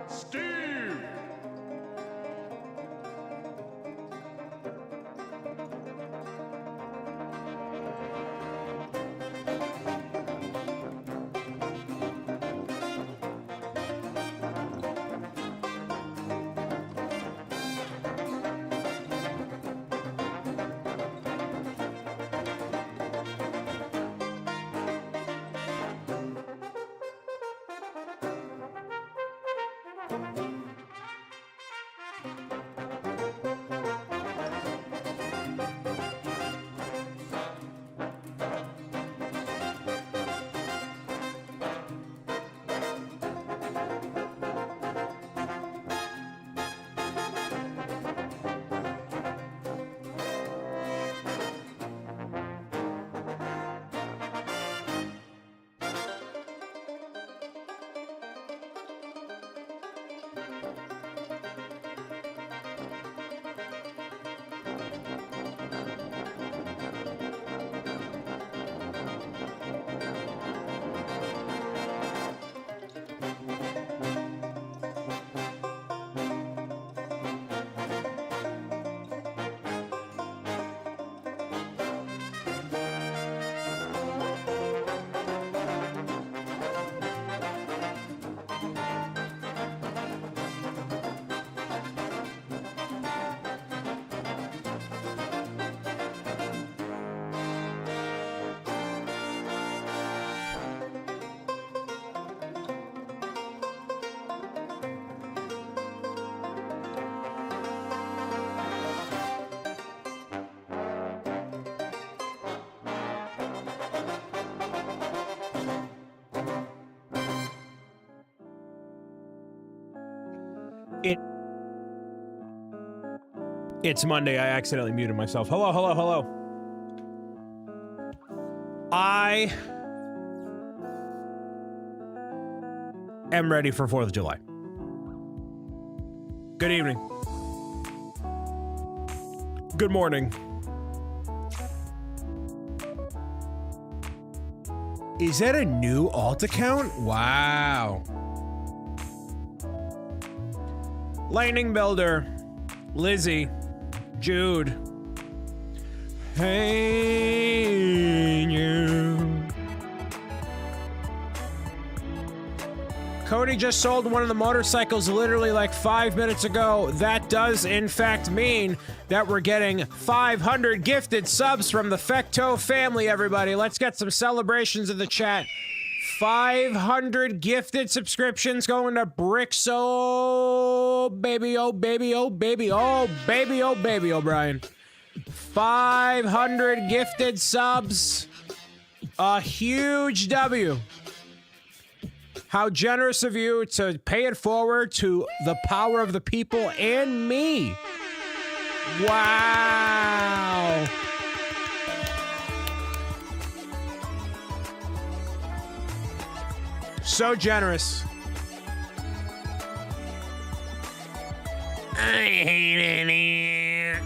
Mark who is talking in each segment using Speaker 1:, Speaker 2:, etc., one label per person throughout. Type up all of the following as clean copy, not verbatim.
Speaker 1: Steve!
Speaker 2: It's Monday. I accidentally muted myself. Hello, hello, hello. I am ready for 4th of July. Good evening. Good morning. Is that a new alt account? Wow. Lightning Builder. Lizzie. Jude. Hey, you. Cody just sold one of the motorcycles literally like 5 minutes ago. That does, in fact, mean that we're getting 500 gifted subs from the Fecto family, everybody. Let's get some celebrations in the chat. 500 gifted subscriptions going to Bricks. Oh, baby, oh, baby, oh, baby, oh, baby, oh, baby, O'Brien. 500 gifted subs. A huge W. How generous of you to pay it forward to the power of the people and me. Wow. So generous. I hate it here.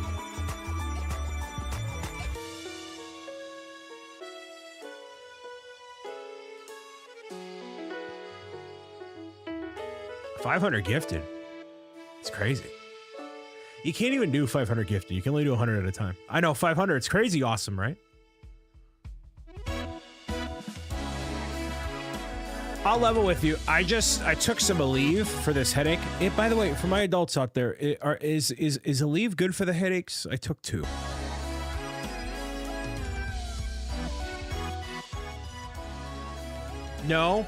Speaker 2: $500 gifted. It's crazy. You can't even do 500 gifted. You can only do 100 at a time. I know, 500. It's crazy awesome, right? I'll level with you. I took some Aleve for this headache. By the way, for my adults out there, is Aleve good for the headaches? I took 2. No.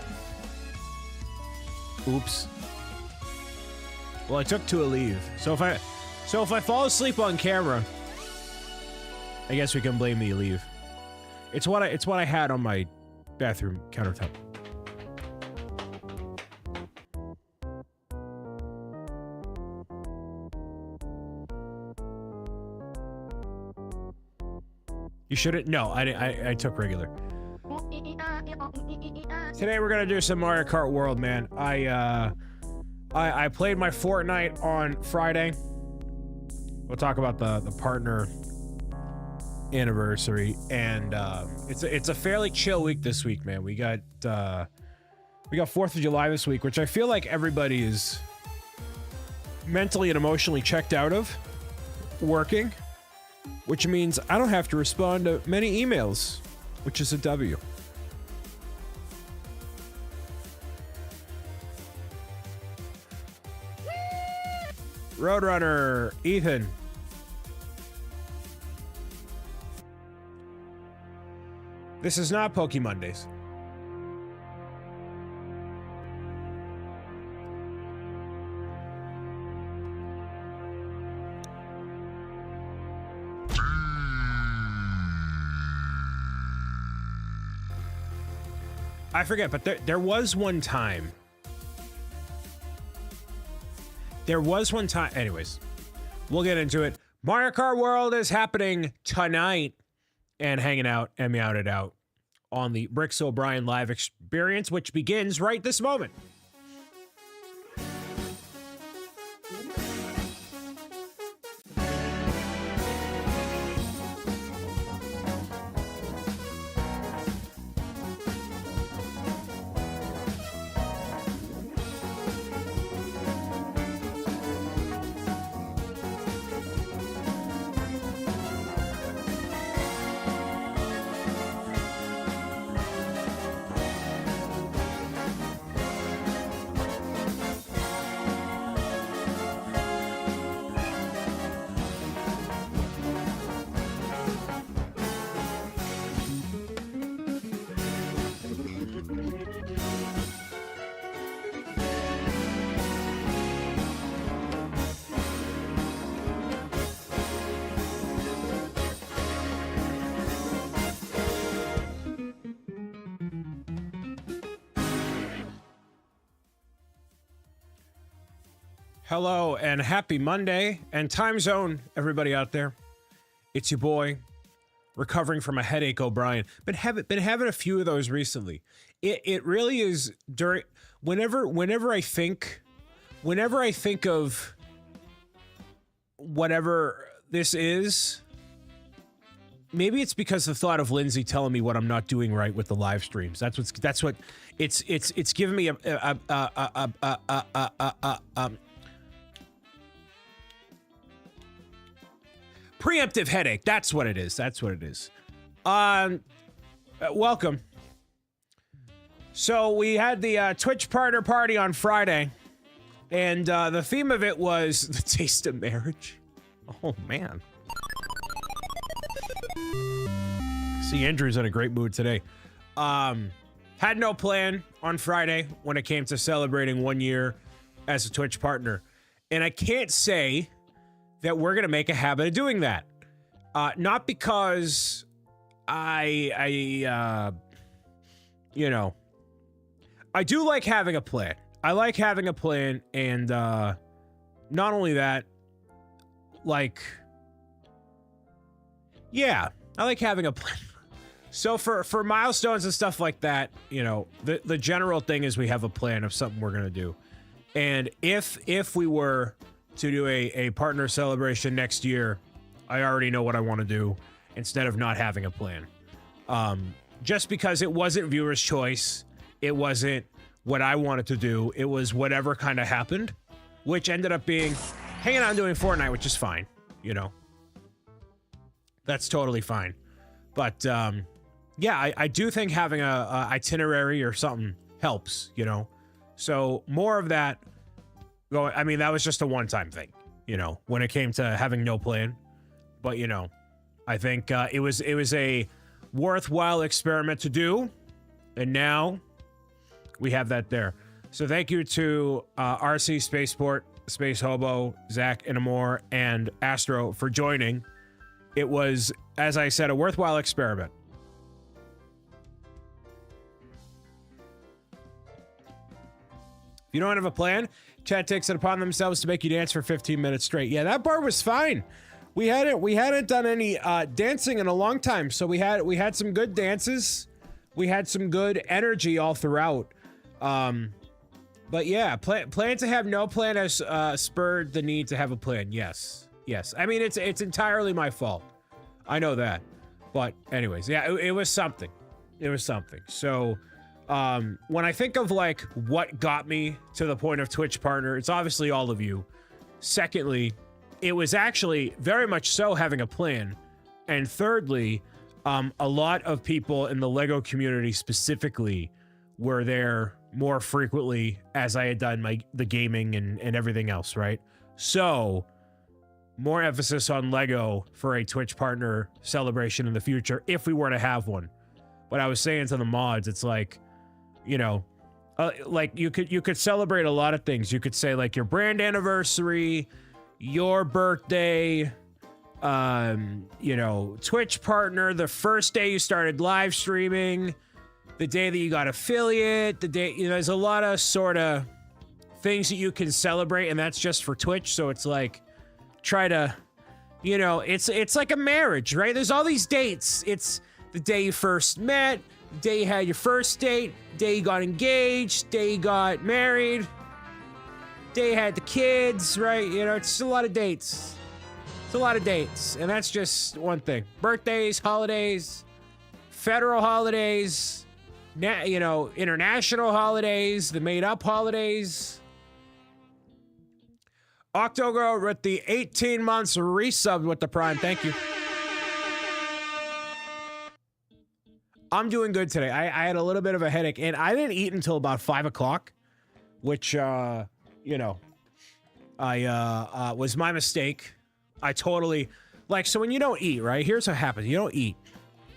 Speaker 2: Oops. Well, I took 2 Aleve. So if I fall asleep on camera, I guess we can blame the Aleve. It's what I had on my bathroom countertop. You shouldn't. No, I took regular. Today we're gonna do some Mario Kart World, man. I played my Fortnite on Friday. We'll talk about the partner anniversary, and it's a fairly chill week this week, man. We got 4th of July this week, which I feel like everybody is mentally and emotionally checked out of working, which means I don't have to respond to many emails, which is a W. Roadrunner, Ethan. This is not Poke Mondays. I forget, but there was one time. There was one time. Anyways, we'll get into it. Mario Kart World is happening tonight and hanging out and meowed it out on the BricksOBrian live experience, which begins right this moment. Hello and happy Monday and time zone, everybody out there. It's your boy, recovering from a headache, O'Brien. Been having a few of those recently. It really is during whenever I think of whatever this is. Maybe it's because the thought of Lindsay telling me what I'm not doing right with the live streams. That's what it's giving me preemptive headache. That's what it is. Welcome. So we had the Twitch partner party on Friday, and the theme of it was the taste of marriage. Oh man. See, Andrew's in a great mood today. Had no plan on Friday when it came to celebrating 1 year as a Twitch partner, and I can't say that we're gonna make a habit of doing that. Not because I do like having a plan. I like having a plan, and not only that, like, yeah, I like having a plan. So for milestones and stuff like that, you know, the general thing is we have a plan of something we're gonna do. And if we were to do a partner celebration next year, I already know what I want to do instead of not having a plan. Just because it wasn't viewer's choice, it wasn't what I wanted to do, it was whatever kind of happened, which ended up being hanging out and doing Fortnite, which is fine, you know. That's totally fine. But yeah, I do think having a itinerary or something helps, you know? So more of that going. I mean, that was just a one-time thing, you know, when it came to having no plan. But, you know, I think it was a worthwhile experiment to do. And now we have that there. So thank you to RC Spaceport, Space Hobo, Zach Inamore, and Astro for joining. It was, as I said, a worthwhile experiment. If you don't have a plan, chat takes it upon themselves to make you dance for 15 minutes straight. Yeah, that part was fine. We hadn't done any dancing in a long time, so we had some good dances. We had some good energy all throughout. But yeah, plan to have no plan has spurred the need to have a plan. Yes. I mean, it's entirely my fault. I know that. But anyways, yeah, it was something. It was something. So when I think of like what got me to the point of Twitch partner, it's obviously all of you. Secondly, it was actually very much so having a plan. And thirdly, a lot of people in the Lego community specifically were there more frequently as I had done the gaming and everything else, right? So more emphasis on Lego for a Twitch partner celebration in the future if we were to have one. But I was saying to the mods, it's like, you know, like you could celebrate a lot of things. You could say like your brand anniversary, your birthday, you know, Twitch partner, the first day you started live streaming, the day that you got affiliate, the day, you know, there's a lot of sort of things that you can celebrate, and that's just for Twitch. So it's like, try to, you know, it's like a marriage, right? There's all these dates. It's the day you first met, the day you had your first date, day you got engaged, day you got married, day you had the kids, right? You know, it's just a lot of dates. It's a lot of dates, and that's just one thing. Birthdays, holidays, federal holidays, you know, international holidays, the made-up holidays. Octogirl with the 18 months resubbed with the Prime. Thank you. I'm doing good today. I had a little bit of a headache, and I didn't eat until about 5 o'clock, which, you know, was my mistake. I totally, like, so when you don't eat, right? Here's what happens. You don't eat.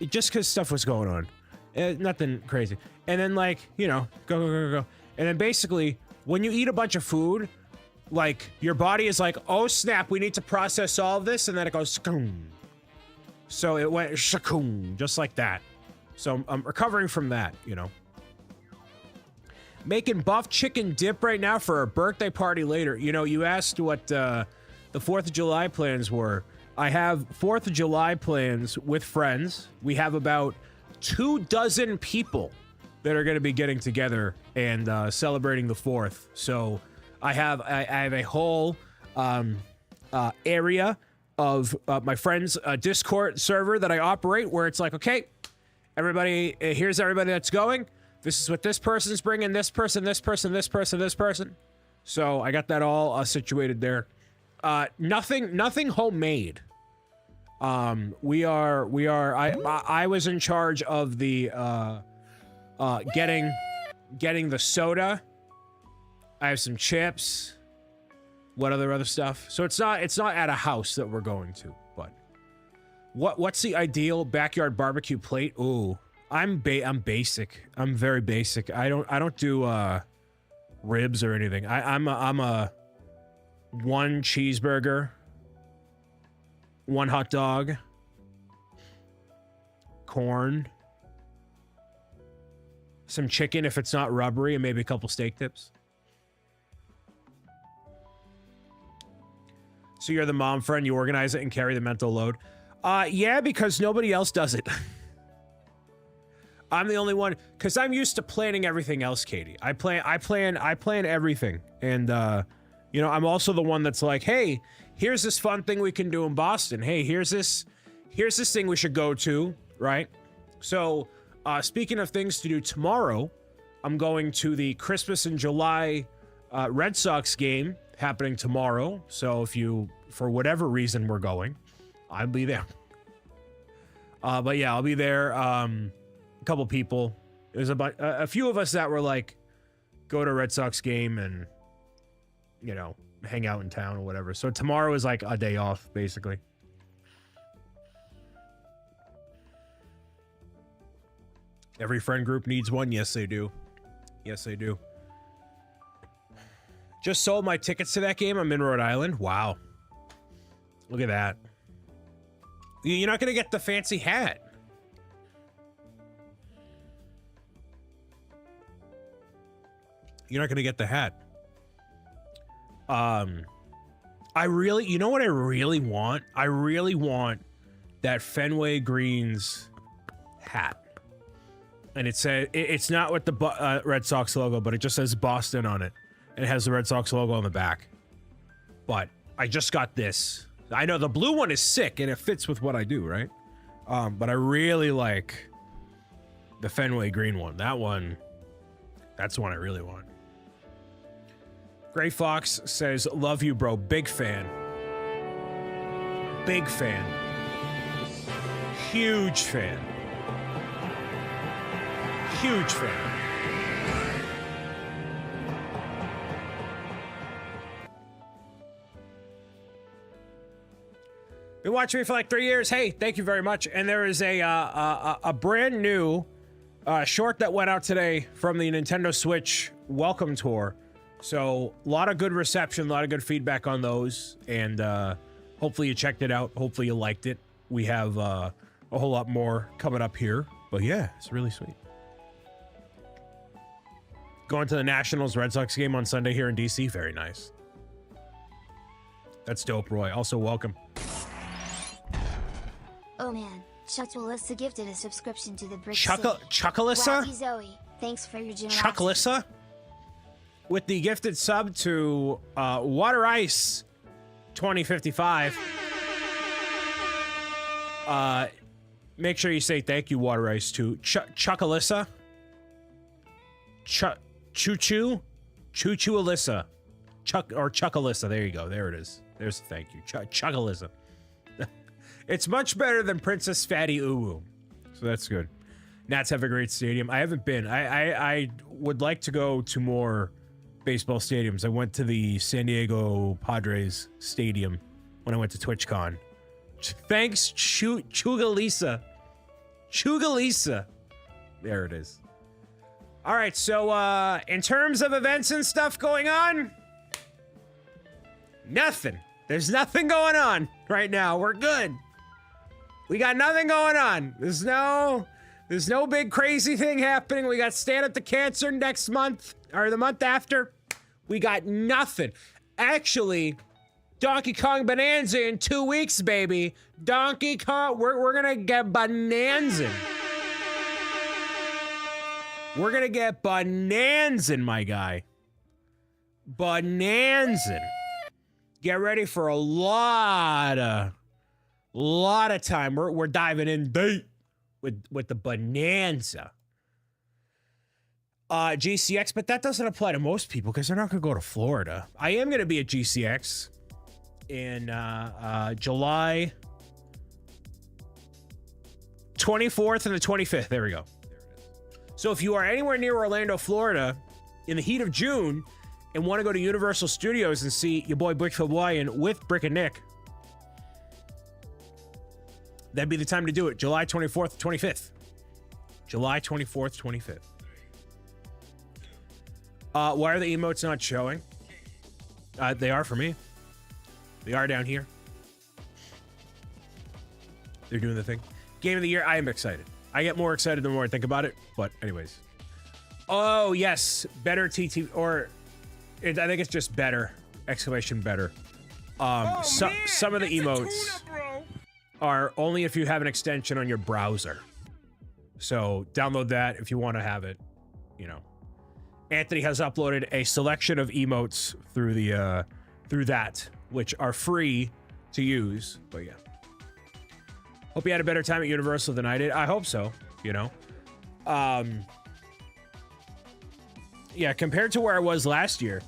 Speaker 2: Just because stuff was going on. Nothing crazy. And then, like, you know, go. And then basically, when you eat a bunch of food, like, your body is like, oh, snap, we need to process all of this. And then it goes, shakoom. So it went shakoom, just like that. So I'm recovering from that, you know. Making buff chicken dip right now for a birthday party later. You know, you asked what the 4th of July plans were. I have 4th of July plans with friends. We have about 24 people that are going to be getting together and celebrating the 4th. So I have a whole area of my friends' Discord server that I operate where it's like, okay, everybody, here's everybody that's going. This is what this person's bringing, this person, this person, this person, this person. So I got that all situated there. Nothing homemade. I was in charge of the getting the soda. I have some chips. What other stuff? So it's not at a house that we're going to, but what's the ideal backyard barbecue plate? Ooh, I'm basic. I'm very basic. I don't do ribs or anything. I'm a 1 cheeseburger, 1 hot dog, corn, some chicken if it's not rubbery, and maybe a couple steak tips. So you're the mom friend, you organize it and carry the mental load. Yeah, because nobody else does it. I'm the only one, because I'm used to planning everything else, Katie. I plan everything. And you know, I'm also the one that's like, hey, here's this fun thing we can do in Boston. Hey, here's this thing we should go to, right? So, speaking of things to do tomorrow, I'm going to the Christmas in July Red Sox game happening tomorrow. So if you, for whatever reason we're going, I'll be there. But yeah, I'll be there. A couple people, There's a few of us that were like, go to a Red Sox game and, you know, hang out in town or whatever. So tomorrow is like a day off, basically. Every friend group needs one. Yes, they do. Yes, they do. Just sold my tickets to that game. I'm in Rhode Island. Wow. Look at that. You're not going to get the fancy hat. You're not going to get the hat. You know what I really want? I really want that Fenway Greens hat. And it's not with the Red Sox logo, but it just says Boston on it. And it has the Red Sox logo on the back. But I just got this. I know the blue one is sick and it fits with what I do, right? But I really like the Fenway Green one. That's the one I really want. Gray Fox says, love you, bro. Big fan. Big fan. Huge fan. Huge fan. Been watching me for like 3 years. Hey, thank you very much. And there is a brand new short that went out today from the Nintendo Switch welcome tour. So a lot of good reception, a lot of good feedback on those, and hopefully you checked it out. Hopefully you liked it. We have a whole lot more coming up here, but yeah, it's really sweet. Going to the Nationals Red Sox game on Sunday here in DC. Very nice. That's dope, Roy. Also, welcome.
Speaker 3: Oh man, Chuckalissa gifted a subscription to the Bricks.
Speaker 2: Chuckalissa?
Speaker 3: Wacky Zoe, thanks for your generosity.
Speaker 2: Chuckalissa? With the gifted sub to Water Ice 2055. Make sure you say thank you, Water Ice, to Chuckalissa. Choo-choo Alyssa. Chuckalissa. There you go. There it is. There's the thank you. Chuckalissa. It's much better than Princess Fatty Uwu. So that's good. Nats have a great stadium. I haven't been. I would like to go to more baseball stadiums. I went to the San Diego Padres stadium when I went to TwitchCon. Thanks, Chugalisa. Chugalisa. There it is. All right, so in terms of events and stuff going on, nothing. There's nothing going on right now. We're good. We got nothing going on. There's no big crazy thing happening. We got Stand Up to Cancer next month, or the month after. We got nothing. Actually, Donkey Kong Bonanza in 2 weeks, baby. Donkey Kong, we're gonna get bonanza. We're gonna get bonanza, my guy. Bonanza. Get ready for a lot of time. We're diving in deep with the bonanza. GCX, but that doesn't apply to most people because they're not gonna go to Florida. I am gonna be at GCX in July 24th and the 25th. There we go. So if you are anywhere near Orlando, Florida, in the heat of June, and want to go to Universal Studios and see your boy BricksOBrian with Brick and Nick, that'd be the time to do it. July 24th, 25th. July 24th, 25th. Why are the emotes not showing? They are for me. They are down here. They're doing the thing. Game of the year, I am excited. I get more excited the more I think about it, but anyways. Oh, yes. Better TT, or I think it's just better. Exclamation better. Some of the emotes are only if you have an extension on your browser. So download that if you want to have it, you know. Anthony has uploaded a selection of emotes through the through that, which are free to use, but yeah. Hope you had a better time at Universal than I did. I hope so, you know. Yeah, compared to where I was last year,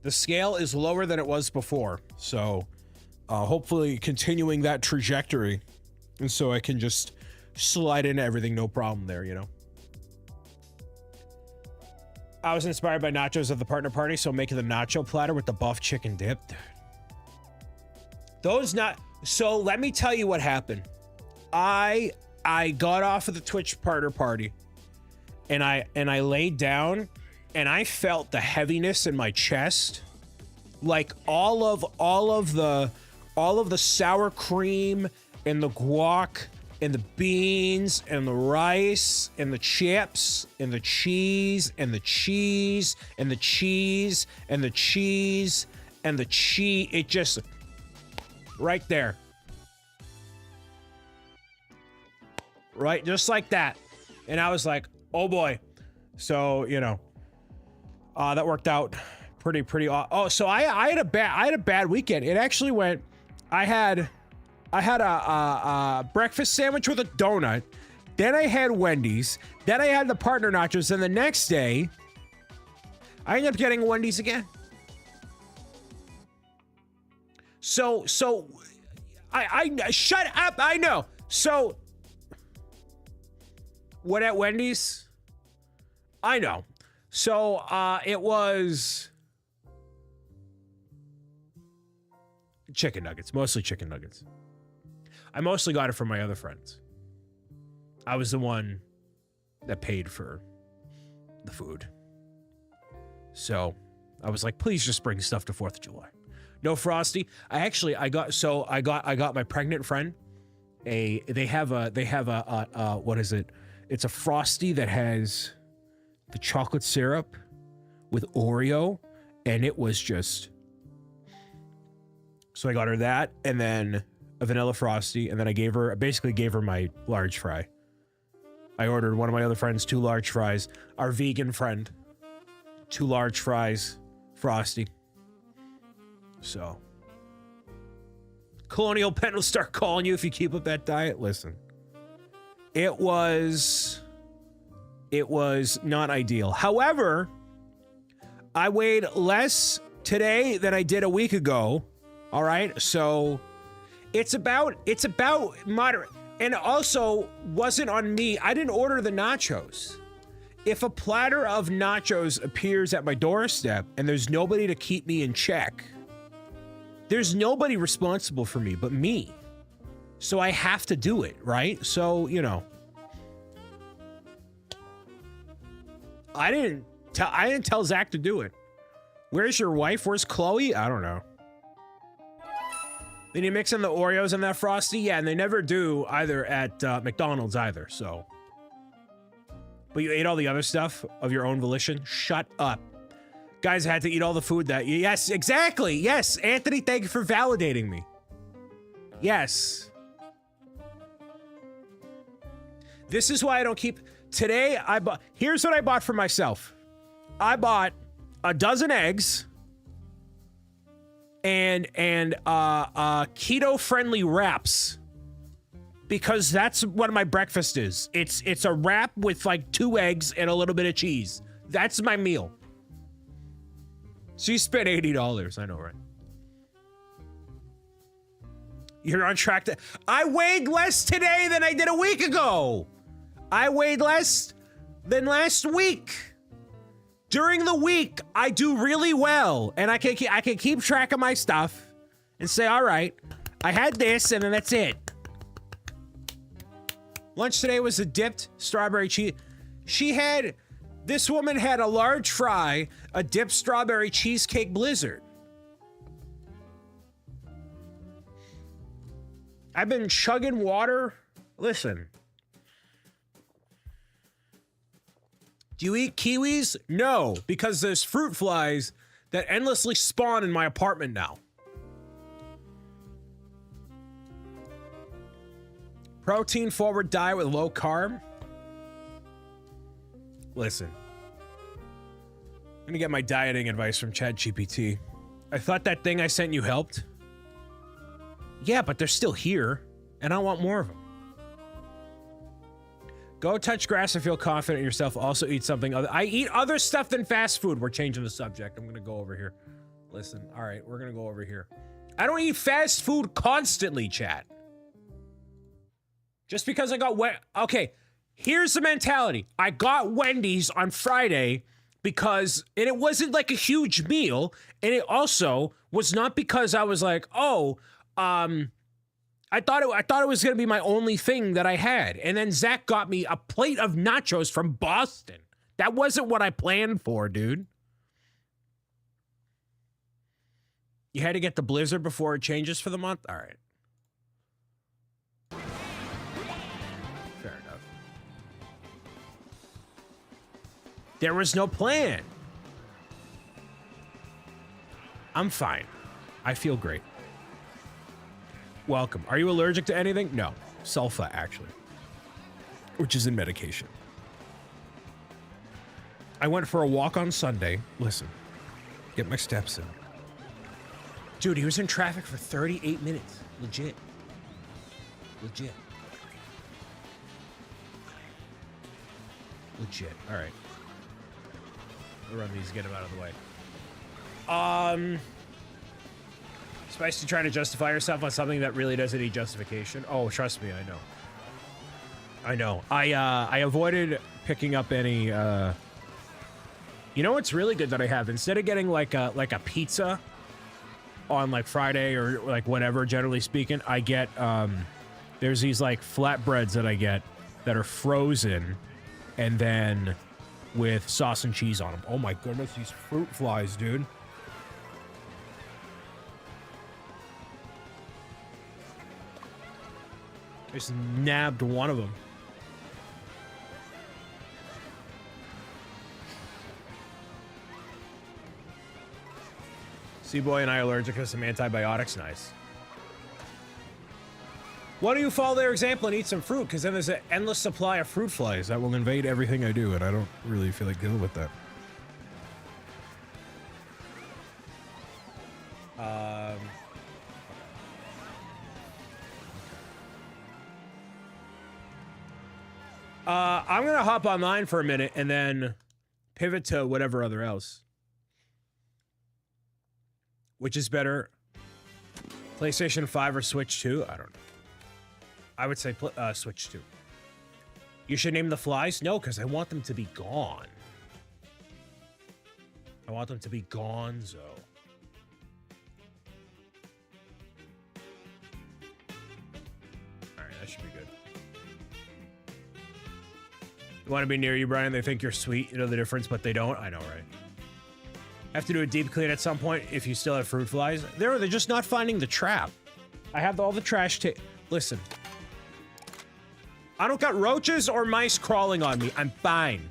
Speaker 2: the scale is lower than it was before. So hopefully continuing that trajectory. And so I can just slide into everything, no problem there, you know. I was inspired by nachos at the partner party, so making the nacho platter with the buff chicken dip. Those not so. Let me tell you what happened. I got off of the Twitch partner party, and I laid down, and I felt the heaviness in my chest, like all of the sour cream and the guac and the beans and the rice and the chips and the cheese and the cheese and the cheese and the cheese and the cheese. It just right there. Right, just like that. And I was like, oh boy. So, you know, that worked out pretty oh, so I had a bad weekend. It actually went, I had a breakfast sandwich with a donut. Then I had Wendy's. Then I had the partner nachos. And the next day, I ended up getting Wendy's again. So I shut up. I know. So what at Wendy's? I know. So it was chicken nuggets, mostly chicken nuggets. I mostly got it from my other friends. I was the one that paid for the food. So I was like, please just bring stuff to 4th of July. No Frosty. I got my pregnant friend they have a what is it? It's a Frosty that has the chocolate syrup with Oreo, and it was just, so I got her that, and then a vanilla Frosty, and then I basically gave her my large fry. I ordered one of my other friends 2 large fries. Our vegan friend, 2 large fries, Frosty. So, Colonial Pen will start calling you if you keep up that diet. Listen, it was not ideal. However, I weighed less today than I did a week ago. All right, so it's about moderate, and also wasn't on me. I didn't order the nachos. If a platter of nachos appears at my doorstep and there's nobody to keep me in check, there's nobody responsible for me but me. So I have to do it, right? So, you know, I didn't tell Zach to do it. Where's your wife? Where's Chloe? I don't know. Then you mix in the Oreos and that Frosty? Yeah, and they never do either at McDonald's either, so. But you ate all the other stuff of your own volition? Shut up. Guys had to eat all the food that... Yes, exactly. Yes, Anthony, thank you for validating me. Yes. This is why I don't keep... Today, I bought... Here's what I bought for myself. I bought a dozen eggs and keto-friendly wraps, because that's what my breakfast is. It's a wrap with like 2 eggs and a little bit of cheese. That's my meal. So you spent $80. I know, right? You're on track to... I weighed less today than I did a week ago. I weighed less than last week. During the week, I do really well, and I can keep track of my stuff and say, all right, I had this, and then that's it. Lunch today was a dipped strawberry cheese. This woman had a large fry, a dipped strawberry cheesecake blizzard. I've been chugging water. Listen. Do you eat kiwis? No, because there's fruit flies that endlessly spawn in my apartment now. Protein forward diet with low carb. Listen. I'm gonna get my dieting advice from ChatGPT. I thought that thing I sent you helped. Yeah, but they're still here, and I want more of them. Go touch grass and feel confident in yourself. Also eat something other. I eat other stuff than fast food. We're changing the subject. I'm gonna go over here. Listen, all right, we're gonna go over here. I don't eat fast food constantly, chat. Just because I got okay, here's the mentality. I got Wendy's on Friday because, and it wasn't like a huge meal, and it also was not because I was like, oh, I thought it was gonna be my only thing that I had, and then Zach got me a plate of nachos from Boston. That wasn't what I planned for, dude. You had to get the blizzard before it changes for the month? All right. Fair enough. There was no plan. I'm fine. I feel great. Welcome. Are you allergic to anything? No. Sulfa, actually. Which is in medication. I went for a walk on Sunday. Listen. Get my steps in. Dude, he was in traffic for 38 minutes. Legit. Legit. Legit. All right. We'll run these, get them out of the way. Spicy trying to justify yourself on something that really doesn't need justification. Oh, trust me, I know. I know. I avoided picking up any, You know what's really good that I have? Instead of getting like a pizza on like Friday or like whatever, generally speaking, I get, there's these like flatbreads that I get that are frozen and then with sauce and cheese on them. Oh my goodness, these fruit flies, dude. I just nabbed one of them. Seaboy and I are allergic to some antibiotics. Nice. Why don't you follow their example and eat some fruit? Because then there's an endless supply of fruit flies that will invade everything I do, and I don't really feel like dealing with that. I'm gonna hop online for a minute and then pivot to whatever other else. Which is better, PlayStation 5 or Switch 2? I don't know. I would say Switch 2. You should name the flies? No, because I want them to be gone. I want them to be gonzo. Alright, that should be good. You want to be near you, Brian? They think you're sweet. You know the difference, but they don't? I know, right? Have to do a deep clean at some point if you still have fruit flies. They're just not finding the trap. I have all the trash listen. I don't got roaches or mice crawling on me. I'm fine.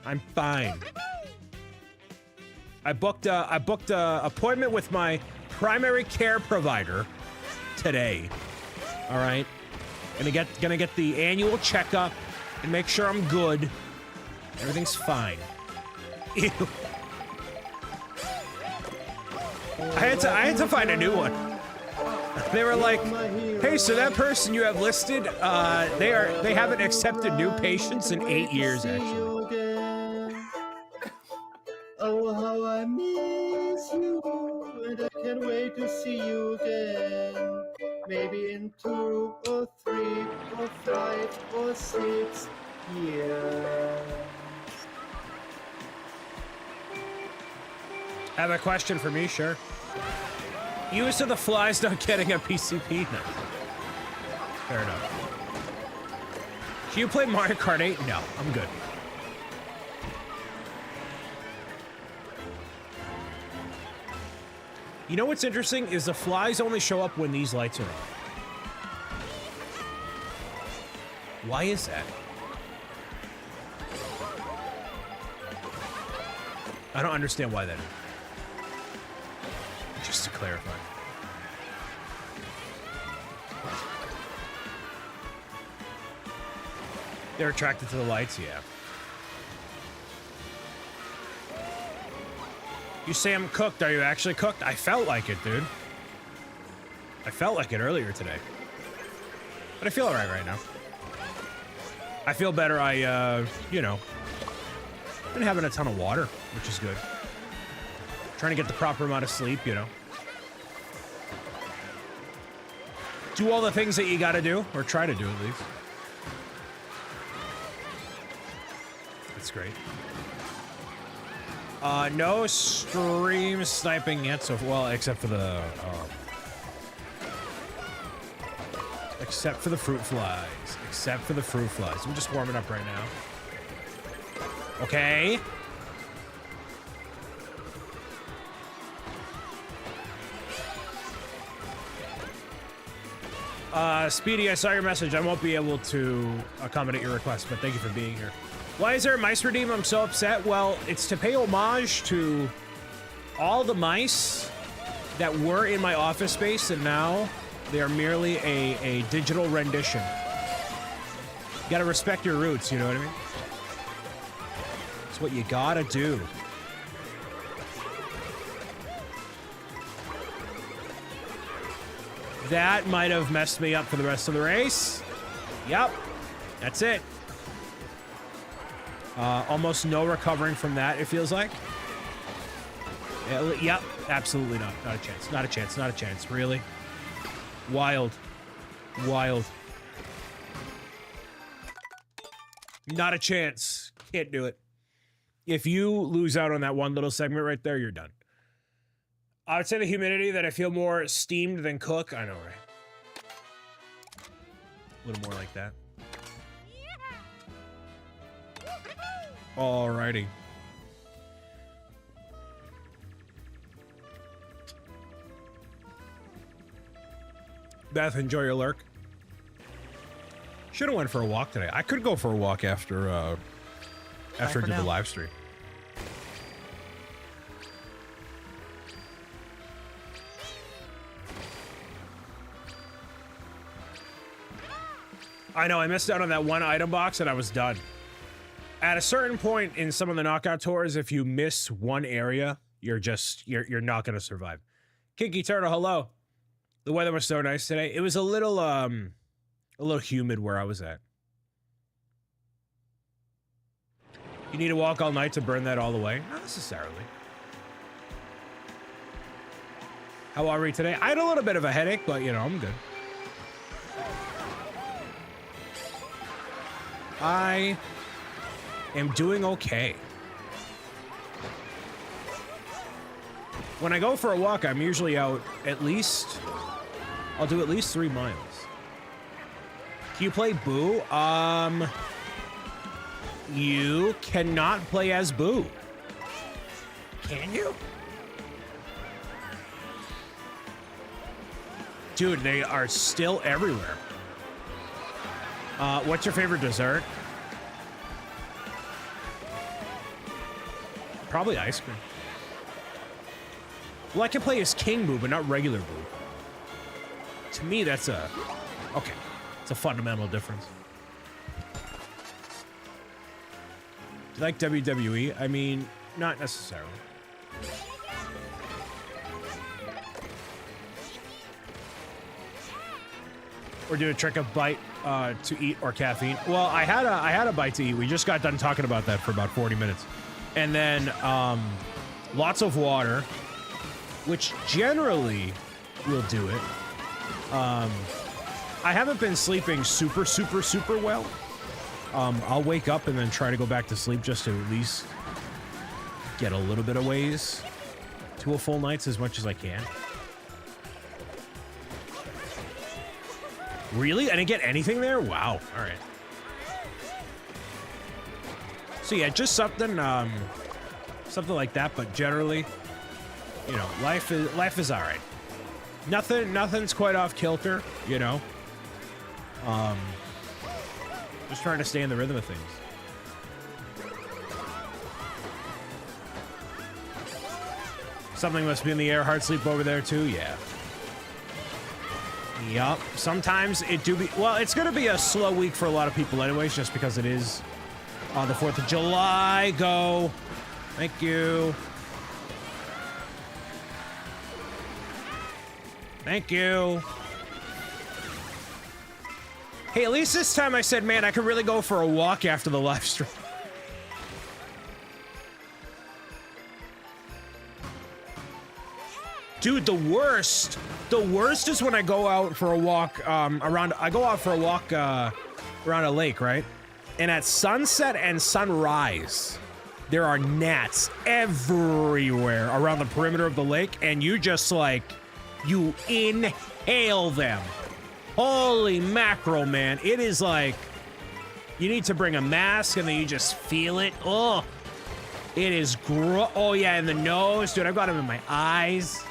Speaker 2: I'm fine. I booked a appointment with my primary care provider today. All right. Gonna get the annual checkup and make sure I'm good. Everything's fine. Ew. I had to find a new one. They were like, hey, so that person you have listed, they haven't accepted new patients in 8 years, actually.
Speaker 4: Oh, how I miss you, and I can't wait to see you again. Maybe in 2 or 3 or 5 or 6 years.
Speaker 2: Have a question for me, sure. Use of the flies not getting a PCP? No. Fair enough. Do you play Mario Kart 8? No, I'm good. You know what's interesting is the flies only show up when these lights are on. Why is that? I don't understand why that is. Just to clarify. They're attracted to the lights, yeah. You say I'm cooked. Are you actually cooked? I felt like it, dude. I felt like it earlier today. But I feel alright right now. I feel better. You know, been having a ton of water, which is good. Trying to get the proper amount of sleep, you know. do all the things that you gotta do, or try to do at least. That's great. No stream sniping yet, so well, except for the fruit flies. Except for the fruit flies. I'm just warming up right now. Okay. Speedy, I saw your message. I won't be able to accommodate your request, but thank you for being here. Why is there a mice redeem? I'm so upset. Well, it's to pay homage to all the mice that were in my office space, and now they are merely a digital rendition. You gotta respect your roots, you know what I mean? It's what you gotta do. That might have messed me up for the rest of the race. Yep, that's it. Almost no recovering from that, it feels like. Yep, absolutely not. Not a chance, not a chance, not a chance. Really? Wild. Wild. Not a chance. Can't do it. If you lose out on that one little segment right there, you're done. I would say the humidity, that I feel more steamed than cook. I know, right? A little more like that. Alrighty. Beth, enjoy your lurk. Should have went for a walk today. I could go for a walk after I did the live stream. I know, I missed out on that one item box and I was done. At a certain point in some of the knockout tours, if you miss one area, you're you're not gonna survive. Kinky Turtle, hello. The weather was so nice today. It was a little humid where I was at. You need to walk all night to burn that all the way? Not necessarily. How are we today? I had a little bit of a headache, but you know, I'm good. I am doing okay. When I go for a walk, I'm usually out I'll do at least 3 miles. Can you play Boo? You cannot play as Boo. Can you? Dude, they are still everywhere. What's your favorite dessert? Probably ice cream. Well, I can play as King Boo, but not regular Boo. To me, that's okay. It's a fundamental difference. Do you like WWE? I mean, not necessarily. Or do a trick of bite to eat or caffeine. Well, I had a bite to eat. We just got done talking about that for about 40 minutes. And then lots of water, which generally will do it. I haven't been sleeping super well. I'll wake up and then try to go back to sleep just to at least get a little bit of ways to a full night's as much as I can. Really? I didn't get anything there? Wow. All right. So yeah, just something like that, but generally, you know, life is all right. Nothing's quite off kilter, you know. Just trying to stay in the rhythm of things. Something must be in the air. Hard sleep over there too. Yeah. Yup. Sometimes it do be. Well, it's gonna be a slow week for a lot of people, anyways, just because it is on the 4th of July. Go. Thank you. Thank you. Hey, at least this time I said, man, I could really go for a walk after the live stream. Dude, the worst The worst is when I go out for a walk around a lake, right? And at sunset and sunrise, there are gnats everywhere around the perimeter of the lake, and you just like, you inhale them. Holy mackerel, man. It is like, you need to bring a mask and then you just feel it. Oh, it is oh yeah, in the nose. Dude, I've got them in my eyes.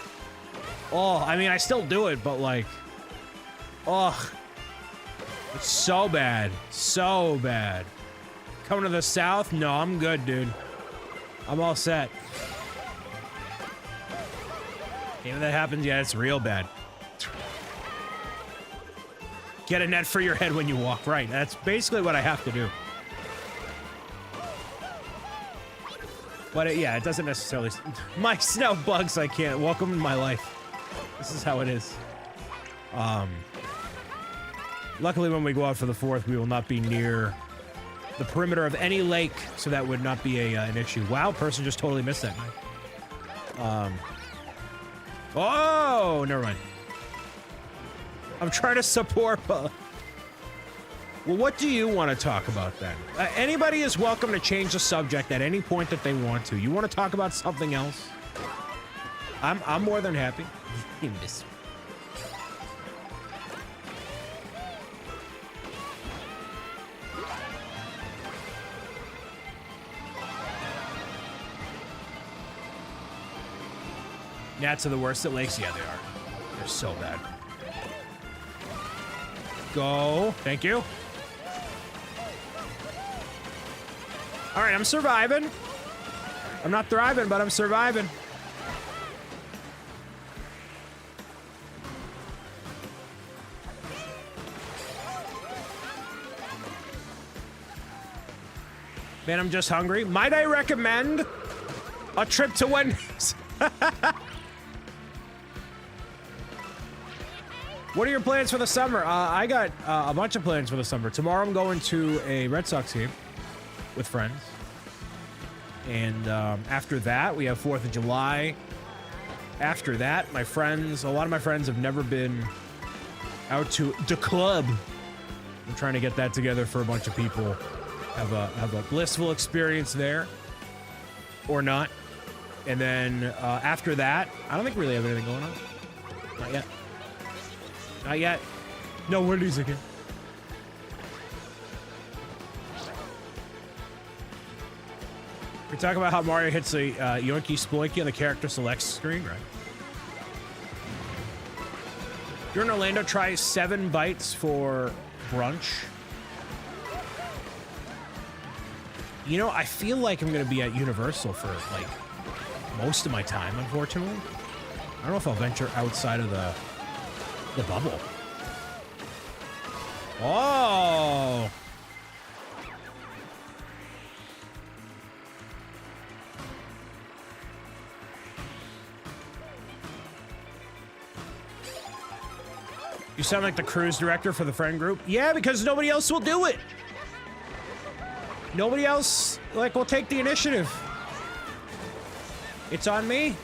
Speaker 2: Oh, I mean, I still do it, but like, oh, it's so bad. So bad. Coming to the south? No, I'm good, dude. I'm all set. If that happens, yeah, it's real bad. Get a net for your head when you walk. Right, that's basically what I have to do. But yeah, it doesn't necessarily... My snow bugs, I can't. Welcome to my life. This is how it is. Luckily, when we go out for the 4th, we will not be near the perimeter of any lake, so that would not be an issue. Wow, person just totally missed that night. Oh, never mind. I'm trying to support... well, what do you want to talk about then? Anybody is welcome to change the subject at any point that they want to. You want to talk about something else? I'm more than happy. You miss me. Gnats are the worst at lakes? Yeah, they are. They're so bad. Go. Thank you. All right, I'm surviving. I'm not thriving, but I'm surviving. Man, I'm just hungry. Might I recommend a trip to Wendy's? What are your plans for the summer? I got a bunch of plans for the summer. Tomorrow I'm going to a Red Sox game with friends. And after that, we have 4th of July. After that, my friends, a lot of my friends have never been out to the club. I'm trying to get that together for a bunch of people. Have a blissful experience there. Or not. And then after that, I don't think we really have anything going on. Not yet. Not yet. No Wendy's again. We're talking about how Mario hits a yoinky sploinky on the character select screen, right? You're in Orlando, try 7 bites for brunch. You know, I feel like I'm going to be at Universal for, like, most of my time, unfortunately. I don't know if I'll venture outside of the bubble. Oh! You sound like the cruise director for the friend group. Yeah, because nobody else will do it. Nobody else, like, will take the initiative. It's on me.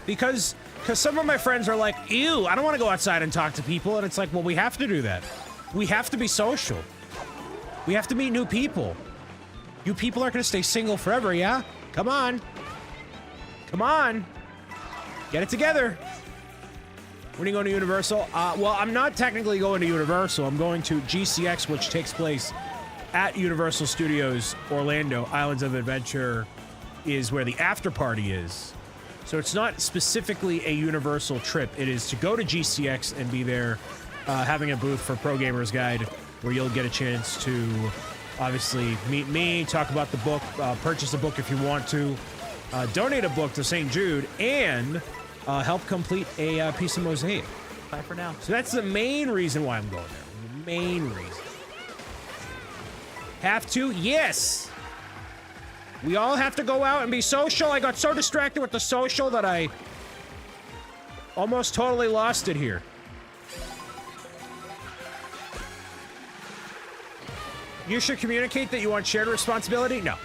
Speaker 2: Because some of my friends are like, ew, I don't want to go outside and talk to people. And it's like, well, we have to do that. We have to be social. We have to meet new people. You people aren't going to stay single forever, yeah? Come on. Come on. Get it together. When are you going to Universal? Well, I'm not technically going to Universal. I'm going to GCX, which takes place at Universal Studios Orlando. Islands of Adventure is where the after party is. So it's not specifically a Universal trip. It is to go to GCX and be there having a booth for Pro Gamers Guide, where you'll get a chance to obviously meet me, talk about the book, purchase a book if you want to, donate a book to St. Jude, and help complete a piece of mosaic.
Speaker 5: Bye for now.
Speaker 2: So that's the main reason why I'm going there. The main reason. Have to? Yes! We all have to go out and be social. I got so distracted with the social that I almost totally lost it here. You should communicate that you want shared responsibility? No.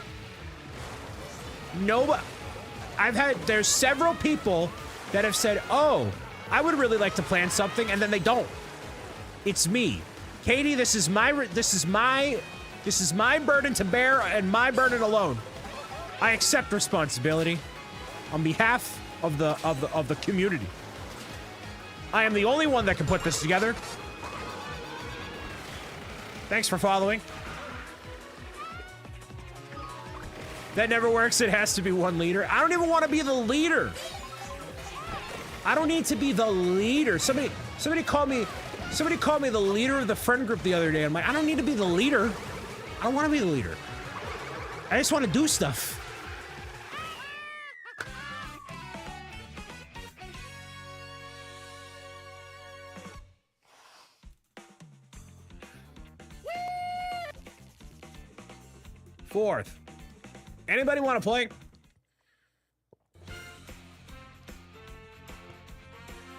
Speaker 2: there's several people that have said, oh, I would really like to plan something, and then they don't. It's me. Katie, this is my burden to bear and my burden alone. I accept responsibility on behalf of the community. I am the only one that can put this together. Thanks for following. That never works. It has to be one leader. I don't even want to be the leader. I don't need to be the leader. Somebody called me the leader of the friend group the other day. I'm like, I don't need to be the leader. I don't want to be the leader. I just want to do stuff. Fourth. Anybody want to play?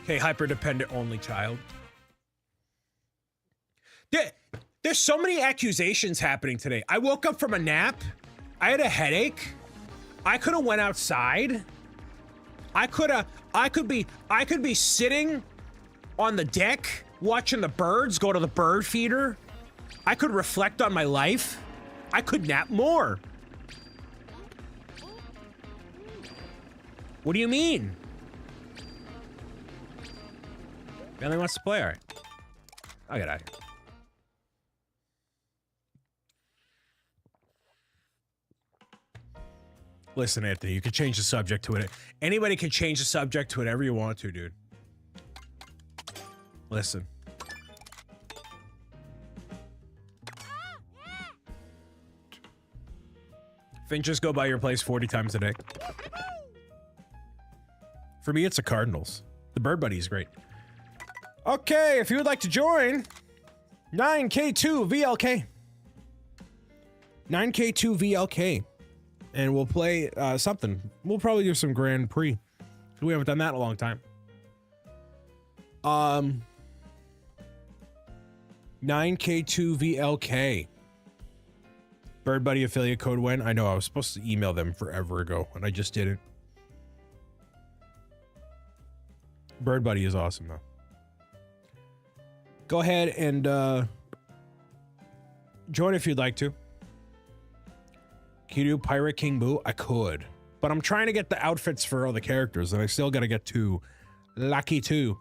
Speaker 2: Okay, hyper-dependent only child. There's so many accusations happening today. I woke up from a nap. I had a headache. I could have went outside. I could be sitting on the deck watching the birds go to the bird feeder. I could reflect on my life. I could nap more. What do you mean? Family wants to play? All right. I'll get out of here. Listen, Anthony, you can change the subject to it. Anybody can change the subject to whatever you want to, dude. Listen. Finches go by your place 40 times a day. For me, it's the Cardinals. The Bird Buddy is great. Okay, if you would like to join, 9K2 VLK. 9K2 VLK. And we'll play something. We'll probably do some Grand Prix. We haven't done that in a long time. 9K2 VLK. Bird Buddy affiliate code when? I know, I was supposed to email them forever ago, and I just didn't. Bird Buddy is awesome, though. Go ahead and join if you'd like to. Can you do Pirate King Boo? I could. But I'm trying to get the outfits for all the characters, and I still gotta get to Lucky 2.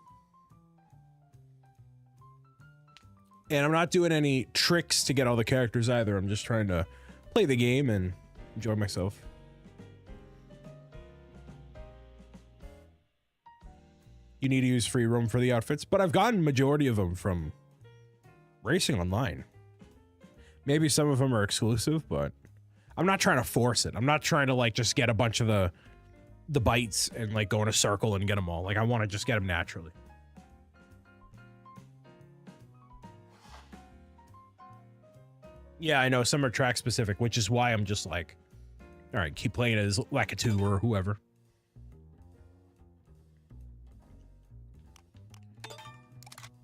Speaker 2: And I'm not doing any tricks to get all the characters either. I'm just trying to play the game and enjoy myself. You need to use free roam for the outfits, but I've gotten majority of them from racing online. Maybe some of them are exclusive, but I'm not trying to force it. I'm not trying to like just get a bunch of the bites and like go in a circle and get them all. Like I want to just get them naturally. Yeah, I know some are track specific, which is why I'm just like, all right, keep playing as Lakitu or whoever.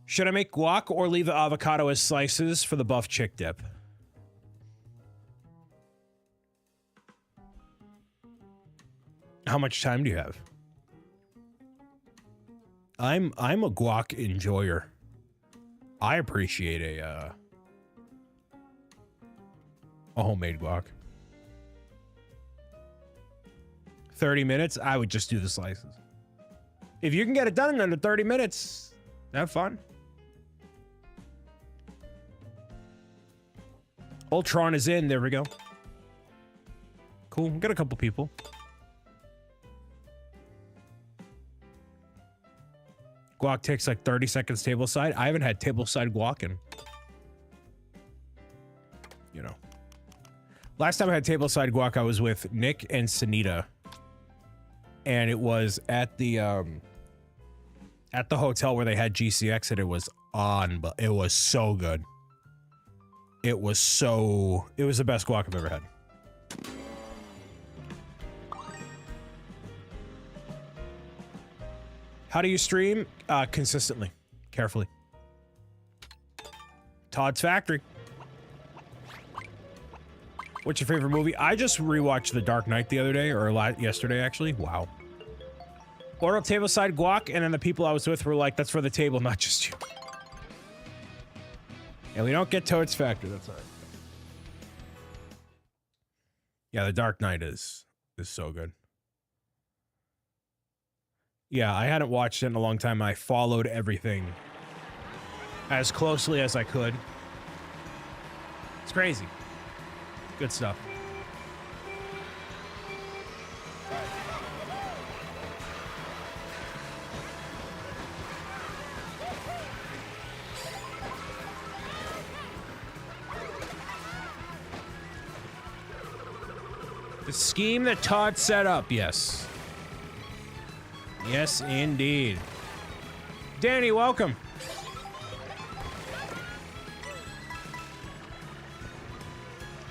Speaker 2: Should I make guac or leave the avocado as slices for the buff chick dip? How much time do you have? I'm a guac enjoyer. I appreciate a homemade guac. 30 minutes, I would just do the slices. If you can get it done in under 30 minutes, have fun. Ultron is in, there we go. Cool, got a couple people. Guac takes like 30 seconds tableside. I haven't had tableside guac in, you know. Last time I had tableside guac, I was with Nick and Sunita. And it was at the hotel where they had GCX, and it was on, but it was so good. It was the best guac I've ever had. How do you stream? Consistently, carefully. Todd's Factory. What's your favorite movie? I just rewatched The Dark Knight the other day, or yesterday, actually. Wow. Ordered tableside guac, and then the people I was with were like, that's for the table, not just you. And we don't get Toad's Factor, that's all right. Yeah, The Dark Knight is so good. Yeah, I hadn't watched it in a long time. I followed everything as closely as I could. It's crazy. Good stuff. The scheme that Todd set up, yes. Yes, indeed. Danny, welcome.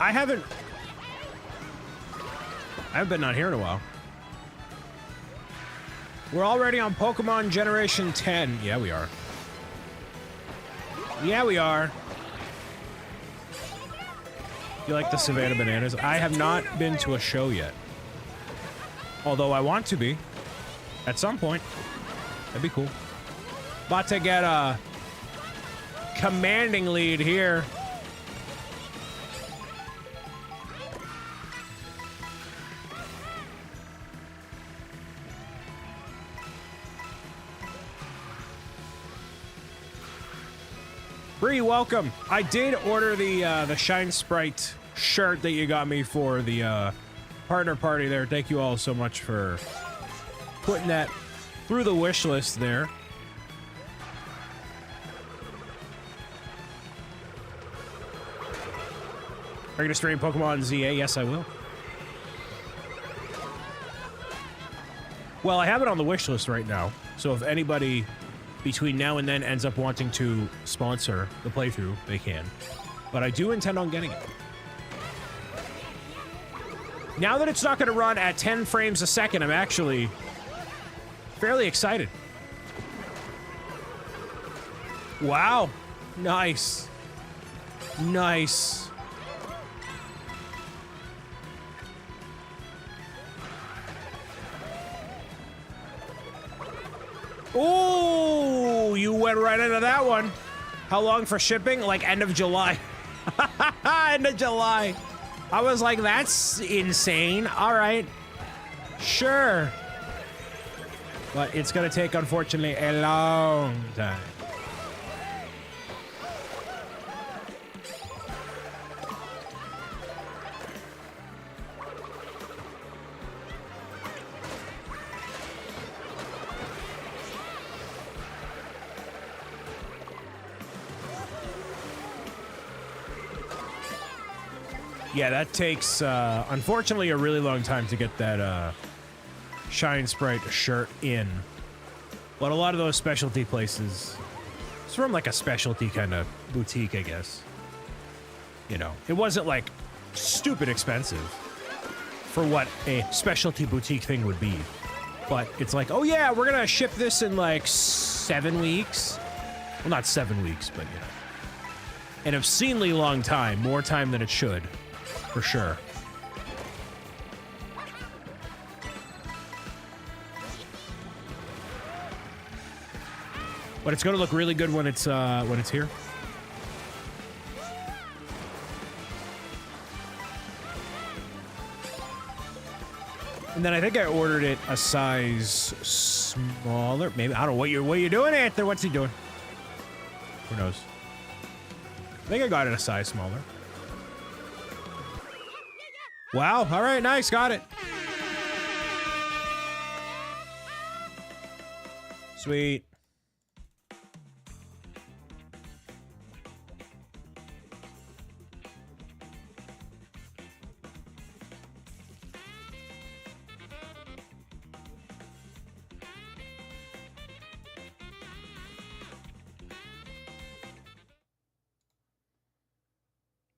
Speaker 2: I haven't been on here in a while. We're already on Pokemon Generation 10. Yeah, we are. Yeah, we are. You like the Savannah Bananas? I have not been to a show yet. Although I want to be. At some point. That'd be cool. About to get a commanding lead here. Bree, welcome. I did order the Shine Sprite shirt that you got me for the partner party there. Thank you all so much for putting that through the wish list there. Are you gonna stream Pokemon ZA? Yes, I will. Well, I have it on the wish list right now, so if anybody between now and then ends up wanting to sponsor the playthrough, they can. But I do intend on getting it. Now that it's not going to run at 10 frames a second, I'm actually fairly excited. Wow. Nice. Nice. Oh, you went right into that one. How long for shipping? Like end of July. End of July. I was like, that's insane. All right. Sure. But it's going to take, unfortunately, a long time. Yeah, that takes, unfortunately, a really long time to get that Shine Sprite shirt in. But a lot of those specialty places, it's from like a specialty kind of boutique, I guess. You know, it wasn't like stupid expensive for what a specialty boutique thing would be. But it's like, oh yeah, we're gonna ship this in like 7 weeks. Well, not 7 weeks, but you know. An obscenely long time, more time than it should. For sure. But it's going to look really good when it's here. And then I think I ordered it a size smaller. Maybe I don't know what you're doing, Anthony. What's he doing? Who knows? I think I got it a size smaller. Wow, all right, nice, got it. Sweet.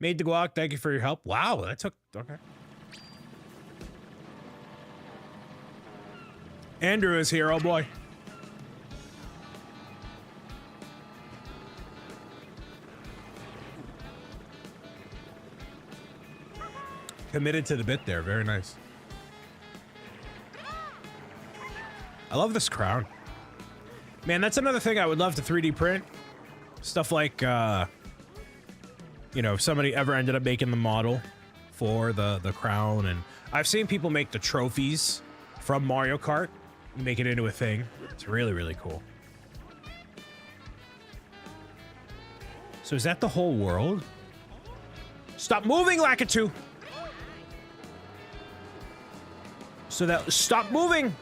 Speaker 2: Made the guac, thank you for your help. Wow, that took, okay. Andrew is here, oh boy. Committed to the bit there. Very nice. I love this crown. Man, that's another thing I would love to 3D print. Stuff like, you know, if somebody ever ended up making the model for the crown. And I've seen people make the trophies from Mario Kart and make it into a thing. It's really, really cool. So is that the whole world? Stop moving, Lakitu! So that, stop moving!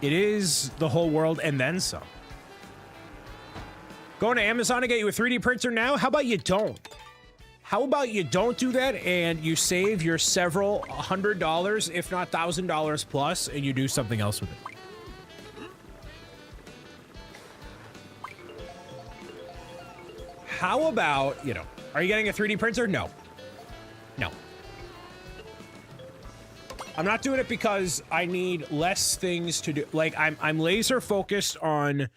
Speaker 2: It is the whole world and then some. Going to Amazon to get you a 3D printer now? How about you don't? How about you don't do that and you save your several $100, if not $1,000 plus, and you do something else with it? How about, you know, are you getting a 3D printer? No. No. I'm not doing it because I need less things to do. Like, I'm laser focused on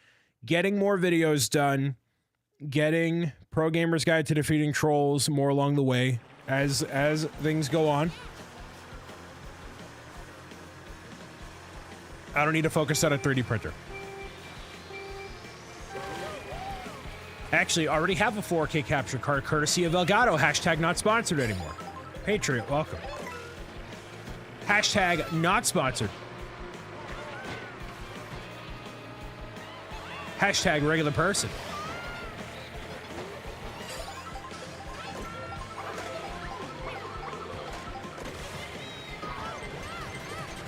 Speaker 2: getting more videos done, getting Pro Gamer's Guide to Defeating Trolls more along the way as things go on. I don't need to focus on a 3D printer. Actually, already have a 4K capture card courtesy of Elgato. Hashtag not sponsored anymore. Patriot, welcome. Hashtag not sponsored. Hashtag regular person.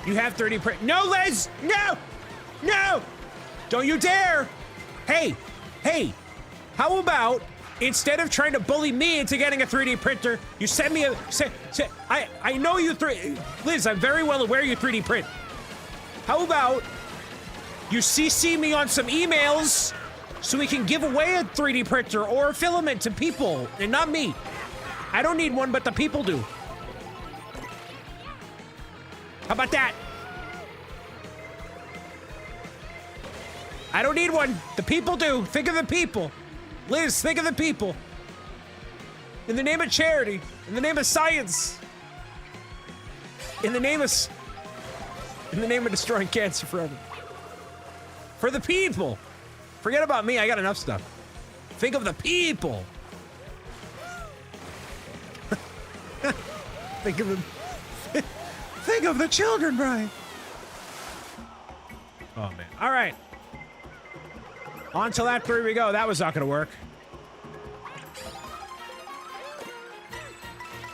Speaker 2: You have 3D print. No, Liz! No! No! Don't you dare! Hey! Hey! How about, instead of trying to bully me into getting a 3D printer, you send me a... I know you... Liz, I'm very well aware you 3D print. How about you CC me on some emails so we can give away a 3D printer or a filament to people, and not me. I don't need one, but the people do. How about that? I don't need one. The people do. Think of the people. Liz, think of the people. In the name of charity, in the name of science, in the name of destroying cancer forever. For the people. Forget about me, I got enough stuff. Think of the people. Think of the children, Brian. Oh man. All right. On to lap 3 we go. That was not gonna work.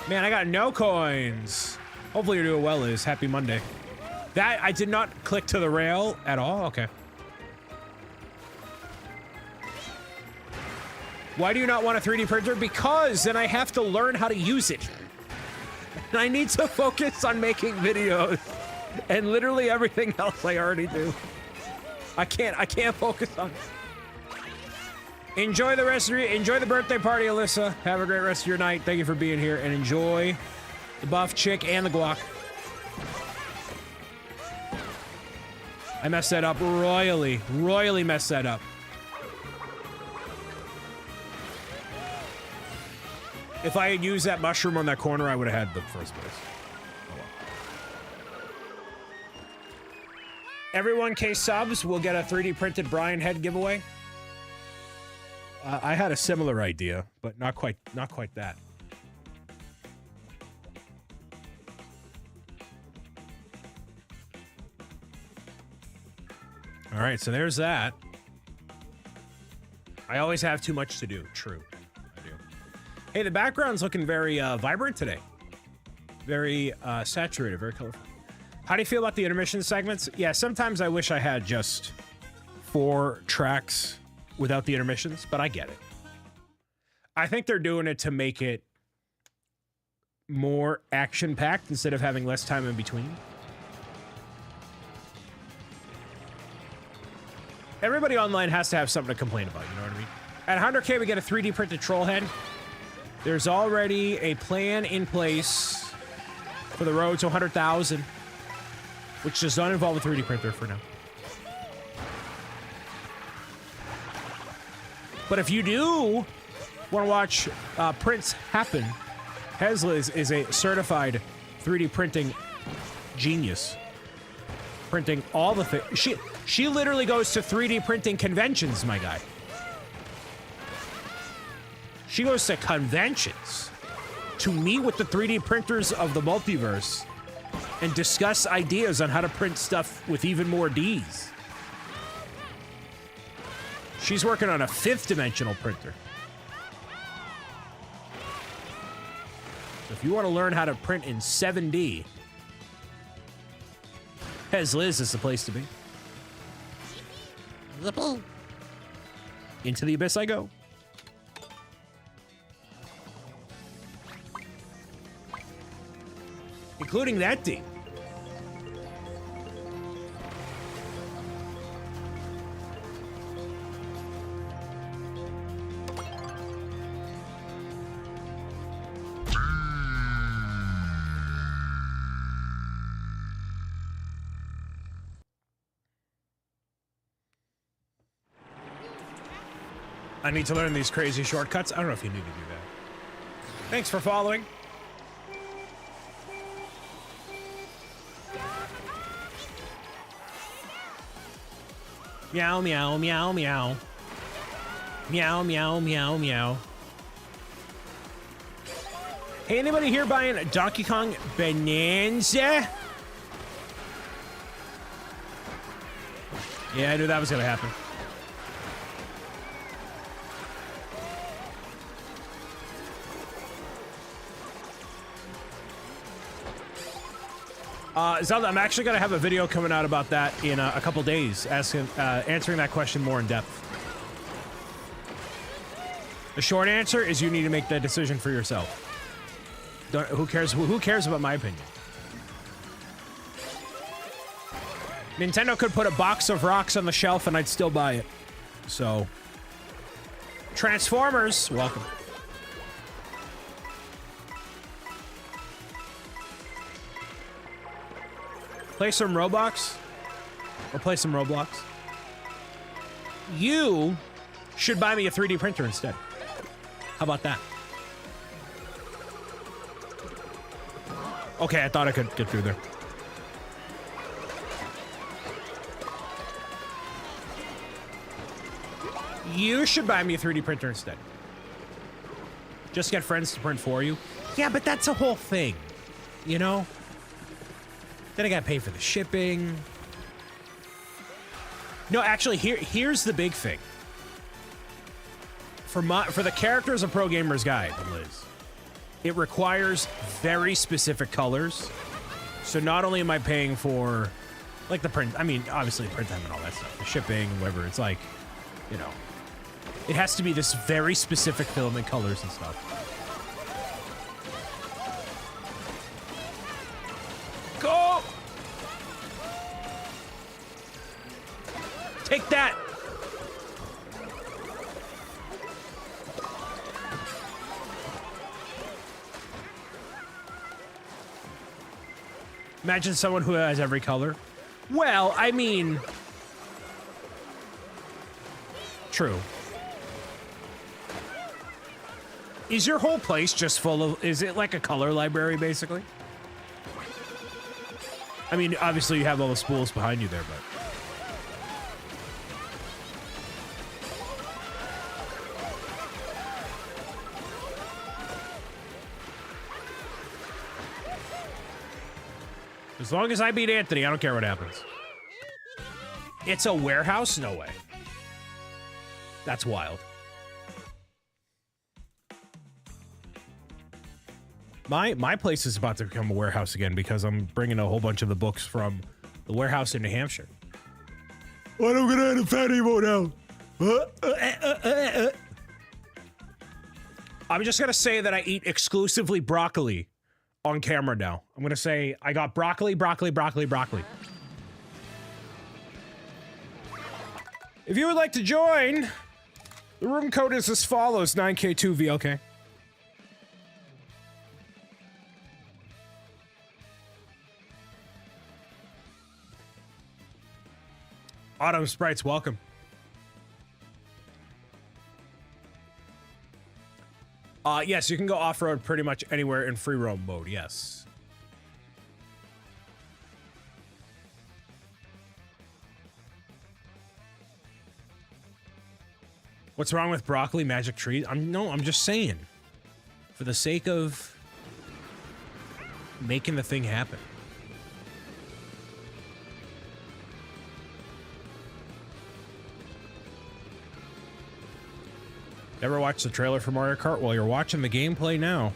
Speaker 2: Man, I got no coins. Hopefully you're doing well, Liz. Happy Monday. That, I did not click to the rail at all? Okay. Why do you not want a 3D printer? Because then I have to learn how to use it. And I need to focus on making videos. And literally everything else I already do. I can't focus on it. Enjoy the rest of enjoy the birthday party, Alyssa. Have a great rest of your night. Thank you for being here, and enjoy the buff chick and the guac. I messed that up royally. Royally messed that up. If I had used that mushroom on that corner, I would have had the first place. Oh well. Everyone K subs will get a 3D printed Brian head giveaway. I had a similar idea, but not quite that. All right, so there's that. I always have too much to do. True, I do. Hey, the background's looking very vibrant today. Very saturated, very colorful. How do you feel about the intermission segments? Yeah, sometimes I wish I had just 4 tracks without the intermissions, but I get it. I think they're doing it to make it more action-packed instead of having less time in between. Everybody online has to have something to complain about, you know what I mean? At 100K, we get a 3D printed troll head. There's already a plan in place for the road to 100,000, which does not involve a 3D printer for now. But if you do want to watch prints happen, Hesliz is a certified 3D printing genius. Printing all the things. She literally goes to 3D printing conventions, my guy. She goes to conventions to meet with the 3D printers of the multiverse and discuss ideas on how to print stuff with even more Ds. She's working on a 5th dimensional printer. So if you want to learn how to print in 7D, Hesliz is the place to be. Into the abyss I go. Including that D. I need to learn these crazy shortcuts. I don't know if you need to do that. Thanks for following. Meow, meow, meow, meow. Meow, meow, meow, meow. Hey, anybody here buying Donkey Kong Bonanza? Yeah, I knew that was gonna happen. Zelda, I'm actually going to have a video coming out about that in a couple days, answering that question more in depth. The short answer is you need to make that decision for yourself. Who cares about my opinion? Nintendo could put a box of rocks on the shelf and I'd still buy it. So, Transformers, welcome. Play some Roblox, or play some Roblox. You should buy me a 3D printer instead. How about that? Okay, I thought I could get through there. You should buy me a 3D printer instead. Just get friends to print for you. Yeah, but that's a whole thing, you know? Then I gotta pay for the shipping. No, actually, here's the big thing. For the characters of Pro Gamer's Guide, Liz, it requires very specific colors. So not only am I paying for, like, the print, I mean, obviously print time and all that stuff, the shipping, whatever, it's like, you know, it has to be this very specific filament colors and stuff. Go! Take that! Imagine someone who has every color. Well, I mean... True. Is your whole place just full of... Is it like a color library, basically? I mean, obviously you have all the spools behind you there, but... As long as I beat Anthony, I don't care what happens. It's a warehouse? No way. That's wild. My place is about to become a warehouse again because I'm bringing a whole bunch of the books from the warehouse in New Hampshire. What, I'm gonna add a fat emo now. I'm just gonna say that I eat exclusively broccoli on camera now. I'm gonna say I got broccoli, broccoli, broccoli, broccoli. If you would like to join, the room code is as follows, 9K2VLK. Autumn Sprites, welcome. Yes, you can go off-road pretty much anywhere in free roam mode, yes. What's wrong with broccoli magic trees? I'm just saying. For the sake of making the thing happen. Ever watch the trailer for Mario Kart? Well, you're watching the gameplay now.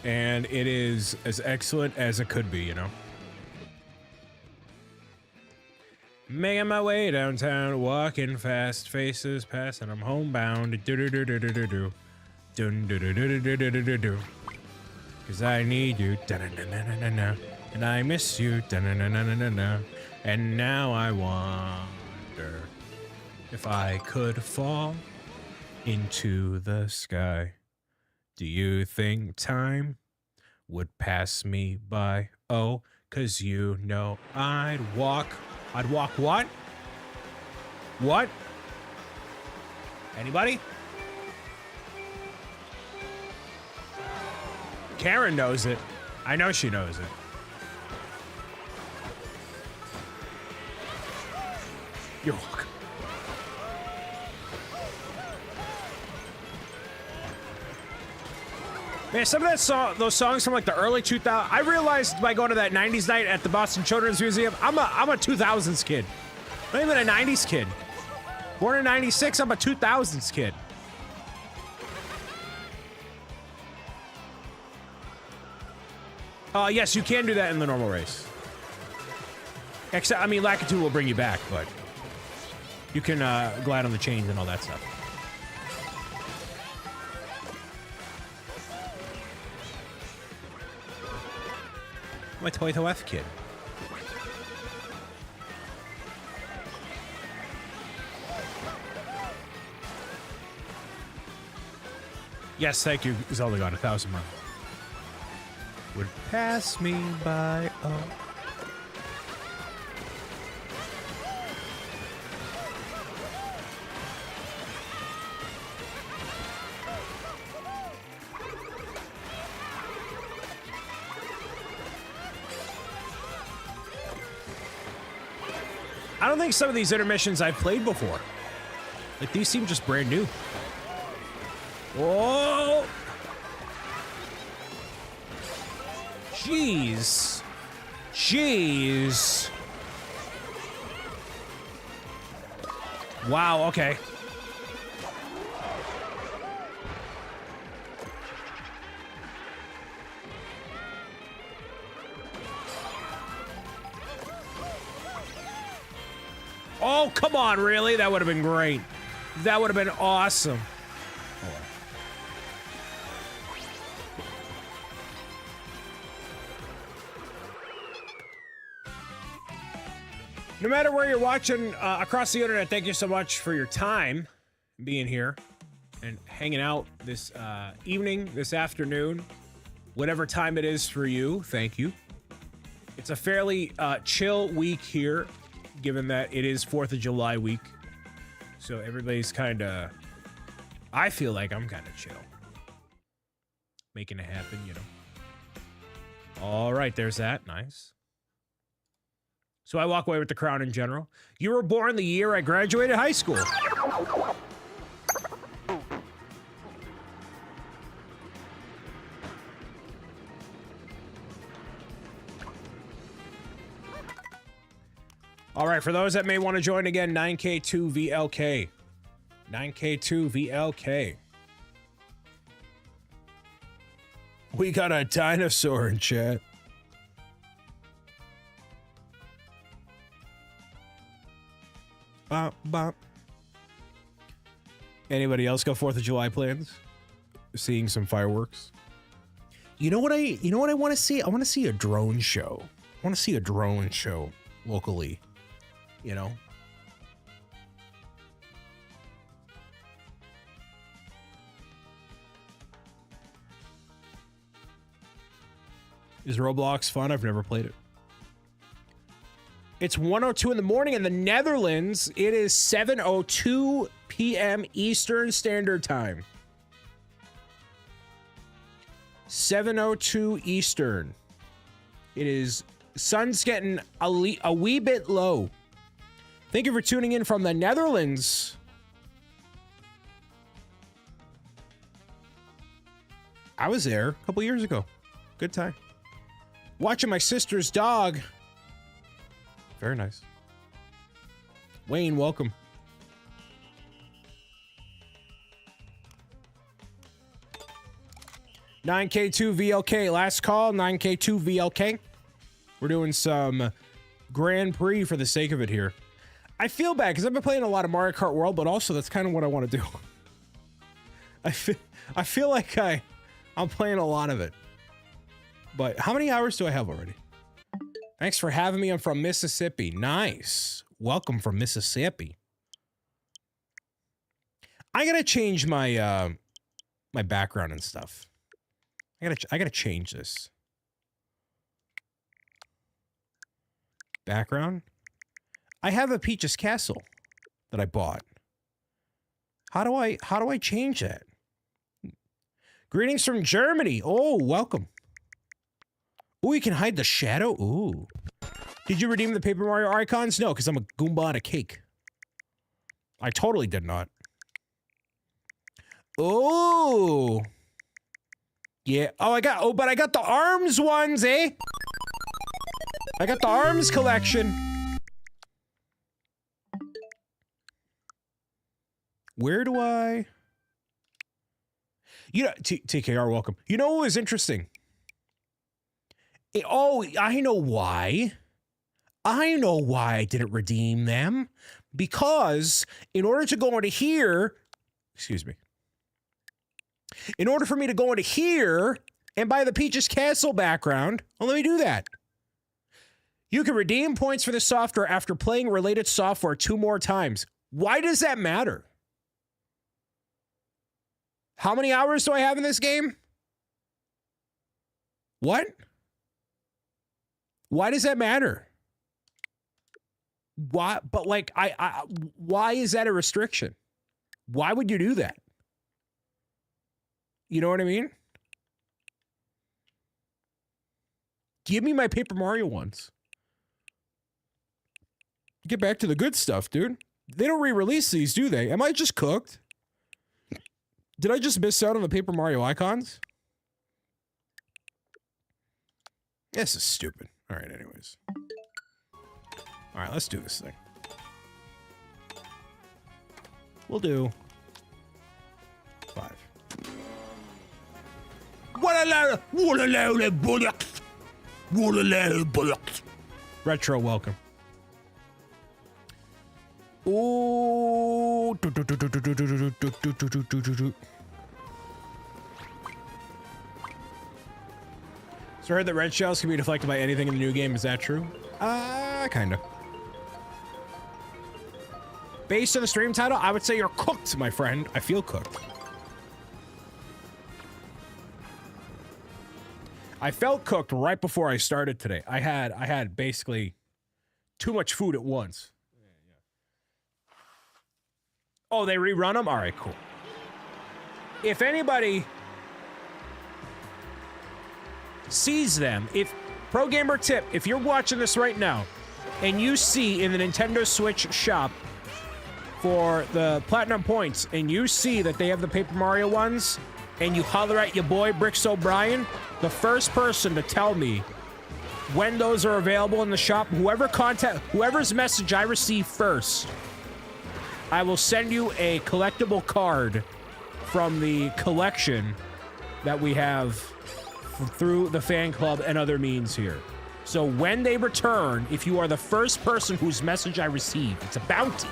Speaker 2: And it is as excellent as it could be, you know? Making my way downtown, walking fast, faces pass, and I'm homebound. Do-do-do-do-do-do-do. Dun-do-do-do-do-do-do-do-do. 'Cause I need you. Da-na-na-na-na-na. And I miss you. Da-na-na-na-na-na. And now I wonder if I could fall into the sky. Do you think time would pass me by? Oh, 'cause you know I'd walk what? What? Anybody? Karen knows it. I know she knows it. You're welcome. Man, some of those songs from like the early 2000s. I realized by going to that 90s night at the Boston Children's Museum, I'm a 2000s kid. Not even a 90s kid. Born in 96, I'm a 2000s kid. Yes, you can do that in the normal race. Except, I mean, Lakitu will bring you back, but you can glide on the chains and all that stuff. I'm a Toy F kid. Yes, thank you, Zelda God, 1,000 miles. Would pass me by, oh. I don't think some of these intermissions I've played before. Like, these seem just brand new. Whoa! Jeez. Jeez. Wow, okay. Oh, come on, really? That would have been great. That would have been awesome. No matter where you're watching across the internet, thank you so much for your time being here and hanging out this evening, this afternoon, whatever time it is for you. Thank you. It's a fairly chill week here, given that it is 4th of July week. So everybody's kind of, I feel like I'm kind of chill. Making it happen, you know. All right, there's that. Nice. So I walk away with the crown in general. You were born the year I graduated high school. All right, for those that may want to join again, 9K2VLK. 9K2VLK. We got a dinosaur in chat. Bop, bop. Anybody else got 4th of July plans? Seeing some fireworks? You know what I want to see? I want to see a drone show. I want to see a drone show locally. You know? Is Roblox fun? I've never played it. It's 1:02 in the morning in the Netherlands. It is 7:02 p.m. Eastern Standard Time. 7:02 Eastern. It is, sun's getting a wee bit low. Thank you for tuning in from the Netherlands. I was there a couple years ago. Good time. Watching my sister's dog. Very nice. Wayne, welcome. $9K2 VLK. Last call, $9K2 VLK. We're doing some Grand Prix for the sake of it here. I feel bad because I've been playing a lot of Mario Kart World, but also that's kind of what I want to do. I feel like I'm playing a lot of it. But how many hours do I have already? Thanks for having me. I'm from Mississippi. Nice. Welcome from Mississippi. I gotta change my my background and stuff. I gotta change this. Background. I have a Peach's Castle that I bought. How do I change that? Greetings from Germany. Oh, welcome. Oh, you can hide the shadow. Ooh. Did you redeem the Paper Mario icons? No, because I'm a Goomba on a cake. I totally did not. Oh. Yeah. Oh, but I got the arms ones, eh? I got the arms collection. Where do I? You know, TKR, welcome. You know what was interesting? Oh, I know why. I know why I didn't redeem them. Because in order to go into here, excuse me. In order for me to go into here and buy the Peach's Castle background, well, let me do that. You can redeem points for this software after playing related software 2 more times. Why does that matter? How many hours do I have in this game? What? Why does that matter? Why? But like, why is that a restriction? Why would you do that? You know what I mean? Give me my Paper Mario ones. Get back to the good stuff, dude. They don't re-release these, do they? Am I just cooked? Did I just miss out on the Paper Mario icons? This is stupid. All right, anyways. All right, let's do this thing. We'll do 5. What a load of bullocks. What a load of bullocks. Retro, welcome. Ooh. So I heard that red shells can be deflected by anything in the new game. Is that true? Kinda. Based on the stream title, I would say you're cooked, my friend. I feel cooked. I felt cooked right before I started today. I had basically too much food at once. Oh, they rerun them? All right, cool. If anybody sees them, if Pro Gamer tip, if you're watching this right now and you see in the Nintendo Switch shop for the Platinum Points and you see that they have the Paper Mario ones and you holler at your boy BricksOBrian, the first person to tell me when those are available in the shop, whoever's message I receive first, I will send you a collectible card from the collection that we have through the fan club and other means here. So when they return, if you are the first person whose message I receive, it's a bounty.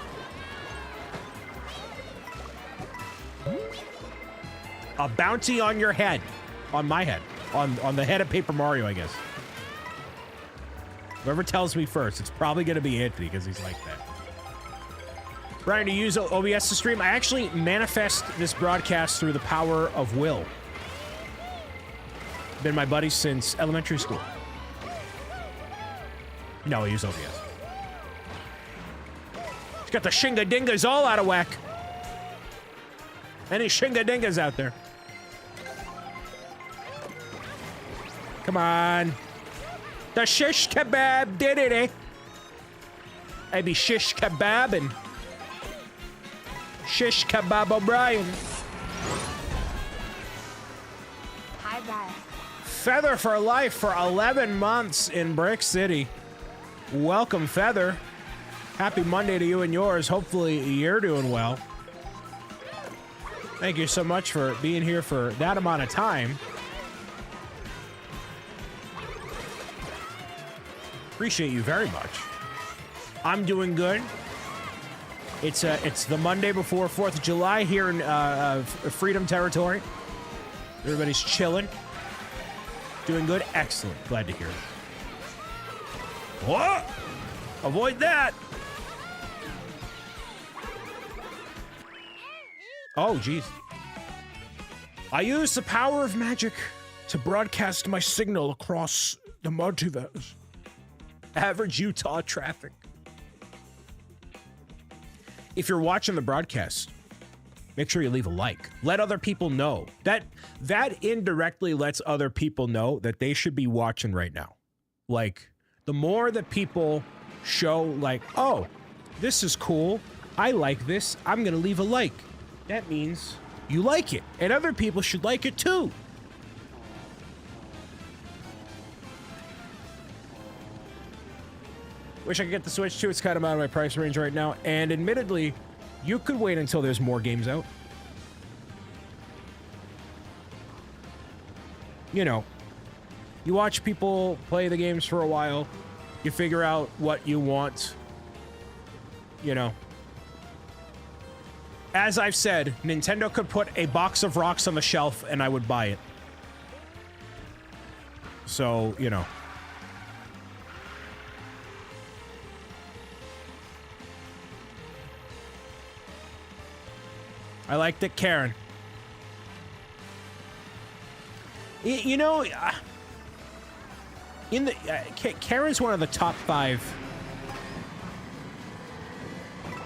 Speaker 2: A bounty on your head. On my head. On the head of Paper Mario, I guess. Whoever tells me first, it's probably going to be Anthony because he's like that. Brian, to use OBS to stream, I actually manifest this broadcast through the power of will. Been my buddy since elementary school. No, I use OBS. He's got the shinga-dingas all out of whack. Any shinga-dingas out there? Come on. The shish kebab did it, eh? I be shish kebab and shish kebab O'Brien.
Speaker 3: Hi, Brian.
Speaker 2: Feather for life for 11 months in Brick City. Welcome, Feather. Happy Monday to you and yours. Hopefully you're doing well. Thank you so much for being here for that amount of time. Appreciate you very much. I'm doing good. It's the Monday before 4th of July here in Freedom Territory. Everybody's chilling. Doing good. Excellent. Glad to hear it. What? Avoid that. Oh, jeez. I use the power of magic to broadcast my signal across the multiverse. Average Utah traffic. If you're watching the broadcast, make sure you leave a like. Let other people know. That indirectly lets other people know that they should be watching right now. Like, the more that people show, like, oh, this is cool. I like this. I'm going to leave a like. That means you like it. And other people should like it too. Wish I could get the Switch too. It's kind of out of my price range right now. And admittedly, you could wait until there's more games out. You know, you watch people play the games for a while. You figure out what you want. You know. As I've said, Nintendo could put a box of rocks on the shelf and I would buy it. So, you know. I liked it, Karen. You know, in the Karen's one of the top 5.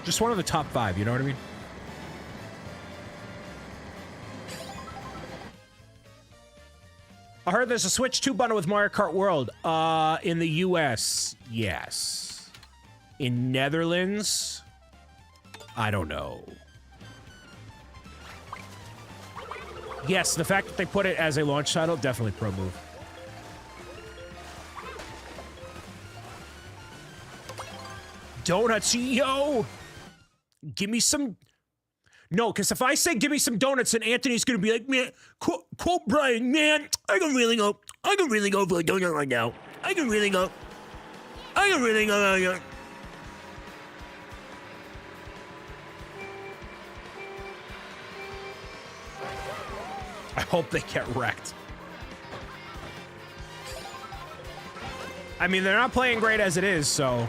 Speaker 2: Just one of the top 5, you know what I mean? I heard there's a Switch 2 bundle with Mario Kart World. In the US, yes. In Netherlands, I don't know. Yes, the fact that they put it as a launch title, definitely pro move. Donuts, yo! Give me some... No, because if I say give me some donuts, then Anthony's going to be like, man, quote Brian, man, I can really go for a donut right now. I can really go right now. I hope they get wrecked. I mean, they're not playing great as it is, so...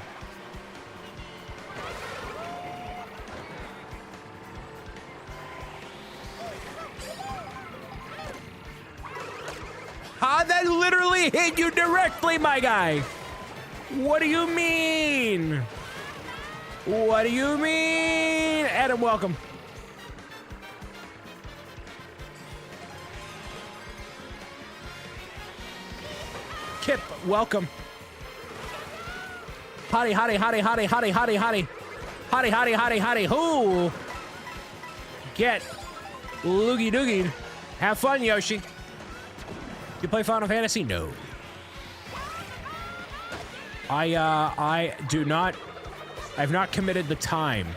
Speaker 2: Ah, that literally hit you directly, my guy. What do you mean? What do you mean? Adam, welcome. Kip, welcome. Hottie, hottie, hottie, hottie, hottie, hottie, hottie. Hottie, hottie, hottie, hottie. Who? Get loogie doogie. Have fun, Yoshi. You play Final Fantasy? No. I do not. I've not committed the time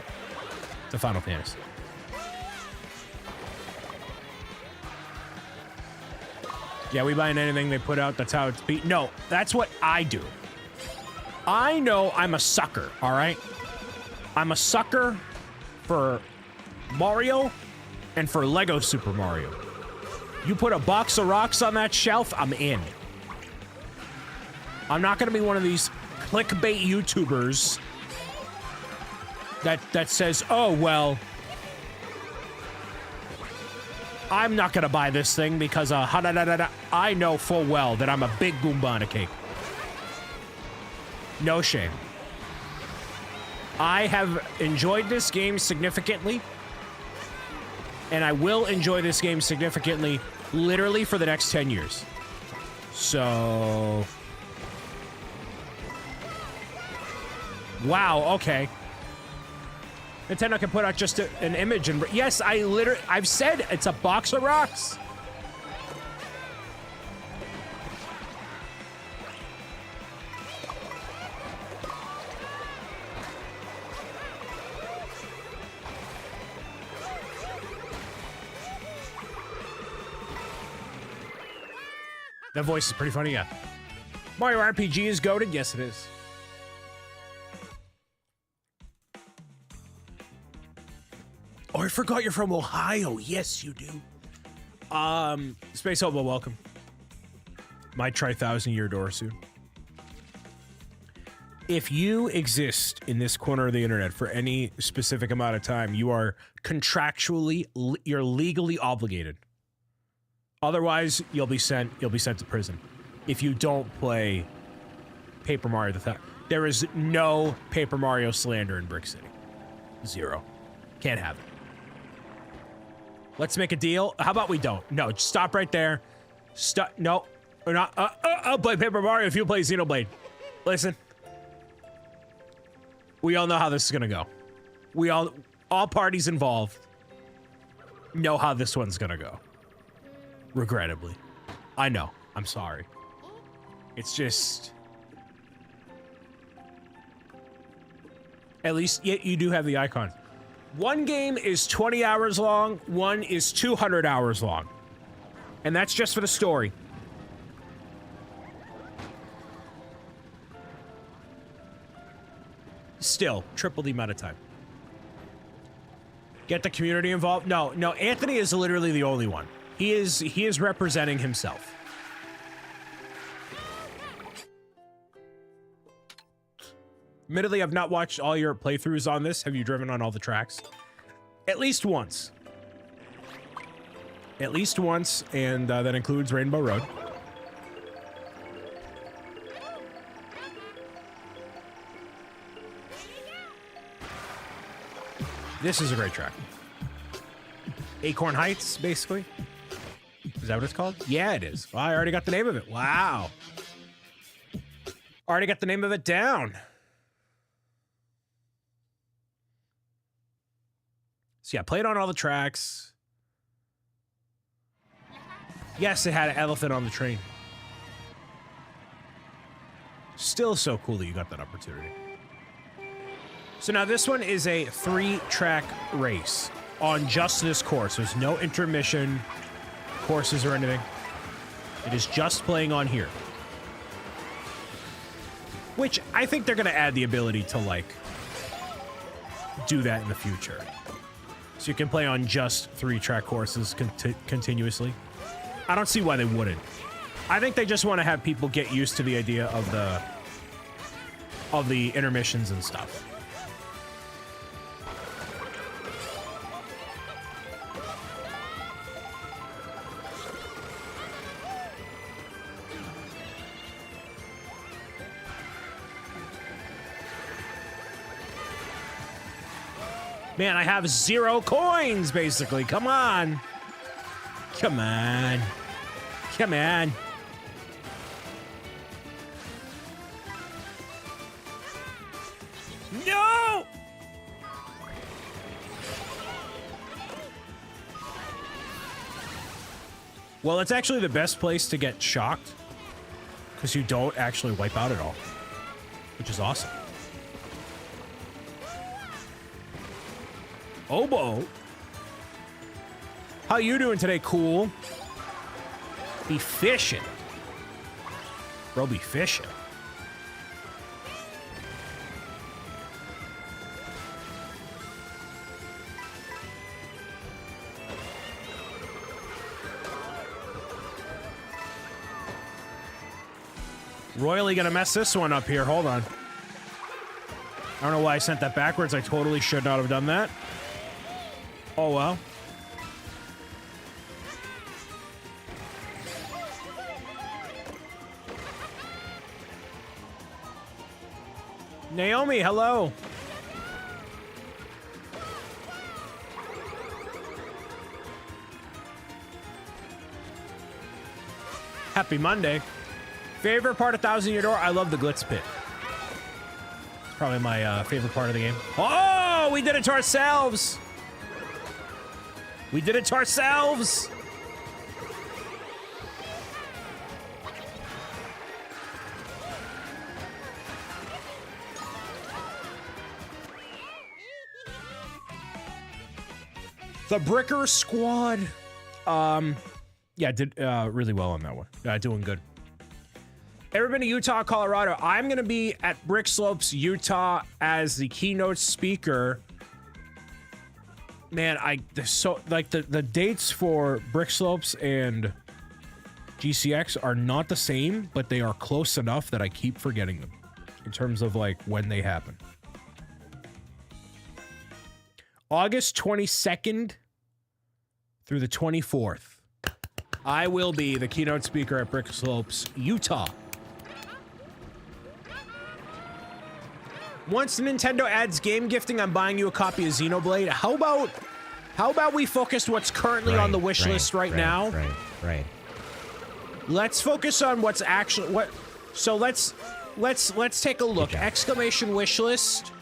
Speaker 2: to Final Fantasy. Yeah, we buying anything they put out. That's how it's beat. No, that's what I do. I know I'm a sucker, all right? I'm a sucker for Mario and for Lego Super Mario. You put a box of rocks on that shelf, I'm in. I'm not gonna be one of these clickbait YouTubers that says, oh, well, I'm not gonna buy this thing because I know full well that I'm a big Goomba on a cake. No shame. I have enjoyed this game significantly. And I will enjoy this game significantly, literally for the next 10 years. So... Wow, okay. Nintendo can put out just an image and... Yes, I've said it's a box of rocks. That voice is pretty funny, yeah. Mario RPG is goated? Yes, it is. Oh, I forgot you're from Ohio. Yes, you do. Space Hobo, welcome. Might try 1,000-year door soon. If you exist in this corner of the internet for any specific amount of time, you are contractually, you're legally obligated. Otherwise, you'll be sent to prison. If you don't play Paper Mario there is no Paper Mario slander in Brick City. Zero. Can't have it. Let's make a deal. How about we don't? No, stop right there. Stop. No, we're not. I'll play Paper Mario if you play Xenoblade. Listen. We all know how this is gonna go. All parties involved know how this one's gonna go. Regrettably. I know. I'm sorry. It's just... At least, yet you do have the icon. One game is 20 hours long, one is 200 hours long. And that's just for the story. Still, triple the amount of time. Get the community involved? No, Anthony is literally the only one. He is representing himself. Admittedly, I've not watched all your playthroughs on this. Have you driven on all the tracks? At least once. At least once, and that includes Rainbow Road. This is a great track. Acorn Heights, basically. Is that what it's called? Yeah, it is. Well, I already got the name of it. Wow. Already got the name of it down. So yeah, played on all the tracks. Yes, it had an elephant on the train. Still so cool that you got that opportunity. So now this one is a 3-track race on just this course. There's no intermission courses or anything. It is just playing on here. Which I think they're going to add the ability to, like, do that in the future. So you can play on just 3-track courses continuously. I don't see why they wouldn't. I think they just want to have people get used to the idea of the intermissions and stuff. Man, I have 0 coins, basically. Come on. Come on. Come on. No! Well, it's actually the best place to get shocked, because you don't actually wipe out at all, which is awesome. Obo. How you doing today, cool? Be fishing. Bro, be fishing. Royally gonna mess this one up here. Hold on. I don't know why I sent that backwards. I totally should not have done that. Oh, well. Naomi, hello. Happy Monday. Favorite part of Thousand Year Door? I love the Glitz Pit. It's probably my favorite part of the game. Oh, we did it to ourselves. We did it to ourselves. The Bricker Squad. Yeah, did really well on that one. Doing good. Ever been to Utah, Colorado? I'm going to be at Brick Slopes, Utah as the keynote speaker. Man, the dates for Brick Slopes and GCX are not the same, but they are close enough that I keep forgetting them in terms of like when they happen. August 22nd through the 24th. I will be the keynote speaker at Brick Slopes, Utah. Once Nintendo adds game gifting, I'm buying you a copy of Xenoblade. How about we focus what's currently on the wish list right now?
Speaker 5: Right.
Speaker 2: Let's focus on what's actually so let's take a look. Exclamation wish list.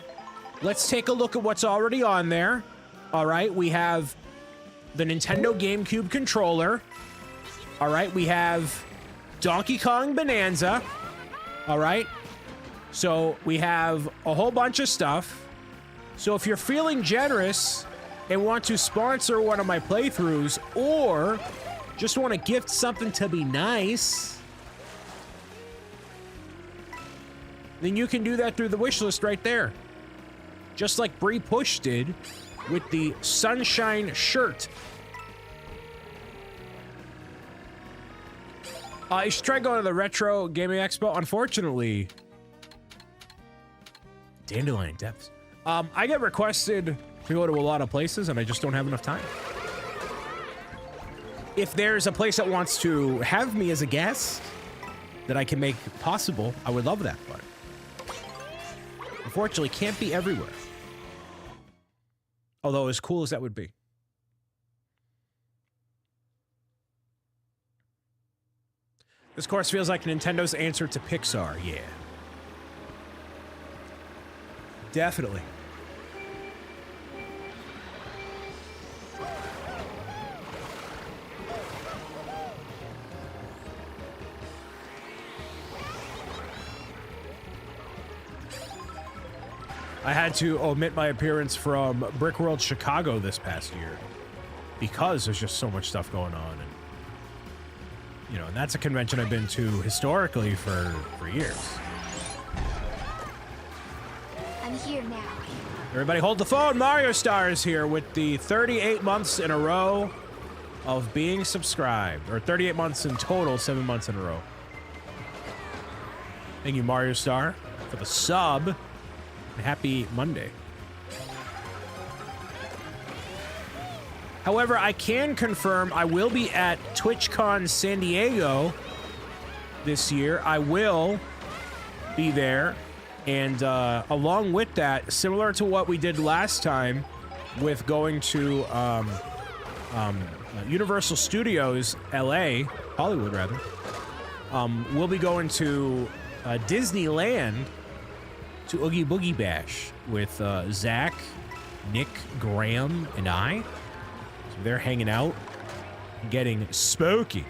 Speaker 2: Let's take a look at what's already on there. All right, we have the Nintendo GameCube controller. All right, we have Donkey Kong Bonanza. All right. So we have a whole bunch of stuff. So if you're feeling generous and want to sponsor one of my playthroughs or just want to gift something to be nice, then you can do that through the wish list right there. Just like Bree Push did with the Sunshine shirt. You should try going to the Retro Gaming Expo. Unfortunately, Dandelion Depths. I get requested to go to a lot of places, and I just don't have enough time. If there's a place that wants to have me as a guest that I can make possible, I would love that, but unfortunately, can't be everywhere. Although, as cool as that would be. This course feels like Nintendo's answer to Pixar, yeah. Definitely. I had to omit my appearance from Brick World Chicago this past year because there's just so much stuff going on. And, you know, and that's a convention I've been to historically for years.
Speaker 3: I'm here now.
Speaker 2: Everybody hold the phone. Mario Star is here with the 38 months in a row of being subscribed. Or 38 months in total, 7 months in a row. Thank you, Mario Star, for the sub. And happy Monday. However, I can confirm I will be at TwitchCon San Diego this year. I will be there. And along with that, similar to what we did last time with going to Universal Studios LA, Hollywood rather, we'll be going to Disneyland to Oogie Boogie Bash with Zach, Nick, Graham, and I. So they're hanging out, getting spooky.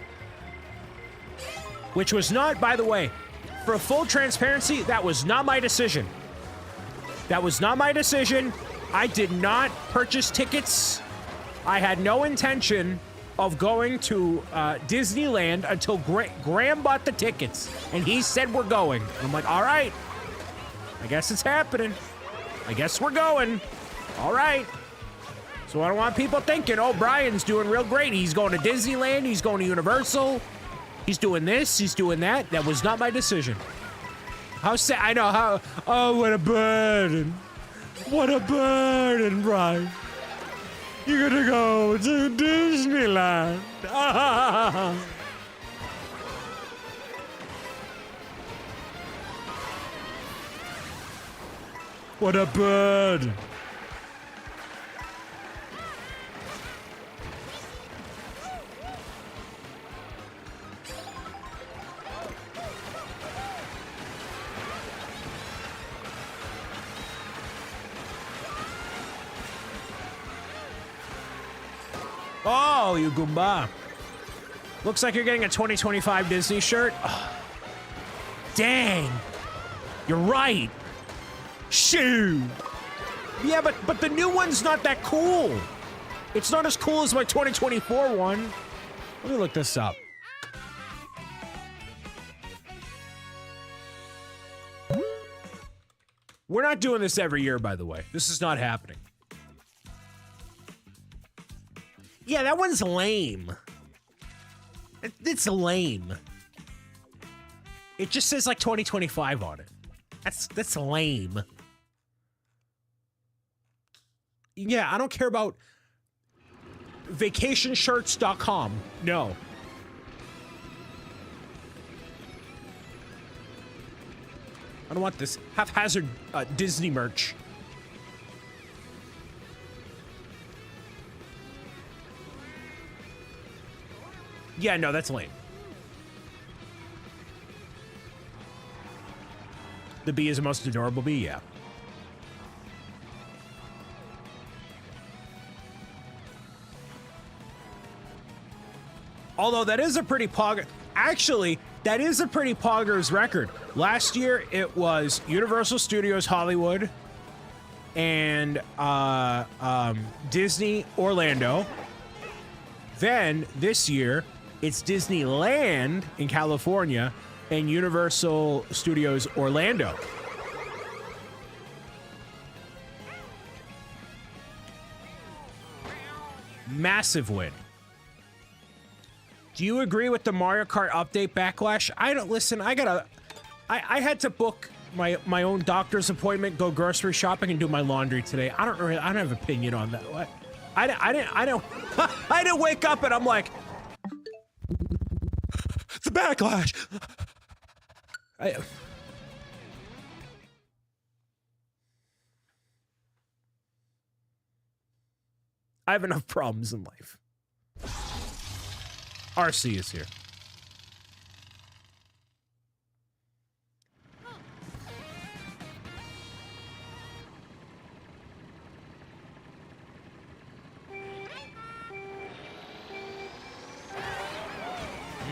Speaker 2: Which was not, by the way, for full transparency, that was not my decision. That was not my decision. I did not purchase tickets. I had no intention of going to Disneyland until Graham bought the tickets. And he said we're going. And I'm like, all right. I guess it's happening. I guess we're going. All right. So I don't want people thinking, oh, Brian's doing real great. He's going to Disneyland. He's going to Universal. He's doing this. He's doing that. That was not my decision. How sad. I know how. Oh, what a burden. What a burden, Brian. You're going to go to Disneyland. What a bird! Oh, you Goomba. Looks like you're getting a 2025 Disney shirt. Oh, dang. You're right. Shoo. Yeah, but the new one's not that cool. It's not as cool as my 2024 one. Let me look this up. We're not doing this every year, by the way. This is not happening. Yeah, that one's lame. It's lame. It just says like 2025 on it. That's lame. Yeah, I don't care about vacationshirts.com. No. I don't want this haphazard Disney merch. Yeah, no, that's lame. The bee is the most adorable bee, yeah. Although that is a pretty pog... Actually, that is a pretty poggers record. Last year, it was Universal Studios Hollywood and Disney Orlando. Then, this year, it's Disneyland in California and Universal Studios Orlando. Massive win. Do you agree with the Mario Kart update backlash? I don't listen. I had to book my own doctor's appointment, go grocery shopping, and do my laundry today. I don't have an opinion on that. What? I didn't wake up and I'm like, the backlash. I have enough problems in life. RC is here.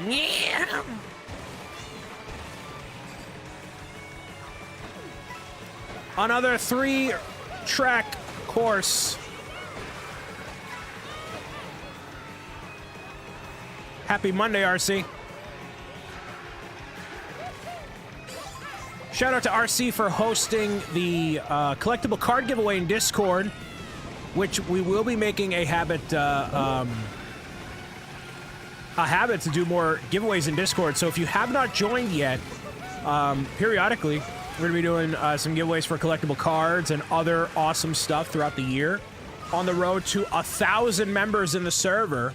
Speaker 2: Yeah. Another 3-track course. Happy Monday, RC. Shout out to RC for hosting the collectible card giveaway in Discord, which we will be making a habit to do more giveaways in Discord. So if you have not joined yet, periodically we're gonna be doing some giveaways for collectible cards and other awesome stuff throughout the year. On the road to 1,000 members in the server.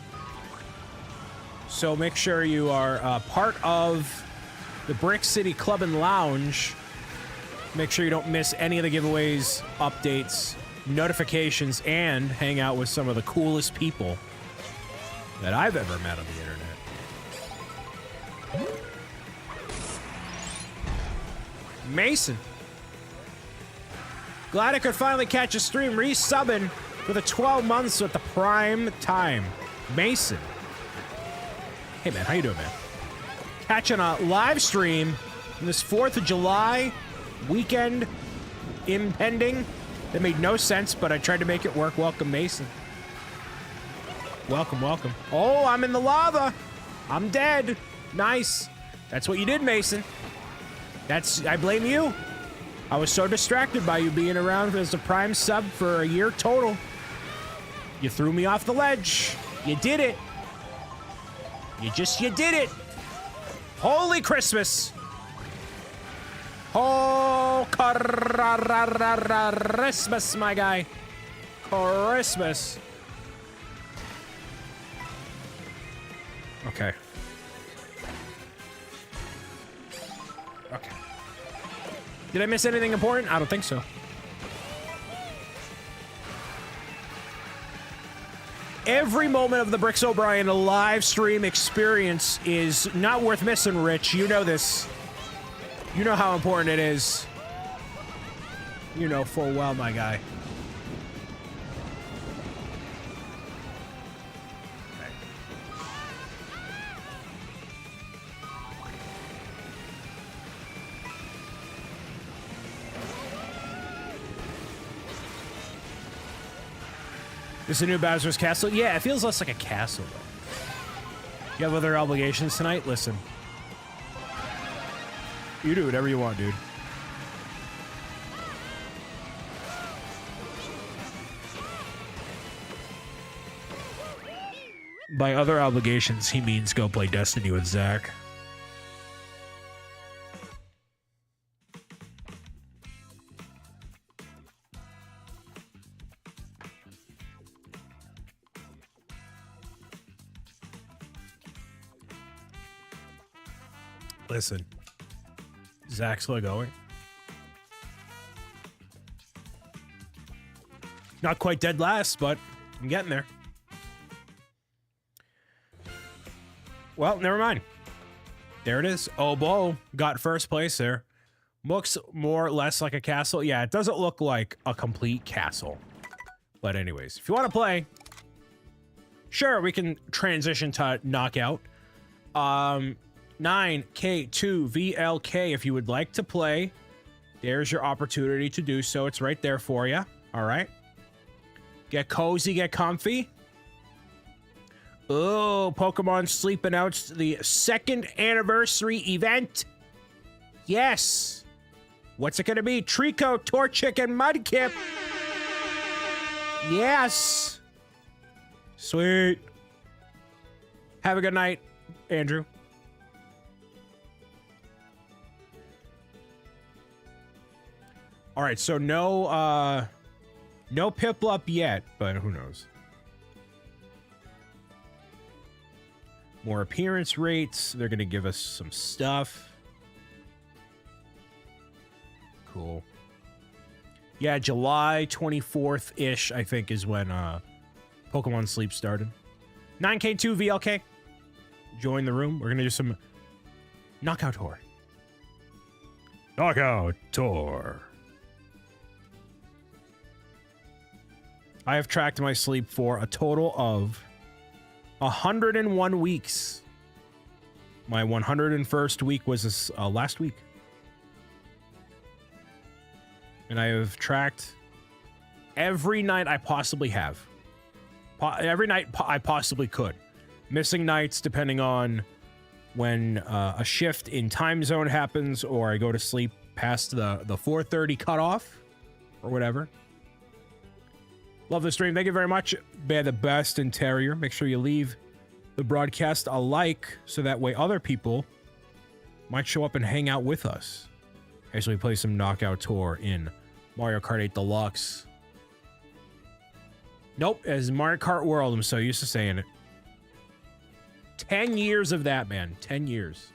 Speaker 2: So make sure you are part of the Brick City Club and Lounge. Make sure you don't miss any of the giveaways, updates, notifications, and hang out with some of the coolest people that I've ever met on the internet. Mason. Glad I could finally catch a stream resubbing for the 12 months with the prime time. Mason. Hey, man, how you doing, man? Catching a live stream on this 4th of July weekend impending. That made no sense, but I tried to make it work. Welcome, Mason. Welcome, welcome. Oh, I'm in the lava. I'm dead. Nice. That's what you did, Mason. I blame you. I was so distracted by you being around as a prime sub for a year total. You threw me off the ledge. You did it. You did it. Holy Christmas. Oh, Christmas, my guy. Christmas. Okay. Okay. Did I miss anything important? I don't think so. Every moment of the BricksOBrian live stream experience is not worth missing, Rich. You know this. You know how important it is. You know full well, my guy. This is a new Bowser's Castle? Yeah, it feels less like a castle, though. You have other obligations tonight? Listen. You do whatever you want, dude. By other obligations, he means go play Destiny with Zach. Listen, Zach's still going. Not quite dead last, but I'm getting there. Well, never mind. There it is. Obo got first place there. Looks more or less like a castle. Yeah, it doesn't look like a complete castle. But anyways, if you want to play, sure, we can transition to knockout. 9K2VLK if you would like to play. There's your opportunity to do so. It's right there for you. All right. Get cozy, get comfy. Oh, Pokemon Sleep announced the 2nd anniversary event. Yes. What's it going to be? Trico, Torchic, and Mudkip. Yes. Sweet. Have a good night, Andrew. All right, so no Piplup yet, but who knows? More appearance rates. They're going to give us some stuff. Cool. Yeah, July 24th-ish, I think, is when Pokemon Sleep started. 9K2VLK. Join the room. We're going to do some Knockout Tour. Knockout Tour. I have tracked my sleep for a total of 101 weeks. My 101st week was this last week. And I have tracked every night I possibly have. Every night I possibly could. Missing nights depending on when a shift in time zone happens or I go to sleep past the 4:30 cutoff or whatever. Love the stream. Thank you very much. Bear the best in Terrier. Make sure you leave the broadcast a like so that way other people might show up and hang out with us as we play some Knockout Tour in Mario Kart 8 Deluxe. Nope, as Mario Kart World. I'm so used to saying it. 10 years of that, man. 10 years.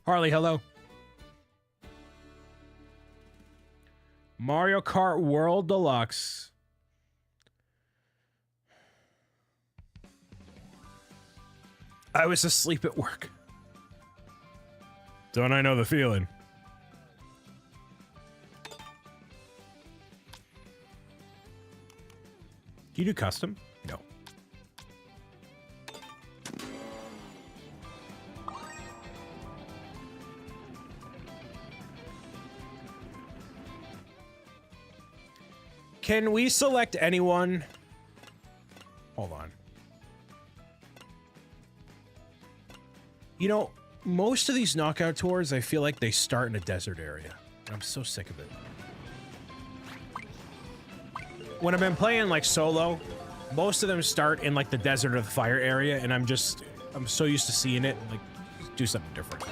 Speaker 2: Harley, hello. Mario Kart World Deluxe. I was asleep at work. Don't I know the feeling? Do you do custom? No. Can we select anyone? Hold on. You know, most of these knockout tours, I feel like they start in a desert area. I'm so sick of it. When I've been playing like solo, most of them start in like the desert or the fire area, and I'm so used to seeing it, like, do something different.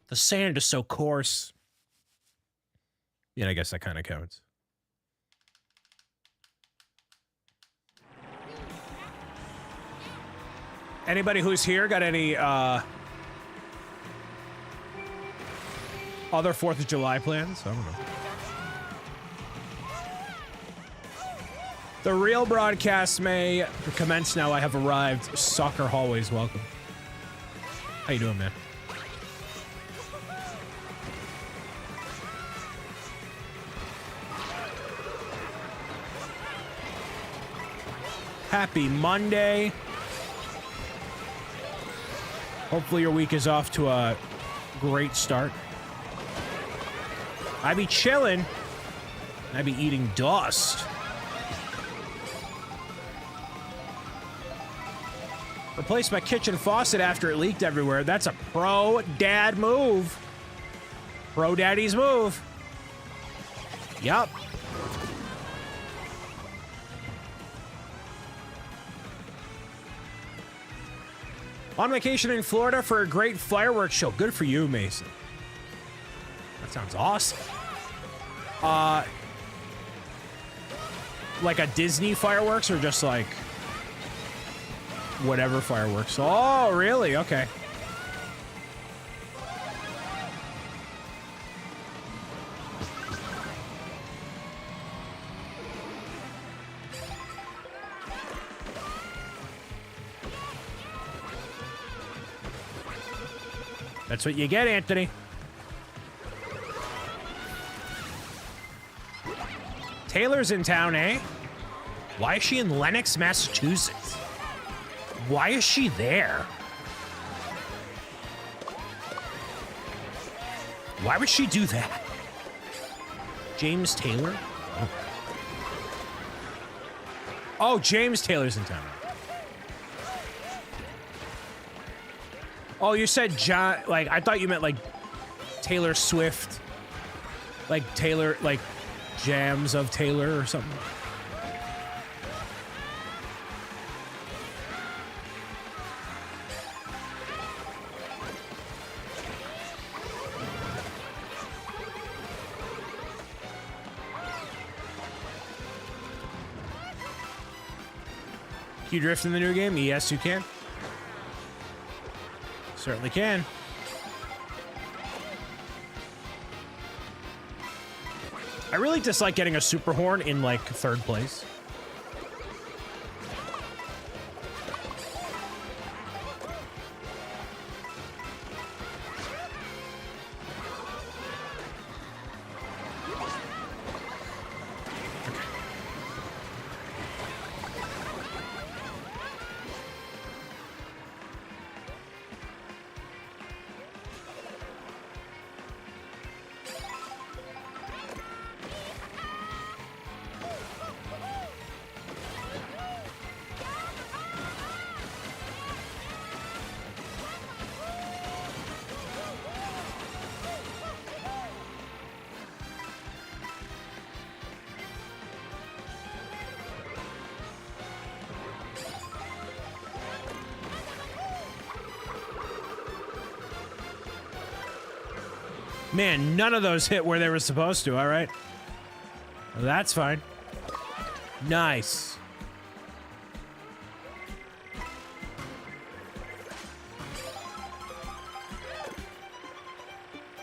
Speaker 2: The sand is so coarse. Yeah, I guess that kind of counts. Anybody who's here got any other 4th of July plans? I don't know. The real broadcast may commence now. I have arrived. Soccer Hallways, welcome. How you doing, man? Happy Monday. Hopefully your week is off to a great start. I be chilling. I be eating dust. Replaced my kitchen faucet after it leaked everywhere. That's a pro dad move. Pro daddy's move. Yup. On vacation in Florida for a great fireworks show. Good for you, Mason. That sounds awesome. Like a Disney fireworks or just like whatever fireworks? Oh, really? Okay. That's what you get, Anthony. Taylor's in town, eh? Why is she in Lenox, Massachusetts? Why is she there? Why would she do that? James Taylor? Oh, James Taylor's in town. Oh, you said John, like, I thought you meant, like, Taylor Swift. Like, Taylor, like, Jams of Taylor or something. Can you drift in the new game? Yes, you can. Certainly can. I really dislike getting a super horn in, like, third place. Man, none of those hit where they were supposed to, all right? Well, that's fine. Nice.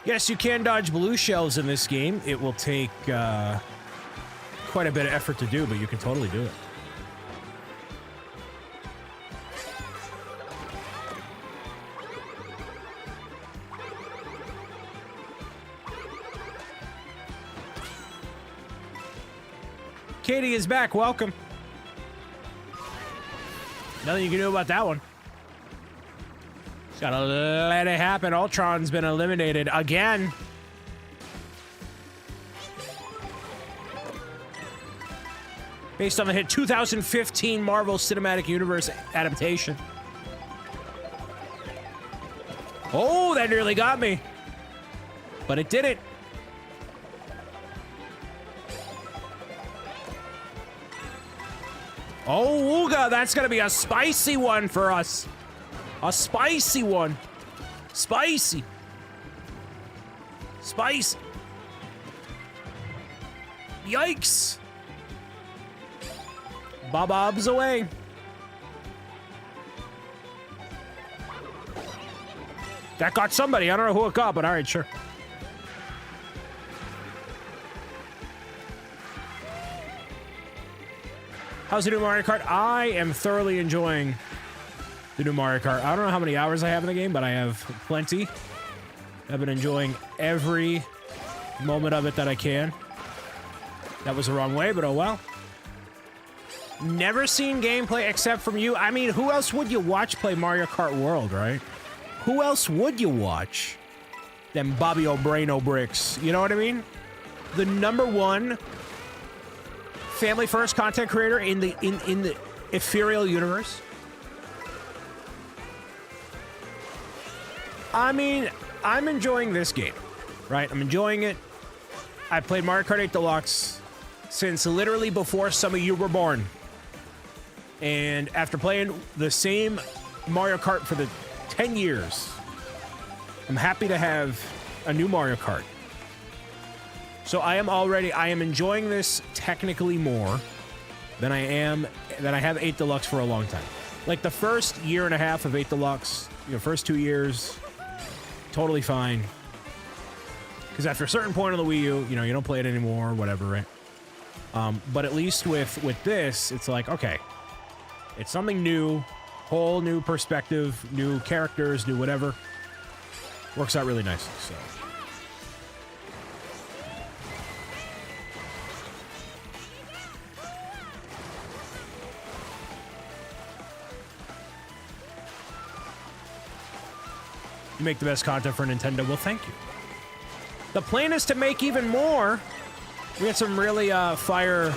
Speaker 2: Yes, you can dodge blue shells in this game. It will take quite a bit of effort to do, but you can totally do it. Katie is back. Welcome. Nothing you can do about that one. Just gotta let it happen. Ultron's been eliminated again. Based on the hit 2015 Marvel Cinematic Universe adaptation. Oh, that nearly got me. But it didn't. Oh, Ooga, that's gonna be a spicy one for us. A spicy one. Spicy. Spicy. Yikes. Bob-Bob's away. That got somebody. I don't know who it got, but all right, sure. How's the new Mario Kart? I am thoroughly enjoying the new Mario Kart. I don't know how many hours I have in the game, but I have plenty. I've been enjoying every moment of it that I can. That was the wrong way, but oh well. Never seen gameplay except from you. I mean, who else would you watch play Mario Kart World, right? who else would you watch than Bobby O'Brien Bricks? You know what I mean? The #1 family first content creator in the ethereal universe. I mean, I'm enjoying this game, right? I'm enjoying it. I played Mario Kart 8 Deluxe since literally before some of you were born. And after playing the same Mario Kart for the 10 years, I'm happy to have a new Mario Kart. So I am enjoying this technically more than I have 8 Deluxe for a long time. Like the first year and a half of 8 Deluxe, first 2 years, totally fine. Because after a certain point on the Wii U, you don't play it anymore, whatever, right? But at least with this, it's like, okay, it's something new, whole new perspective, new characters, new whatever. Works out really nicely, so. You make the best content for Nintendo. Well, thank you. The plan is to make even more. We got some really fire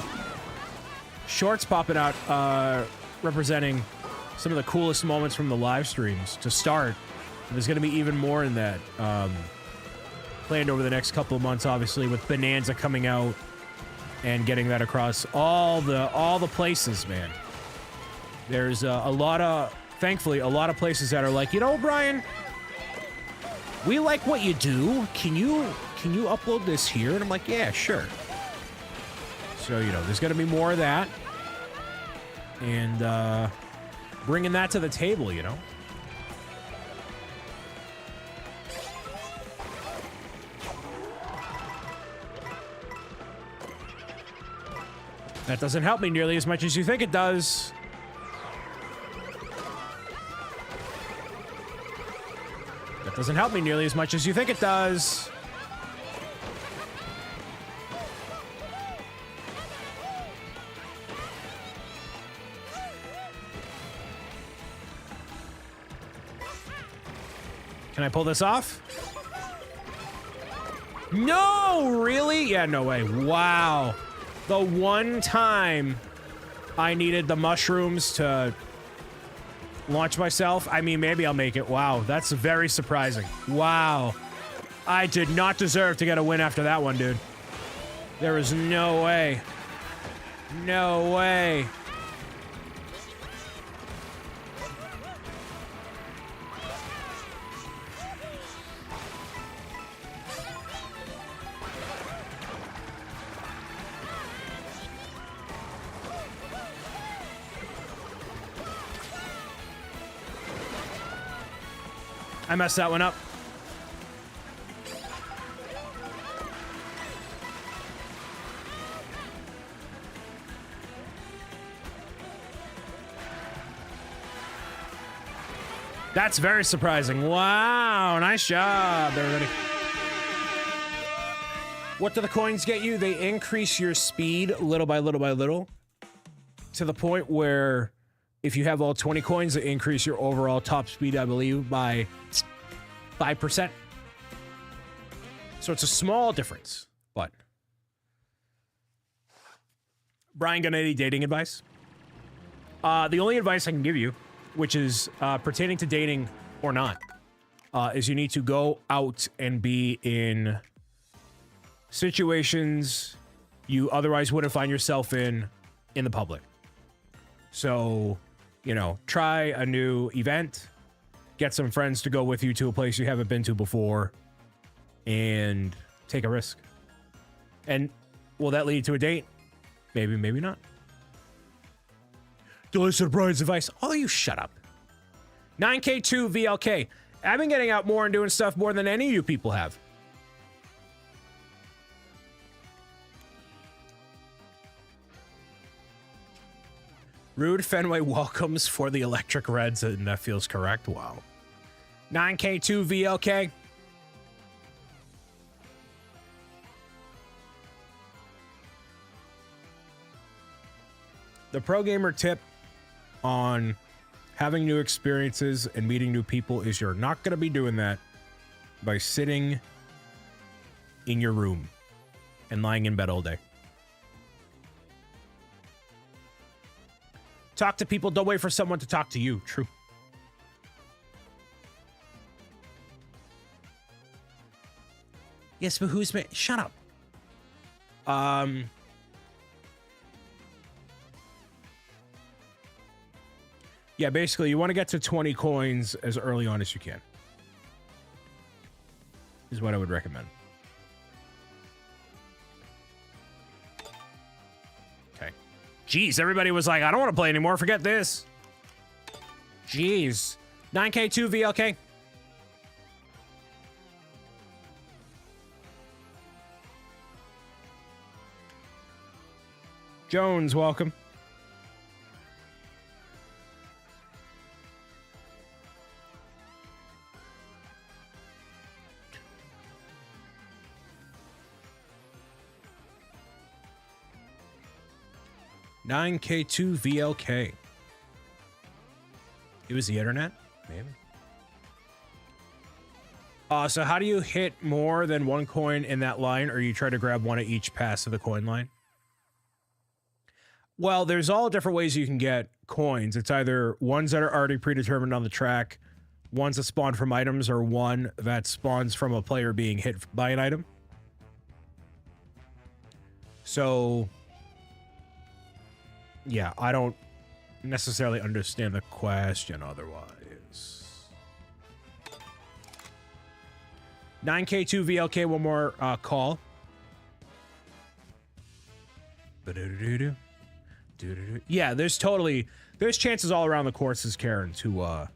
Speaker 2: shorts popping out representing some of the coolest moments from the live streams to start. And there's going to be even more in that planned over the next couple of months, obviously, with Bonanza coming out and getting that across all the places, man. There's thankfully, a lot of places that are like, Brian, we like what you do. Can you upload this here? And I'm like, yeah, sure. So, there's going to be more of that. And bringing that to the table, That doesn't help me nearly as much as you think it does. That doesn't help me nearly as much as you think it does. Can I pull this off? No, really? Yeah, no way. Wow. The one time I needed the mushrooms to launch myself, I mean, maybe I'll make it. Wow, that's very surprising. Wow. I did not deserve to get a win after that one, dude. There is no way. No way. I messed that one up. That's very surprising. Wow, nice job, everybody. What do the coins get you? They increase your speed little by little by little to the point where if you have all 20 coins, they increase your overall top speed, I believe, by 5%. So it's a small difference, but. Brian, got any dating advice? The only advice I can give you, which is pertaining to dating or not, is you need to go out and be in situations you otherwise wouldn't find yourself in the public. So, try a new event, get some friends to go with you to a place you haven't been to before, and take a risk. And will that lead to a date? Maybe, maybe not. Do you listen to Brian's advice? Oh, you shut up. 9K2 VLK. I've been getting out more and doing stuff more than any of you people have. Rude Fenway welcomes for the Electric Reds, and that feels correct. Wow. 9K2 VLK. The pro gamer tip on Having new experiences and meeting new people is you're not going to be doing that by sitting in your room and lying in bed all day. Talk to people. Don't wait for someone to talk to you. True. Yes, but who's... Shut up. Yeah, basically, you want to get to 20 coins as early on as you can. Is what I would recommend. Okay. Jeez, everybody was like, I don't want to play anymore. Forget this. Jeez. 9K2 VLK. Jones, welcome. $9K2 VLK. It was the internet? Maybe. So how do you hit more than one coin in that line, or you try to grab one at each pass of the coin line? Well, there's all different ways you can get coins. It's either ones that are already predetermined on the track, ones that spawn from items, or one that spawns from a player being hit by an item. So... yeah, I don't necessarily understand the question otherwise. 9K2 VLK, one more call. Yeah, there's chances all around the courses, Karen, to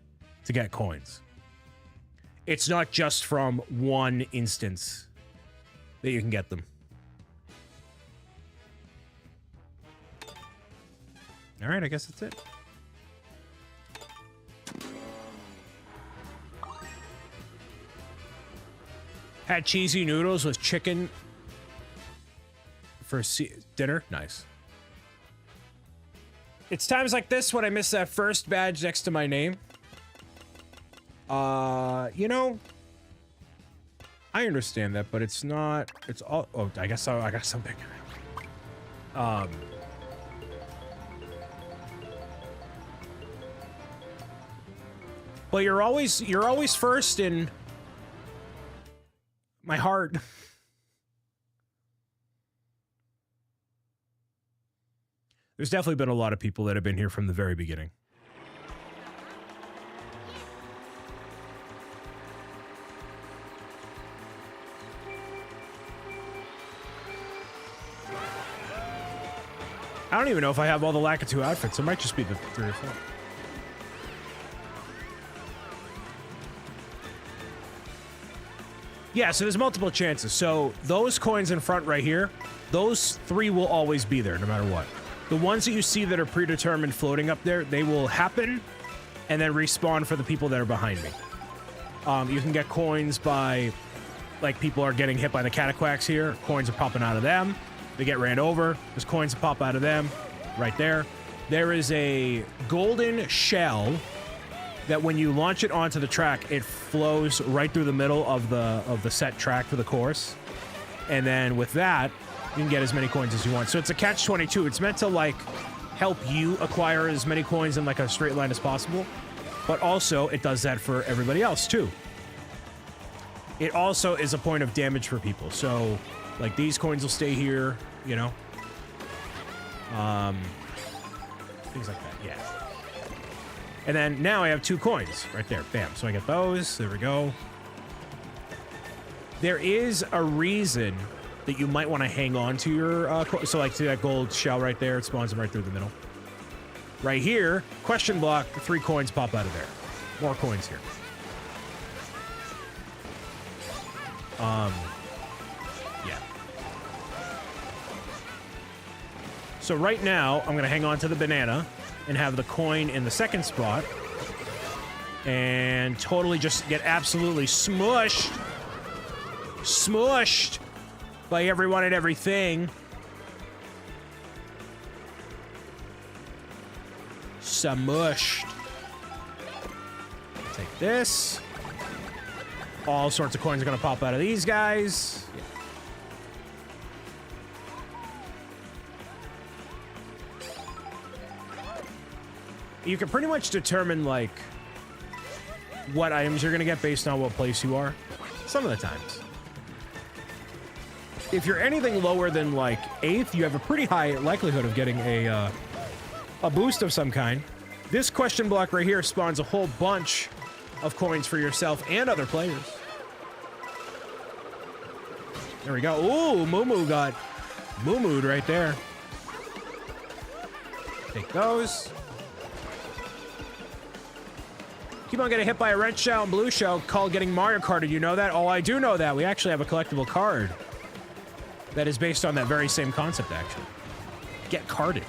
Speaker 2: get coins. It's not just from one instance that you can get them. All right, I guess that's it. Had cheesy noodles with chicken for dinner. Nice. It's times like this when I miss that first badge next to my name. You know, I understand that, but it's not. It's all. Oh, I guess I got something. Well, you're always first in my heart. There's definitely been a lot of people that have been here from the very beginning. I don't even know if I have all the Lakitu outfits. It might just be the 3 or 4. Yeah, so there's multiple chances. So those coins in front right here, those 3 will always be there no matter what. The ones that you see that are predetermined floating up there, they will happen and then respawn for the people that are behind me. You can get coins by, like, people are getting hit by the cataquacks here. Coins are popping out of them. They get ran over. There's coins that pop out of them right there. There is a golden shell that when you launch it onto the track, it flows right through the middle of the set track for the course. And then with that, you can get as many coins as you want. So it's a catch-22. It's meant to, like, help you acquire as many coins in, like, a straight line as possible. But also, it does that for everybody else, too. It also is a point of damage for people. So, like, these coins will stay here, you know? Things like that, yeah. And then now I have 2 coins right there. Bam. So I get those. There we go. There is a reason that you might want to hang on to your... so, like, see that gold shell right there? It spawns them right through the middle. Right here, question block, 3 coins pop out of there. More coins here. Yeah. So right now, I'm going to hang on to the banana and have the coin in the second spot. And totally just get absolutely smushed. Smushed by everyone and everything. Smushed. Take this. All sorts of coins are going to pop out of these guys. Yeah. You can pretty much determine, like, what items you're going to get based on what place you are. Some of the times. If you're anything lower than, like, 8th, you have a pretty high likelihood of getting a boost of some kind. This question block right here spawns a whole bunch of coins for yourself and other players. There we go. Ooh, Moo got Moo-Moo'd right there. Take those. Keep on getting hit by a red shell and blue shell called getting Mario Karted. You know that? Oh, I do know that. We actually have a collectible card that is based on that very same concept, actually. Get carded.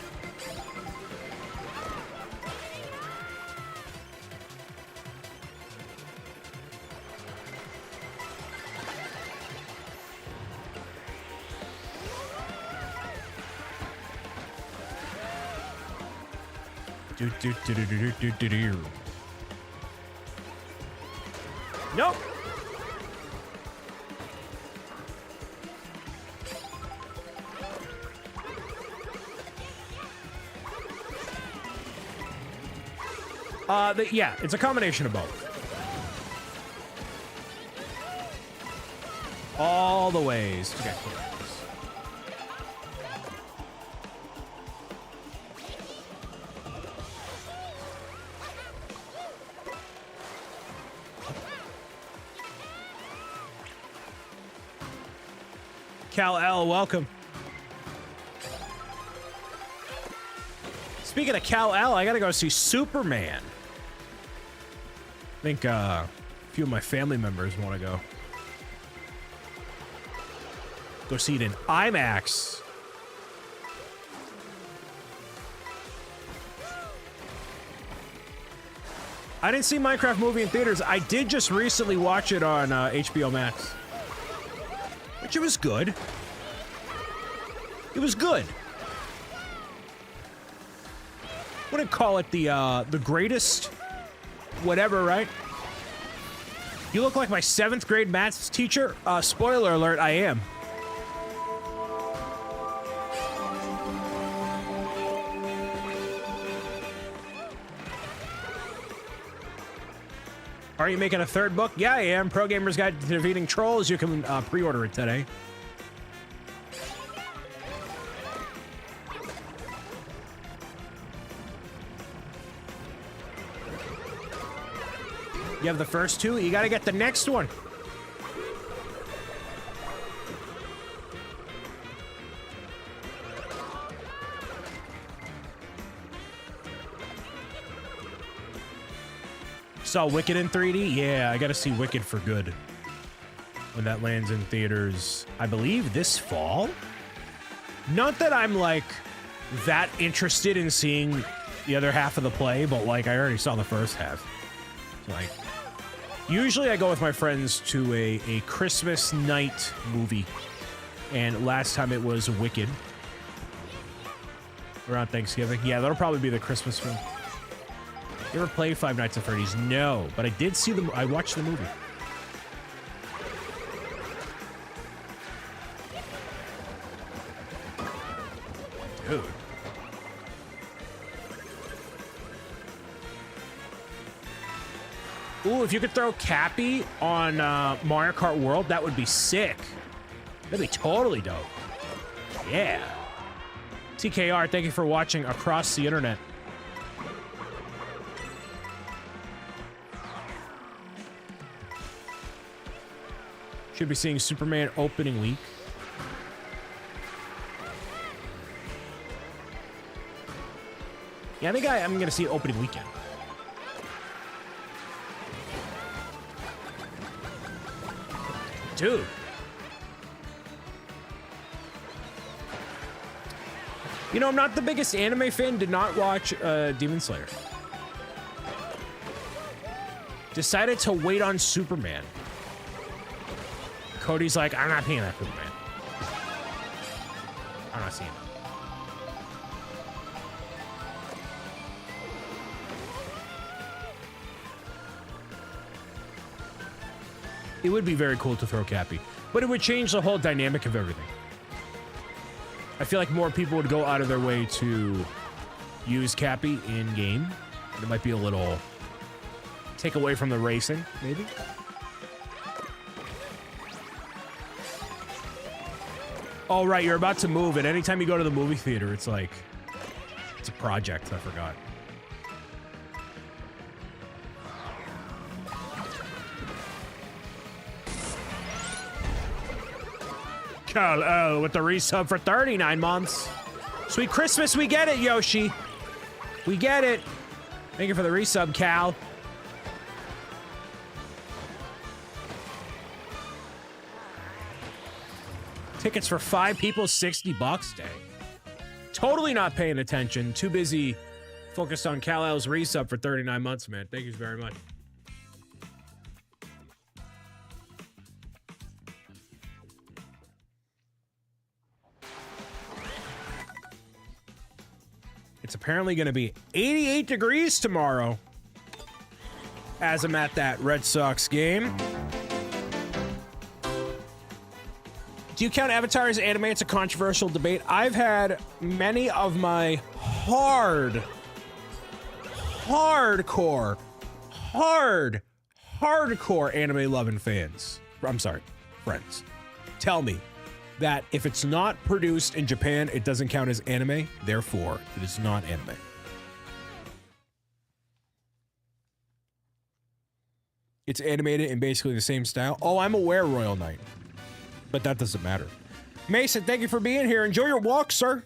Speaker 2: Nope. Yeah, it's a combination of both. All the ways to get coins. Cal L, welcome. Speaking of Cal L, I gotta go see Superman. I think a few of my family members want to go. Go see it in IMAX. I didn't see Minecraft movie in theaters. I did just recently watch it on HBO Max. Which it was good. It was good. Wouldn't call it the greatest whatever, right? You look like my 7th grade maths teacher. Spoiler alert, I am. Are you making a 3rd book? Yeah, I am. Pro Gamer's Guide to Defeating Trolls. You can pre-order it today. You have the first 2. You got to get the next one. Saw Wicked in 3D? Yeah, I gotta see Wicked for good when that lands in theaters, I believe this fall? Not that I'm, like, that interested in seeing the other half of the play, but, like, I already saw the first half. So, like, usually I go with my friends to a Christmas night movie, and last time it was Wicked. Around Thanksgiving. Yeah, that'll probably be the Christmas film. You ever played Five Nights at Freddy's? No, but I did see I watched the movie. Dude. Ooh, if you could throw Cappy on Mario Kart World, that would be sick. That'd be totally dope. Yeah. TKR, thank you for watching across the internet. Should be seeing Superman opening week. Yeah, I think I'm going to see opening weekend. Dude. You know, I'm not the biggest anime fan. Did not watch Demon Slayer. Decided to wait on Superman. Cody's like, I'm not paying that for man. I'm not seeing it. It would be very cool to throw Cappy, but it would change the whole dynamic of everything. I feel like more people would go out of their way to use Cappy in game. It might be a little take away from the racing, maybe. Oh, right, you're about to move, and anytime you go to the movie theater, it's like, it's a project, I forgot. Cal L with the resub for 39 months. Sweet Christmas, we get it, Yoshi. We get it. Thank you for the resub, Cal. Tickets for 5 people, $60. Dang. Totally not paying attention. Too busy focused on Kal-El's resub for 39 months, man. Thank you very much. It's apparently going to be 88 degrees tomorrow as I'm at that Red Sox game. Do you count Avatar as anime? It's a controversial debate. I've had many of my hardcore anime loving fans, I'm sorry, friends, tell me that if it's not produced in Japan, it doesn't count as anime, therefore it is not anime. It's animated in basically the same style. Oh, I'm aware, Royal Knight. But that doesn't matter. Mason, thank you for being here. Enjoy your walk, sir.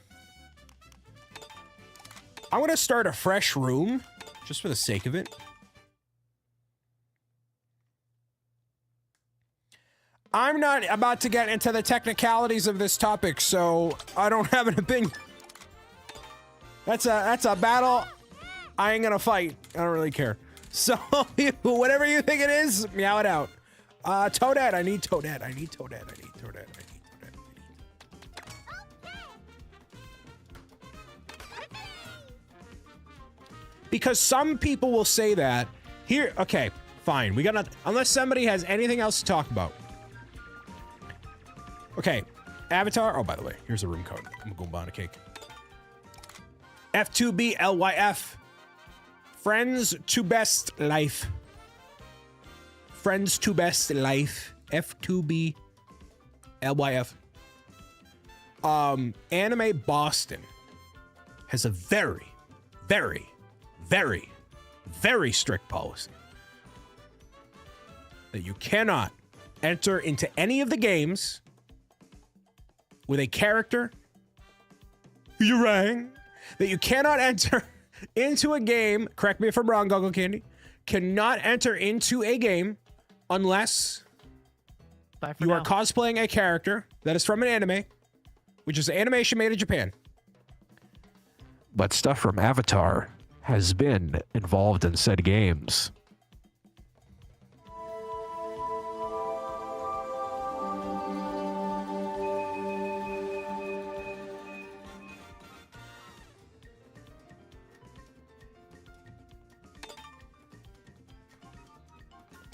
Speaker 2: I want to start a fresh room, just for the sake of it. I'm not about to get into the technicalities of this topic, so I don't have an opinion. That's a battle I ain't gonna fight. I don't really care. So, whatever you think it is, meow it out. Toadette, I need Toadette. I need Toadette. I need Toadette. I need Toadette. Because some people will say that. Here, okay, fine. We got unless somebody has anything else to talk about. Okay, Avatar. Oh, by the way, here's a room code. I'm gonna go buy a cake. F2BLYF. Friends to best life. Friends to best life. F2B LYF. Anime Boston has a very, very, very, very strict policy that you cannot enter into any of the games with a character you rang, that you cannot enter into a game, correct me if I'm wrong, Goggle Candy, cannot enter into a game unless you are cosplaying a character that is from an anime, which is animation made in Japan. But stuff from Avatar has been involved in said games.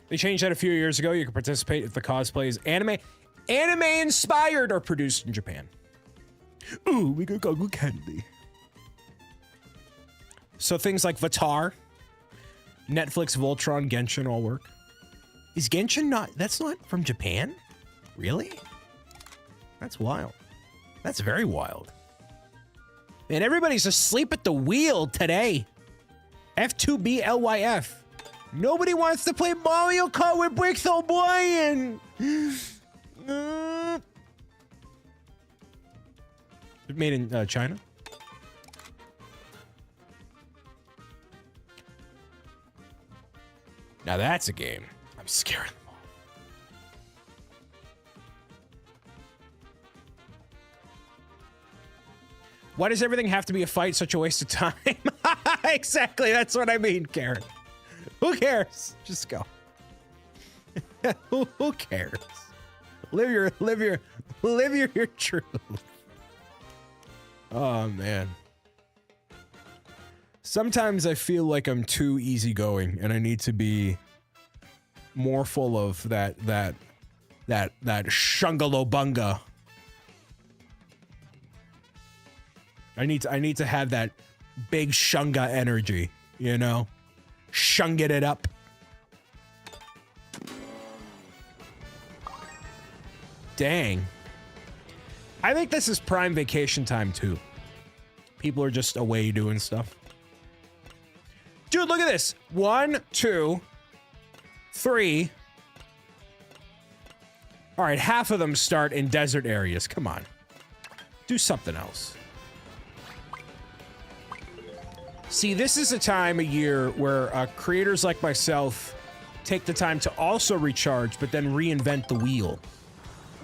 Speaker 2: They changed that a few years ago. You can participate if the cosplay is anime inspired or produced in Japan. Ooh, we got Goggle Candy. So things like Vatar, Netflix, Voltron, Genshin all work. Is Genshin not, that's not from Japan? Really? That's wild. That's very wild. Man, everybody's asleep at the wheel today. F2BLYF. Nobody wants to play Mario Kart with BricksOBrian. Made in China. Now that's a game. I'm scared of them all. Why does everything have to be a fight? Such a waste of time. Exactly. That's what I mean, Karen. Who cares? Just go. Who cares? Live your truth. Oh man. Sometimes I feel like I'm too easygoing and I need to be more full of that shungalobunga. I need to have that big shunga energy, you know? Shunging it up. Dang. I think this is prime vacation time too. People are just away doing stuff. Dude, look at this. 1, 2, 3. All right, half of them start in desert areas. Come on. Do something else. See, this is a time of year where creators like myself take the time to also recharge, but then reinvent the wheel.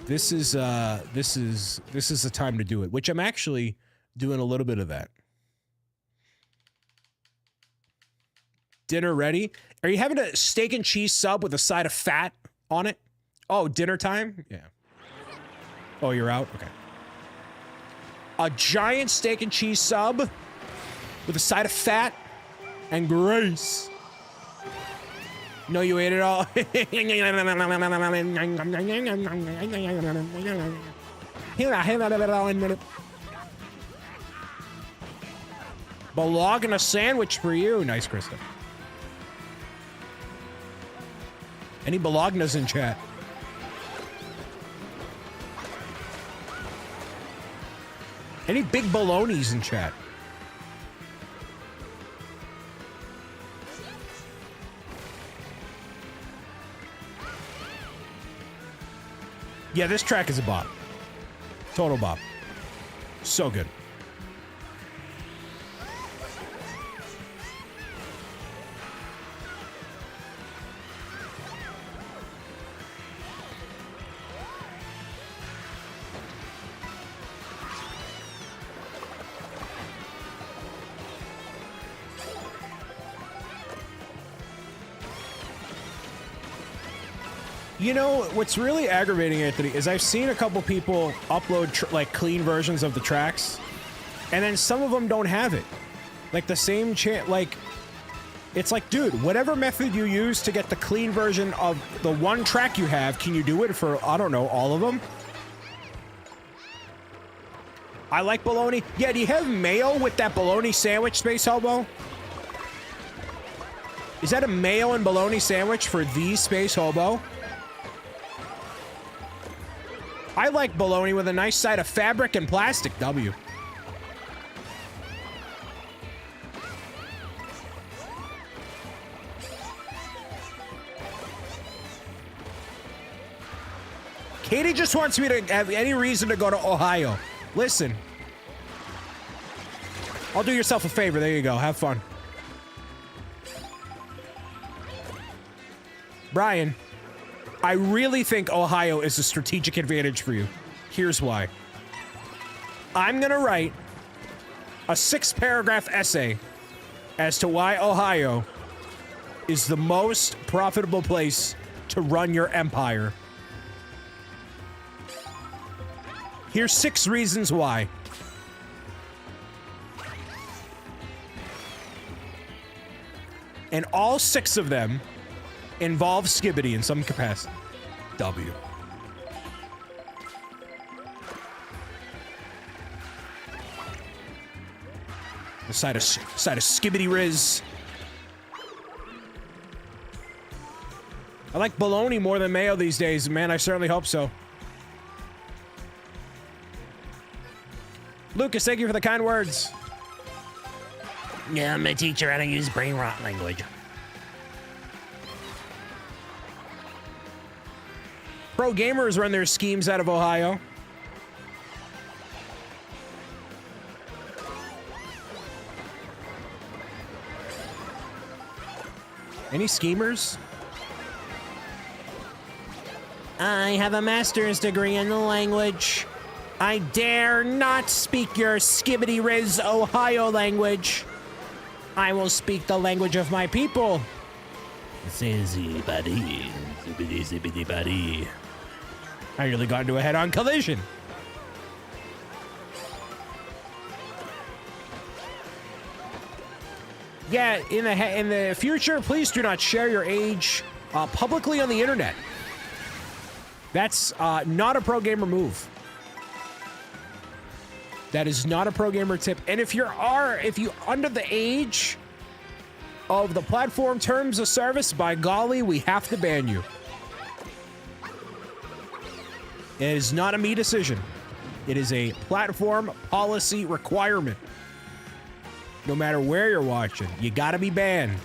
Speaker 2: This is the time to do it, which I'm actually doing a little bit of that. Dinner ready? Are you having a steak and cheese sub with a side of fat on it? Oh, dinner time? Yeah. Oh, you're out? Okay. A giant steak and cheese sub with a side of fat and grace. No, you ate it all. Bologna sandwich for you. Nice, Krista. Any Bolognas in chat? Any big bolognas in chat? Yeah, this track is a bop. Total bop. So good. You know, what's really aggravating, Anthony, is I've seen a couple people upload like clean versions of the tracks, and then some of them don't have it. Like the same like, it's like, dude, whatever method you use to get the clean version of the one track you have, can you do it for, I don't know, all of them? I like bologna. Yeah, do you have mayo with that bologna sandwich, Space Hobo? Is that a mayo and bologna sandwich for the Space Hobo? I like bologna with a nice side of fabric and plastic, W. Katie just wants me to have any reason to go to Ohio. Listen. I'll do yourself a favor. There you go. Have fun. Brian. I really think Ohio is a strategic advantage for you. Here's why. I'm gonna write a 6-paragraph essay as to why Ohio is the most profitable place to run your empire. Here's 6 reasons why. And all 6 of them involve Skibbity in some capacity. W. The side of Skibbity Riz. I like bologna more than mayo these days, man. I certainly hope so. Lucas, thank you for the kind words. Yeah, I'm a teacher how to use brain rot language. Pro gamers run their schemes out of Ohio. Any schemers? I have a master's degree in the language. I dare not speak your Skibbity Riz Ohio language. I will speak the language of my people. Zibbity, zibbity, buddy. I nearly got into a head-on collision. Yeah, in the future, please do not share your age publicly on the internet. That's not a pro gamer move. That is not a pro gamer tip. And if you under the age of the platform terms of service, by golly, we have to ban you. It is not a me decision. It is a platform policy requirement. No matter where you're watching, you gotta be banned.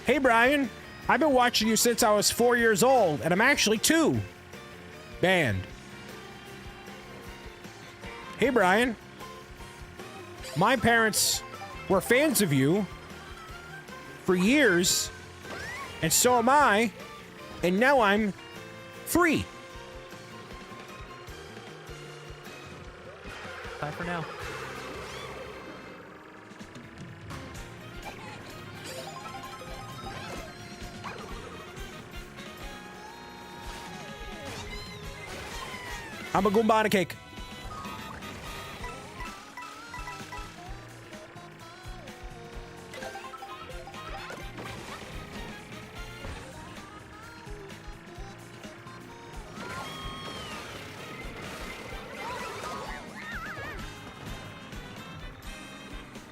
Speaker 2: Hey, Brian, I've been watching you since I was 4 years old, and I'm actually 2. Banned. Hey, Brian. My parents were fans of you for years, and so am I, and now I'm 3.
Speaker 5: Bye for now.
Speaker 2: I'm a Goombana cake.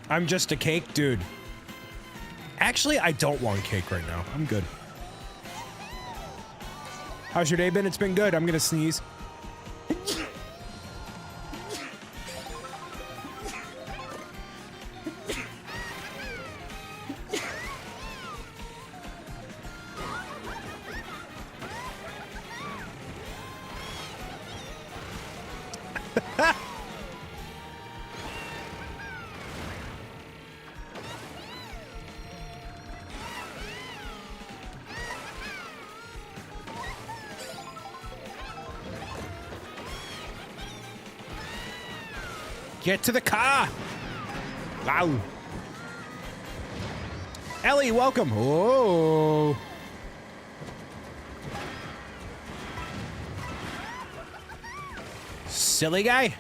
Speaker 2: I'm just a cake, dude. Actually, I don't want cake right now. I'm good. How's your day been? It's been good. I'm gonna sneeze. Get to the car! Wow. Ellie, welcome. Oh. Silly guy.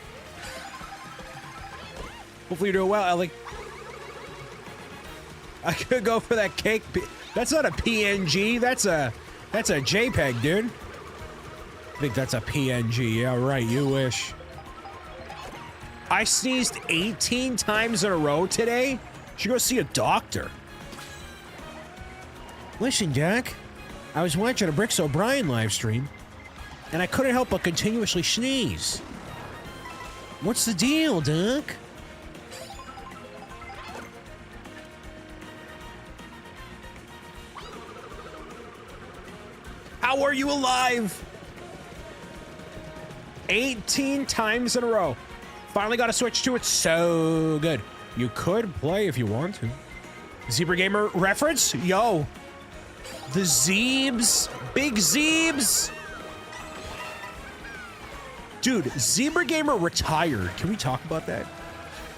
Speaker 2: Hopefully you're doing well, Ellie. I could go for that cake. That's not a PNG. That's a JPEG, dude. I think that's a PNG. Yeah, right. You wish. I sneezed 18 times in a row today. Should go see a doctor. Listen, Jack. I was watching a BricksOBrian live stream, and I couldn't help but continuously sneeze. What's the deal, Doc? How are you alive? 18 times in a row. Finally got to switch to it. So good. You could play if you want to. Zebra Gamer reference? Yo. The Zeebs. Big Zeebs. Dude, Zebra Gamer retired. Can we talk about that?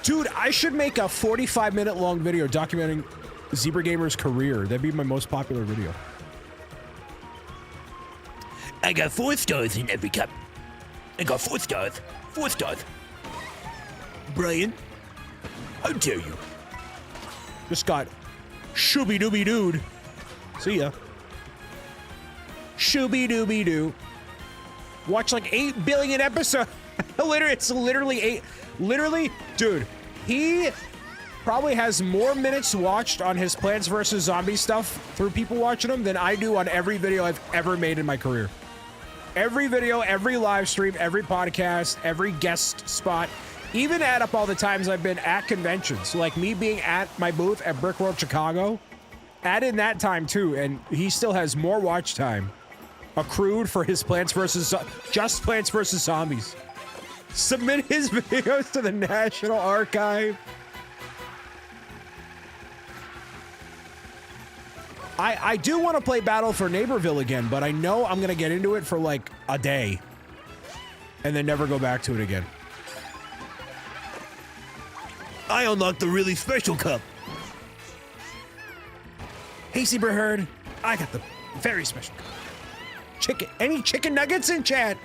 Speaker 2: Dude, I should make a 45-minute long video documenting Zebra Gamer's career. That'd be my most popular video. I got 4 stars in every cup. I got 4 stars. 4 stars. Brian, how dare you? Just got shooby-dooby-dooed. See ya. Shooby-dooby-doo. Watch like 8 billion episodes. It's literally 8. Literally, dude, he probably has more minutes watched on his Plants vs. Zombies stuff through people watching him than I do on every video I've ever made in my career. Every video, every live stream, every podcast, every guest spot. Even add up all the times I've been at conventions, like me being at my booth at Brick World Chicago. Add in that time too, and he still has more watch time accrued for his Plants vs. Zombies. Submit his videos to the National Archive. I do want to play Battle for Neighborville again, but I know I'm going to get into it for like a day and then never go back to it again. I unlocked the really special cup. Hey, Zebra Herd. I got the very special cup. Chicken. Any chicken nuggets in chat?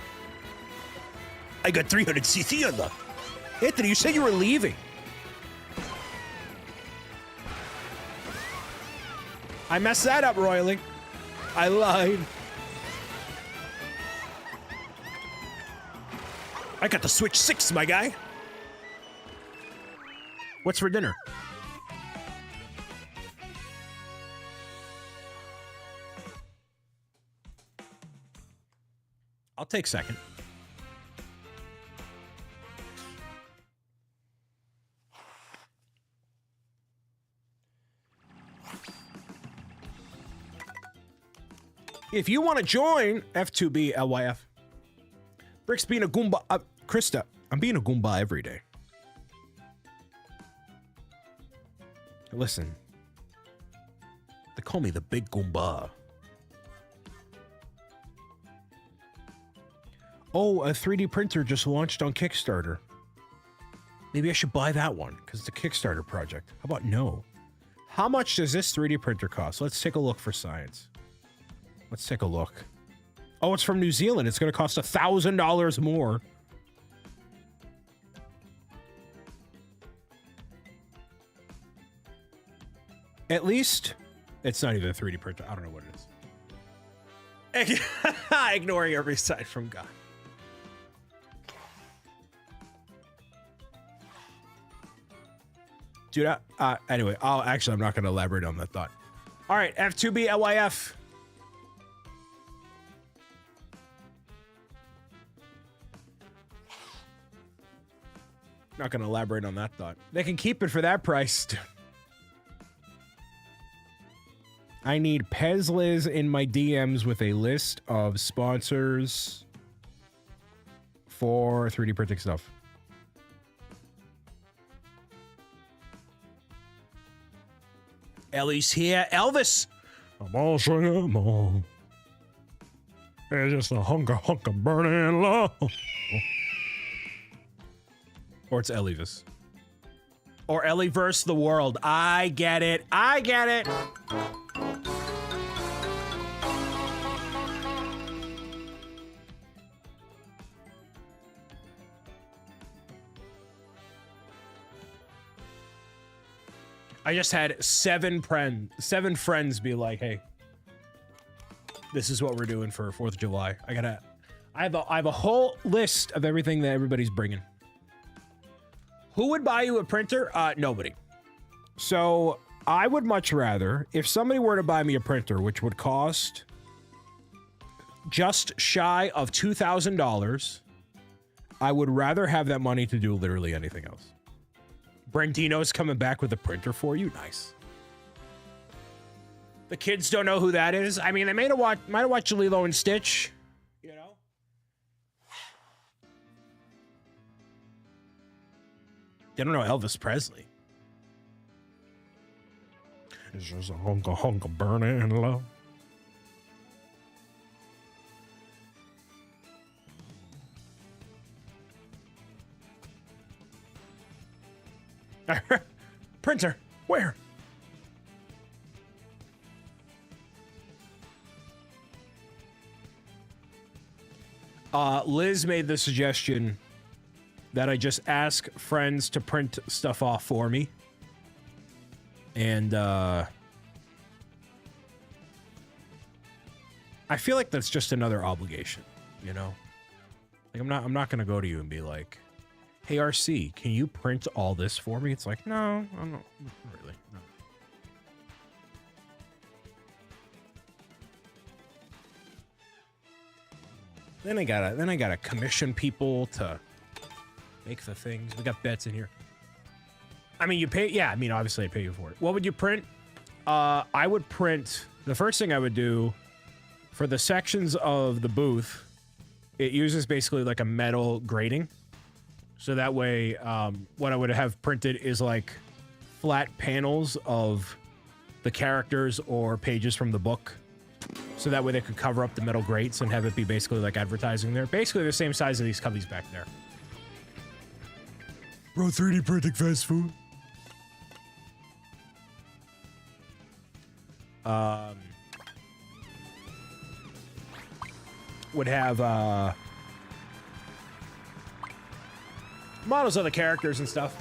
Speaker 2: I got 300cc unlocked. Anthony, you said you were leaving. I messed that up royally. I lied. I got the Switch 6, my guy. What's for dinner? I'll take second. If you want to join F2B LYF, Bricks being a Goomba, Krista, I'm being a Goomba every day. Listen, they call me the Big Goomba. Oh, a 3D printer just launched on Kickstarter. Maybe I should buy that one because it's a Kickstarter project. How about no? How much does this 3D printer cost? Let's take a look for science. Let's take a look. Oh, it's from New Zealand. It's going to cost $1,000 more. At least, it's not even a 3D printer. I don't know what it is. Ignoring every side from God. Dude, anyway, I'm not going to elaborate on that thought. All right, F2B LYF. Not going to elaborate on that thought. They can keep it for that price. I need Pezliz in my DMs with a list of sponsors for 3D printing stuff. Ellie's here. Elvis! I'm all singing them all. It's just a hunker burning love. Or it's Ellievis. Or Ellieverse the world. I get it. I get it. I just had seven friends be like, hey, this is what we're doing for 4th of July. I have a whole list of everything that everybody's bringing. Who would buy you a printer? Nobody. So I would much rather, if somebody were to buy me a printer, which would cost just shy of $2,000, I would rather have that money to do literally anything else. Brentino's coming back with a printer for you. Nice. The kids don't know who that is. I mean, they might have watched Lilo and Stitch, you know? They don't know Elvis Presley. It's just a hunka burning love. Printer, where? Liz made the suggestion that I just ask friends to print stuff off for me. And, I feel like that's just another obligation, you know? Like, I'm not gonna go to you and be like, hey, RC, can you print all this for me? It's like, no, I'm not really. No. Then I gotta commission people to make the things. We got bets in here. I mean, you pay. Yeah, I mean, obviously I pay you for it. What would you print? I would print. The first thing I would do for the sections of the booth, it uses basically like a metal grating. So that way, what I would have printed is like flat panels of the characters or pages from the book. So that way they could cover up the metal grates and have it be basically like advertising there. Basically the same size of these cubbies back there. Bro, 3D printing fast food. Would have, models of the characters and stuff.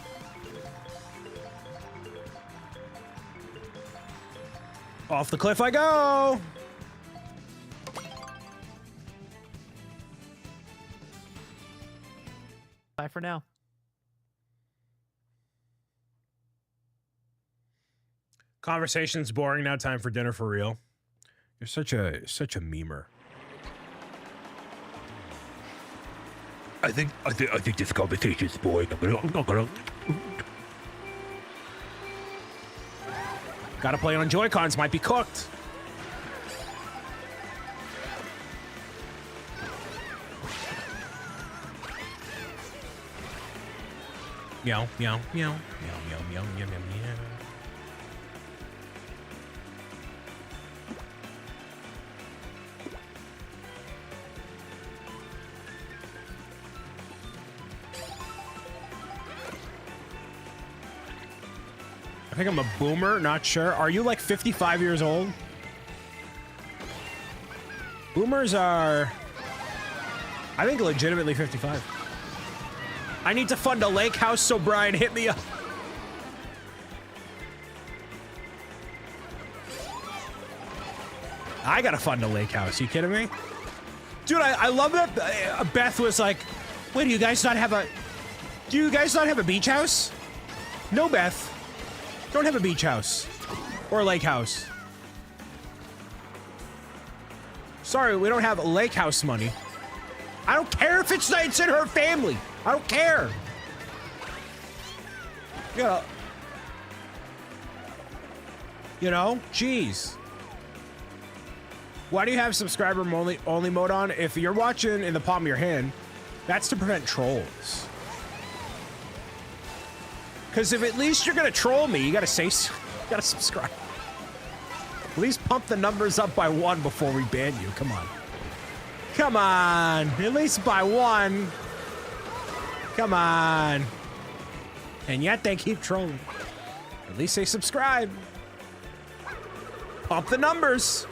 Speaker 2: Off the cliff I go!
Speaker 5: Bye for now.
Speaker 2: Conversation's boring. Now time for dinner for real. You're such a memer.
Speaker 6: I think this conversation is boring. I'm not gonna.
Speaker 2: Gotta play on Joy-Cons. Might be cooked. Meow, meow, meow, meow, meow, meow, meow, meow, meow. I think I'm a boomer, not sure. Are you like 55 years old? Boomers are, I think, legitimately 55. I need to fund a lake house, so Brian, hit me up. I gotta fund a lake house. You kidding me? Dude, I love that Beth was like, wait, do you guys not have a beach house? No, Beth. Don't have a beach house. Or a lake house. Sorry, we don't have a lake house money. I don't care if it's in her family. I don't care. You know, jeez. Why do you have subscriber only mode on? If you're watching in the palm of your hand, that's to prevent trolls. Because if at least you're gonna troll me, you gotta subscribe. At least pump the numbers up by 1 before we ban you. Come on. Come on. At least by 1. Come on. And yet they keep trolling. At least they subscribe. Pump the numbers.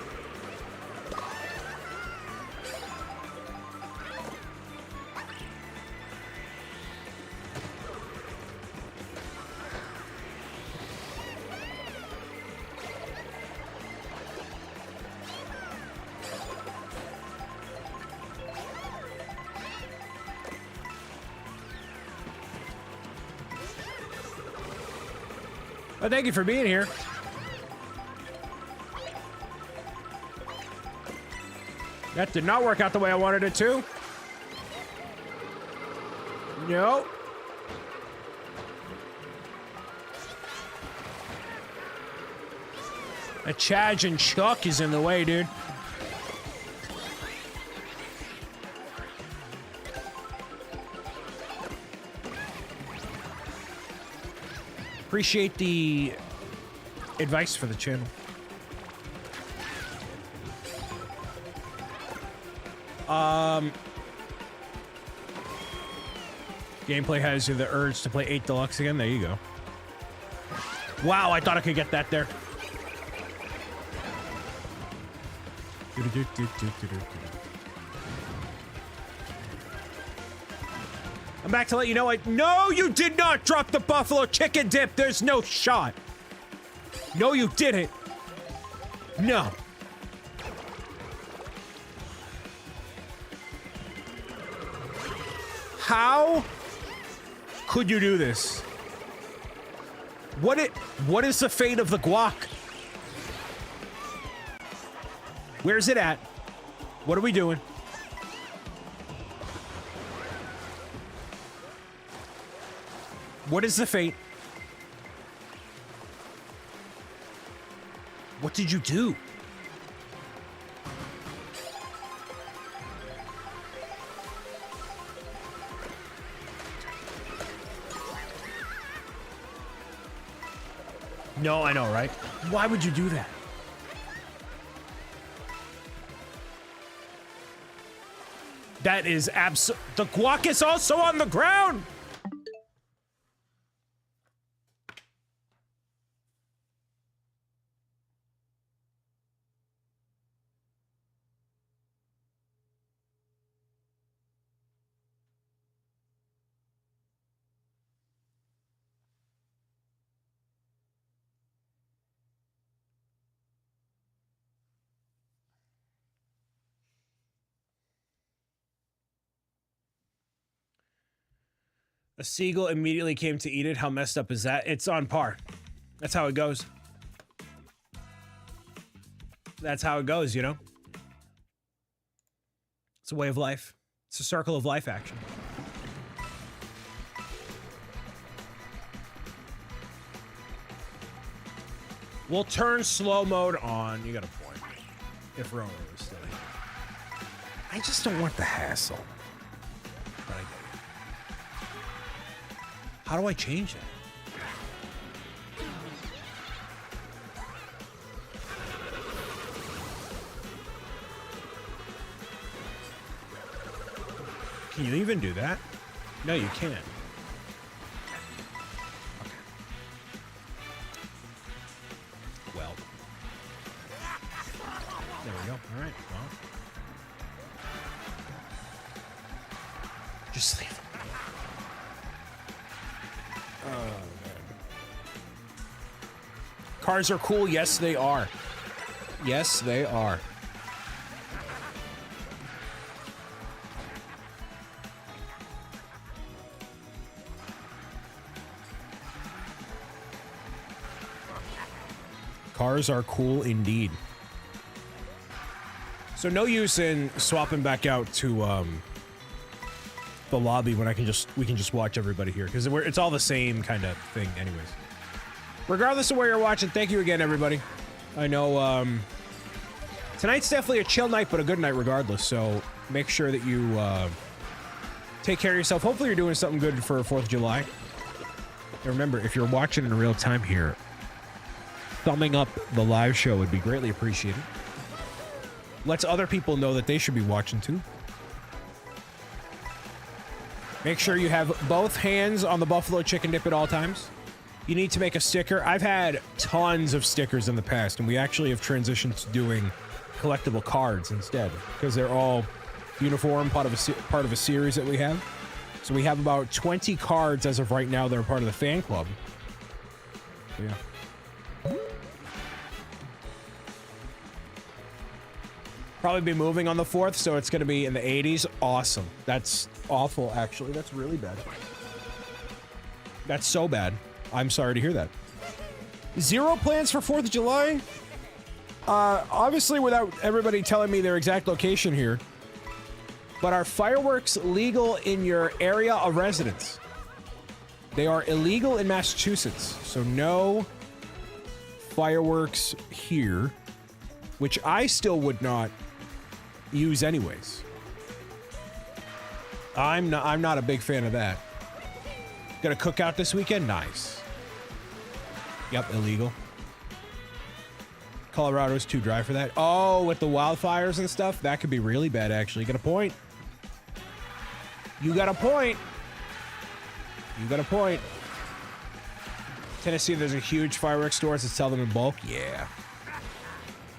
Speaker 2: Well, thank you for being here. That did not work out the way I wanted it to. No. A Chaj and Chuck is in the way, dude. Appreciate the advice for the channel. Gameplay has the urge to play 8 Deluxe again. There you go. Wow, I thought I could get that there. I'm back to let you know no, you did not drop the buffalo chicken dip. There's no shot. No, you didn't. No. How could you do this? What is the fate of the guac? Where's it at? What are we doing? What is the fate? What did you do? No, I know, right? Why would you do that? That is the guac is also on the ground! A seagull immediately came to eat it. How messed up is that? It's on par. That's how it goes. That's how it goes, you know? It's a way of life. It's a circle of life action. We'll turn slow mode on. You got a point. If Rowan was still here. I just don't want the hassle. But I get it. How do I change it? Can you even do that? No, you can't. Okay. Well. There we go. All right. Well. Just leave. Oh, man. Cars are cool. Yes, they are. Yes, they are. Cars are cool indeed. So no use in swapping back out to the lobby when we can just watch everybody here because it's all the same kind of thing anyways. Regardless of where you're watching, thank you again everybody. I know tonight's definitely a chill night but a good night regardless, so make sure that you take care of yourself. Hopefully you're doing something good for 4th of July. And remember, if you're watching in real time here, thumbing up the live show would be greatly appreciated. Lets other people know that they should be watching too. Make sure you have both hands on the buffalo chicken dip at all times. You need to make a sticker. I've had tons of stickers in the past, and we actually have transitioned to doing collectible cards instead because they're all uniform, part of a series that we have. So we have about 20 cards as of right now that are part of the fan club. So yeah. Probably be moving on the 4th, so it's going to be in the 80s. Awesome. That's awful, actually. That's really bad. That's so bad. I'm sorry to hear that. 0 plans for 4th of July? Obviously, without everybody telling me their exact location here. But are fireworks legal in your area of residence? They are illegal in Massachusetts, so no fireworks here, which I still would not use anyways. I'm not a big fan of that. Got a cookout this weekend? Nice. Yep, illegal. Colorado's too dry for that. Oh, with the wildfires and stuff, that could be really bad actually. Got a point. You got a point. You got a point. Tennessee, there's a huge fireworks stores that sell them in bulk. Yeah.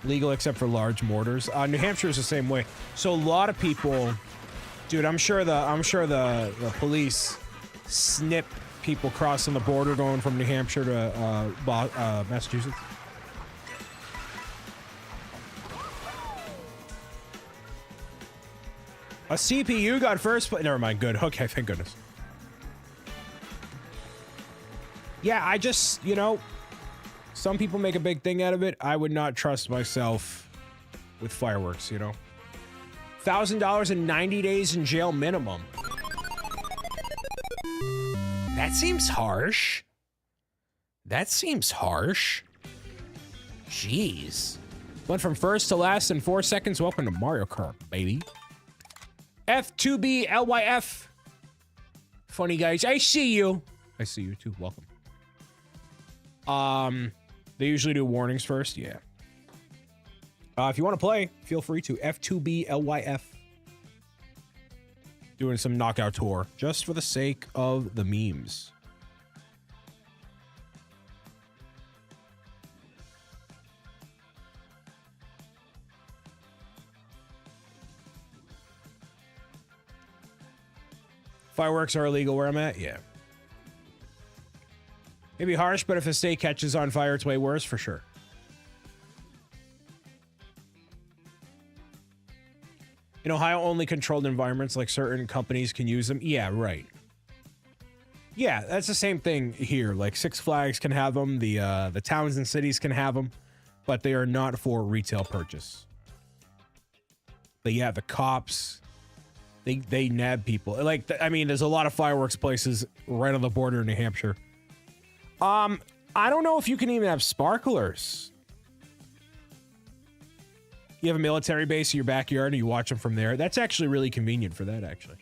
Speaker 2: Legal except for large mortars. New Hampshire is the same way. So a lot of people, dude. I'm sure the police snip people crossing the border going from New Hampshire to Massachusetts. A CPU got first, but never mind. Good. Okay, thank goodness. Yeah, I just, you know. Some people make a big thing out of it. I would not trust myself with fireworks, you know. $1,000 and 90 days in jail minimum. That seems harsh. That seems harsh. Jeez. Went from first to last in 4 seconds. Welcome to Mario Kart, baby. F2B LYF. Funny guys. I see you. I see you too. Welcome. They usually do warnings first. Yeah. If you want to play, feel free to. F2B LYF. Doing some knockout tour just for the sake of the memes. Fireworks are illegal where I'm at? Yeah. Maybe harsh, but if a state catches on fire, it's way worse for sure. In Ohio, only controlled environments like certain companies can use them. Yeah, right. Yeah, that's the same thing here. Like Six Flags can have them, the towns and cities can have them, but they are not for retail purchase. But yeah, the cops, they nab people. Like, I mean, there's a lot of fireworks places right on the border in New Hampshire. I don't know if you can even have sparklers. You have a military base in your backyard and you watch them from there. That's actually really convenient for that, actually.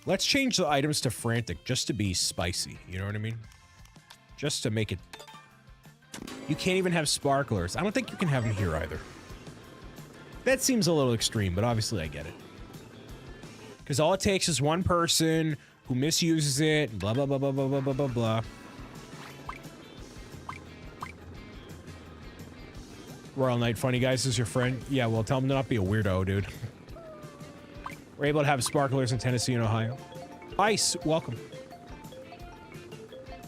Speaker 2: Let's change the items to frantic just to be spicy. You know what I mean? Just to make it... You can't even have sparklers. I don't think you can have them here either. That seems a little extreme, but obviously I get it. Because all it takes is one person who misuses it, blah, blah, blah, blah, blah, blah, blah, blah, blah. Royal Night Funny Guys is your friend? Yeah, well, tell him to not be a weirdo, dude. We're able to have sparklers in Tennessee and Ohio. Ice, welcome.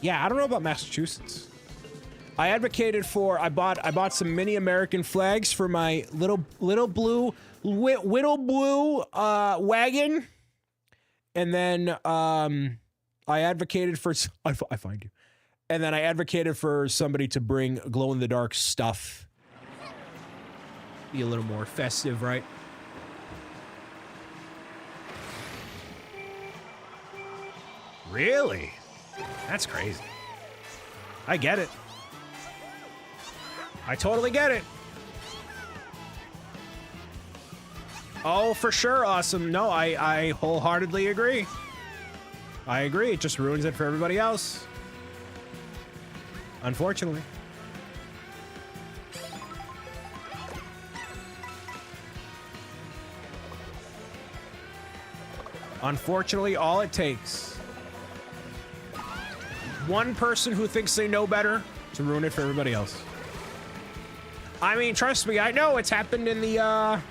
Speaker 2: Yeah, I don't know about Massachusetts. I advocated for, I bought some mini American flags for my little blue wagon. And then I advocated for, I find you. And then I advocated for somebody to bring glow-in-the-dark stuff. Be a little more festive, right? Really? That's crazy. I get it. I totally get it. Oh, for sure, awesome. No, I wholeheartedly agree. I agree. It just ruins it for everybody else. Unfortunately. Unfortunately, all it takes. One person who thinks they know better to ruin it for everybody else. I mean, trust me, I know it's happened in the,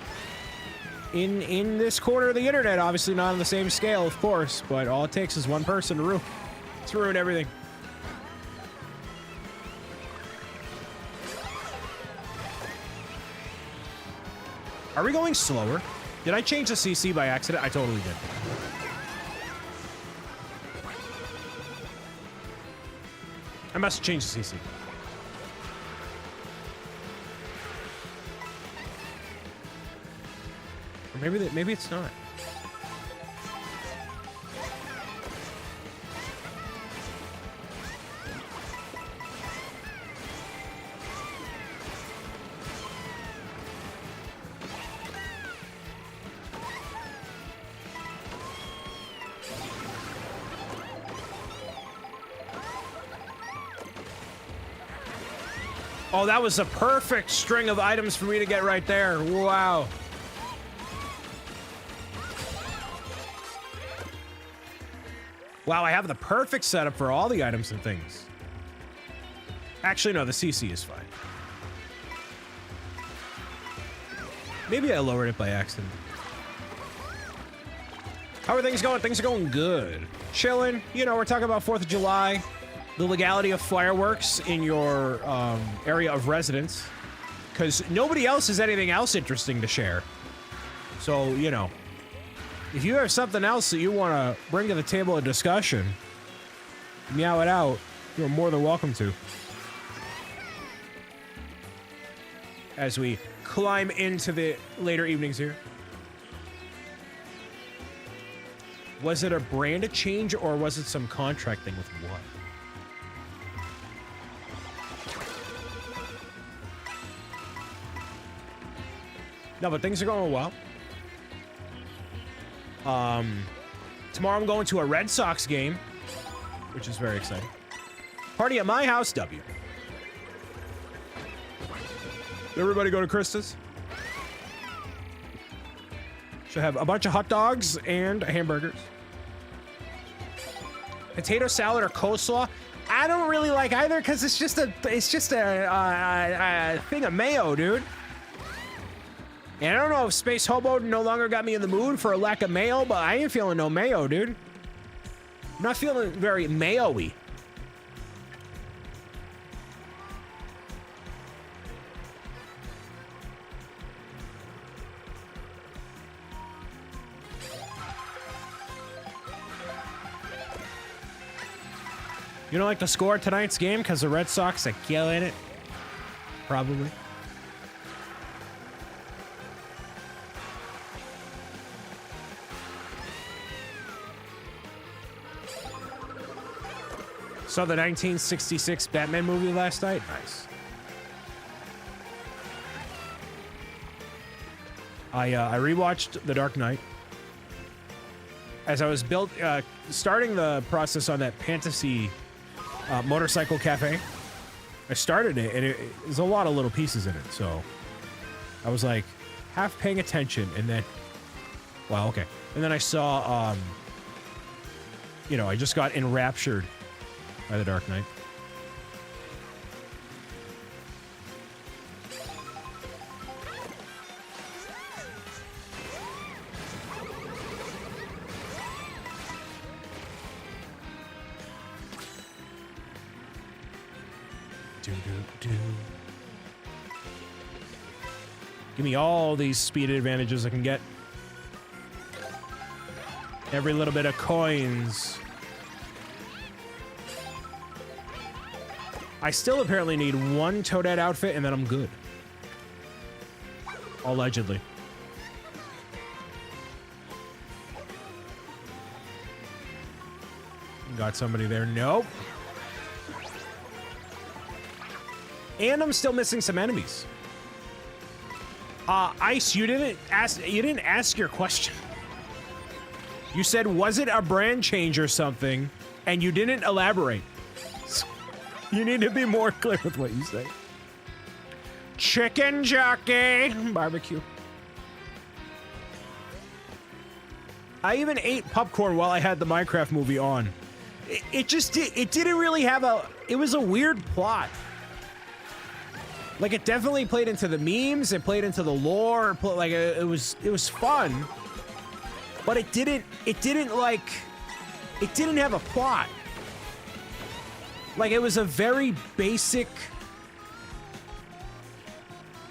Speaker 2: in this corner of the internet. Obviously not on the same scale, of course, but all it takes is one person to ruin everything. Are we going slower? Did I change the CC by accident? I totally did. I must change the CC. Or maybe it's not. Oh, that was a perfect string of items for me to get right there. Wow. Wow, I have the perfect setup for all the items and things. Actually, no, the CC is fine. Maybe I lowered it by accident. How are things going? Things are going good. Chilling. You know, we're talking about 4th of July. The legality of fireworks in your area of residence. Because nobody else has anything else interesting to share. So, you know. If you have something else that you want to bring to the table of discussion, meow it out, you're more than welcome to. As we climb into the later evenings here. Was it a brand change or was it some contract thing with what? No, but things are going well. Tomorrow I'm going to a Red Sox game, which is very exciting. Party at my house, W. Everybody go to Krista's. Should have a bunch of hot dogs and hamburgers. Potato salad or coleslaw. I don't really like either because it's just a thing of mayo, dude. And I don't know if Space Hobo no longer got me in the mood for a lack of mayo, but I ain't feeling no mayo, dude. I'm not feeling very mayo-y. You don't like the score of tonight's game because the Red Sox are killing it? Probably. Saw the 1966 Batman movie last night. Nice. I rewatched The Dark Knight. As I was starting the process on that fantasy motorcycle cafe, I started it, and there's a lot of little pieces in it. So I was like half paying attention, and then, wow, okay. And then I saw, you know, I just got enraptured by The Dark Knight. Give me all these speed advantages I can get. Every little bit of coins. I still apparently need one Toadette outfit and then I'm good. Allegedly. Got somebody there. Nope. And I'm still missing some enemies. Ice, you didn't ask your question. You said, was it a brand change or something? And you didn't elaborate. You need to be more clear with what you say. Chicken jockey barbecue. I even ate popcorn while I had the Minecraft movie on. It didn't really have it was a weird plot. Like, it definitely played into the memes, it played into the lore, like, it was fun, but it didn't have a plot. Like, it was a very basic,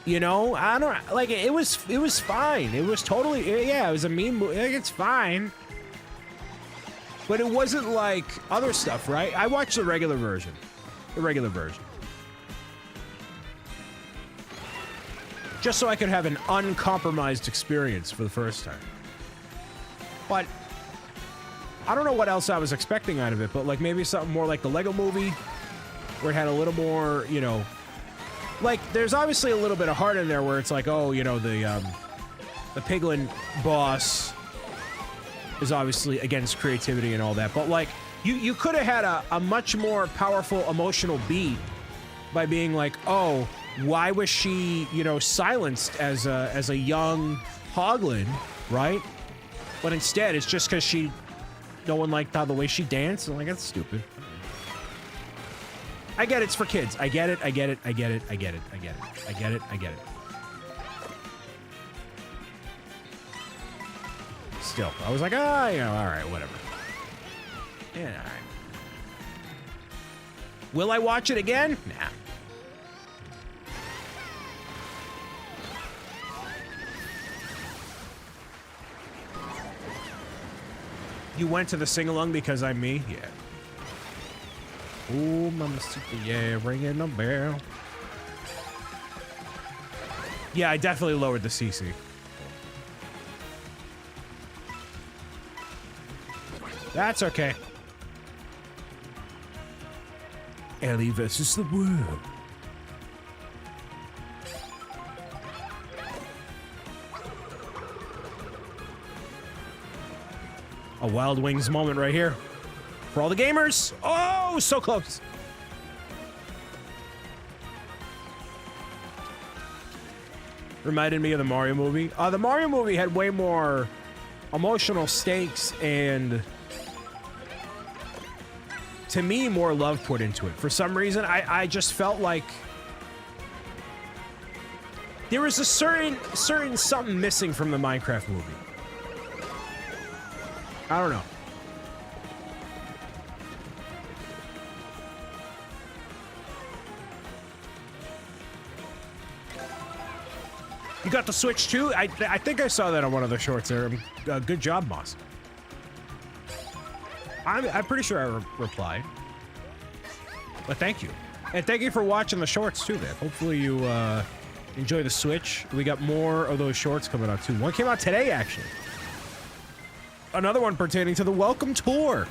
Speaker 2: you know, I don't, like, it was fine. It was totally, yeah, it was a meme, like, it's fine. But it wasn't like other stuff, right? I watched the regular version. Just so I could have an uncompromised experience for the first time. But I don't know what else I was expecting out of it, but like maybe something more like the Lego movie, where it had a little more, you know, like there's obviously a little bit of heart in there where it's like, oh, you know, the Piglin boss is obviously against creativity and all that, but like you could have had a much more powerful emotional beat by being like, oh, why was she, you know, silenced as a young hoglin, right? But instead, it's just because no one liked the way she danced. I'm like, that's stupid. I get it's for kids. I get it. Still, I was like, you know, all right, whatever. Yeah, all right. Will I watch it again? Nah. You went to the sing-along because I'm me? Yeah. Ooh, mama, yeah, ringing the bell. Yeah, I definitely lowered the CC. That's okay. Ellie versus the world. A Wild Wings moment right here. For all the gamers. Oh, so close. Reminded me of the Mario movie. The Mario movie had way more emotional stakes and, to me, more love put into it. For some reason, I just felt like there was a certain something missing from the Minecraft movie. I don't know. You got the Switch too? I think I saw that on one of the shorts there. Good job, Moss. I'm pretty sure I replied. But thank you. And thank you for watching the shorts too, man. Hopefully you enjoy the Switch. We got more of those shorts coming out too. One came out today, actually. Another one pertaining to the Welcome Tour.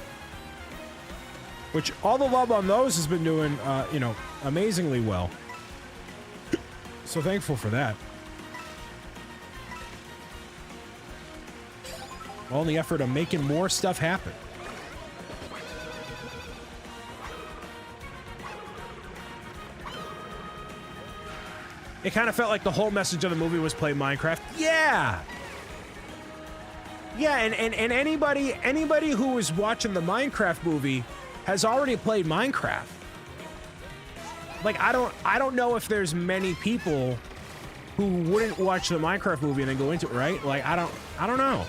Speaker 2: Which all the love on those has been doing, you know, amazingly well. So thankful for that. All in the effort of making more stuff happen. It kind of felt like the whole message of the movie was play Minecraft. Yeah! Yeah, and anybody who was watching the Minecraft movie has already played Minecraft. Like, I don't know if there's many people who wouldn't watch the Minecraft movie and then go into it, right? Like, I don't know.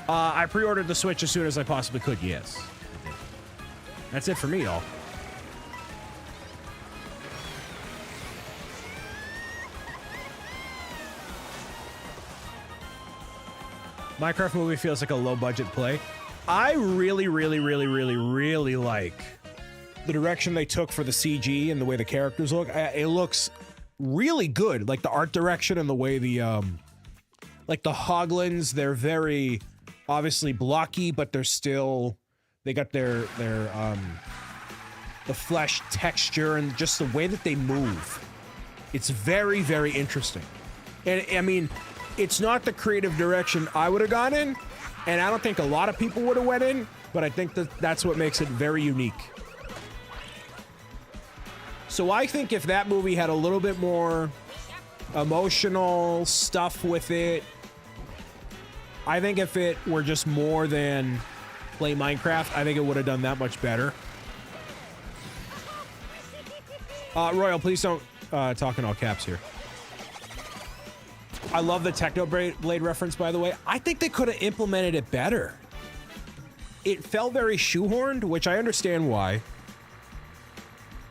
Speaker 2: I pre-ordered the Switch as soon as I possibly could, yes. That's it for me, y'all. Minecraft movie feels like a low-budget play. I really like the direction they took for the CG and the way the characters look. It looks really good. Like the art direction and the way the, like the hoglins, they're very obviously blocky, but they're still, they got their the flesh texture and just the way that they move. It's very, very interesting. And I mean, it's not the creative direction I would have gone in, and I don't think a lot of people would have went in, but I think that that's what makes it very unique. So I think if that movie had a little bit more emotional stuff with it, I think if it were just more than play Minecraft, I think it would have done that much better. Royal, please don't talk in all caps here. I love the Technoblade reference, by the way. I think they could have implemented it better. It felt very shoehorned, which I understand why.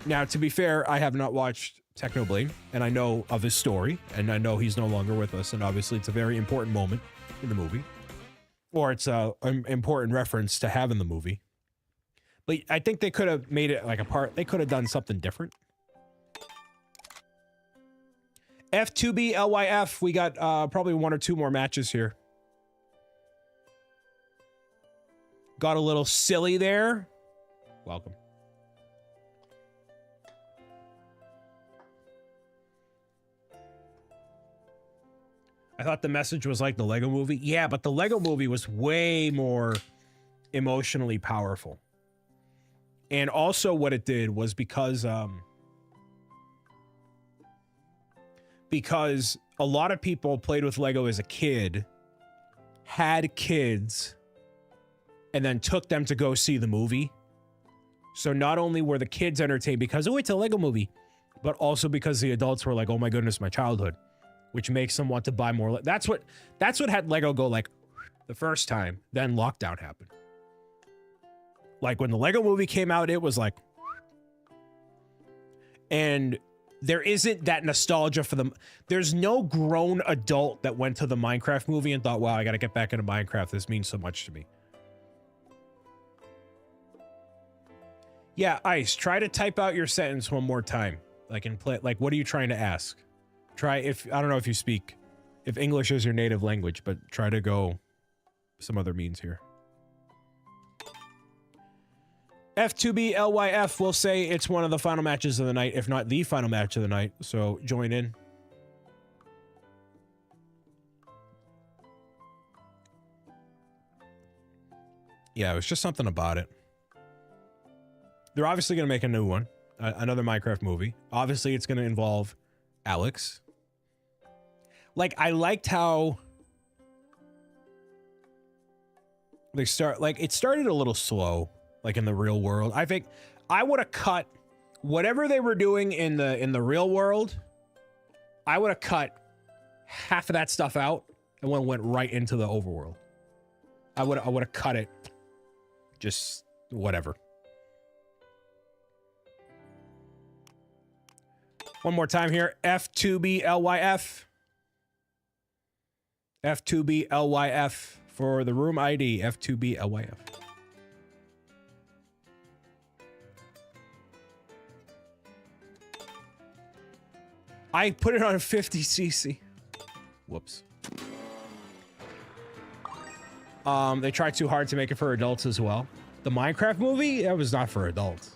Speaker 2: Now, to be fair, I have not watched Technoblade, and I know of his story, and I know he's no longer with us, and obviously it's a very important moment in the movie. Or it's an important reference to have in the movie. But I think they could have made it like a part. They could have done something different. F2B LYF, we got probably 1 or 2 more matches here. Got a little silly there. Welcome. I thought the message was like the Lego movie. Yeah, but the Lego movie was way more emotionally powerful. And also what it did was because a lot of people played with Lego as a kid, had kids, and then took them to go see the movie. So not only were the kids entertained because, oh, it's a Lego movie, but also because the adults were like, oh my goodness, my childhood, which makes them want to buy more. That's what had Lego go like the first time. Then lockdown happened. Like when the Lego movie came out, it was like, and there isn't that nostalgia for them. There's no grown adult that went to the Minecraft movie and thought, wow, I got to get back into Minecraft. This means so much to me. Yeah, Ice, try to type out your sentence one more time. Like in play, like, what are you trying to ask? Try if, I don't know if you speak, if English is your native language, but try to go some other means here. F2B LYF will say it's one of the final matches of the night, if not the final match of the night. So join in. Yeah, it was just something about it. They're obviously going to make a new one, another Minecraft movie. Obviously, it's going to involve Alex. Like, I liked how they start, like, it started a little slow. Like in the real world, I think I would have cut whatever they were doing in the real world. I would have cut half of that stuff out and went right into the overworld. I would have cut it. Just whatever. One more time here. F2B LYF. F2B LYF for the room ID. F2B LYF. I put it on a 50cc. Whoops. They tried too hard to make it for adults as well. The Minecraft movie, that was not for adults.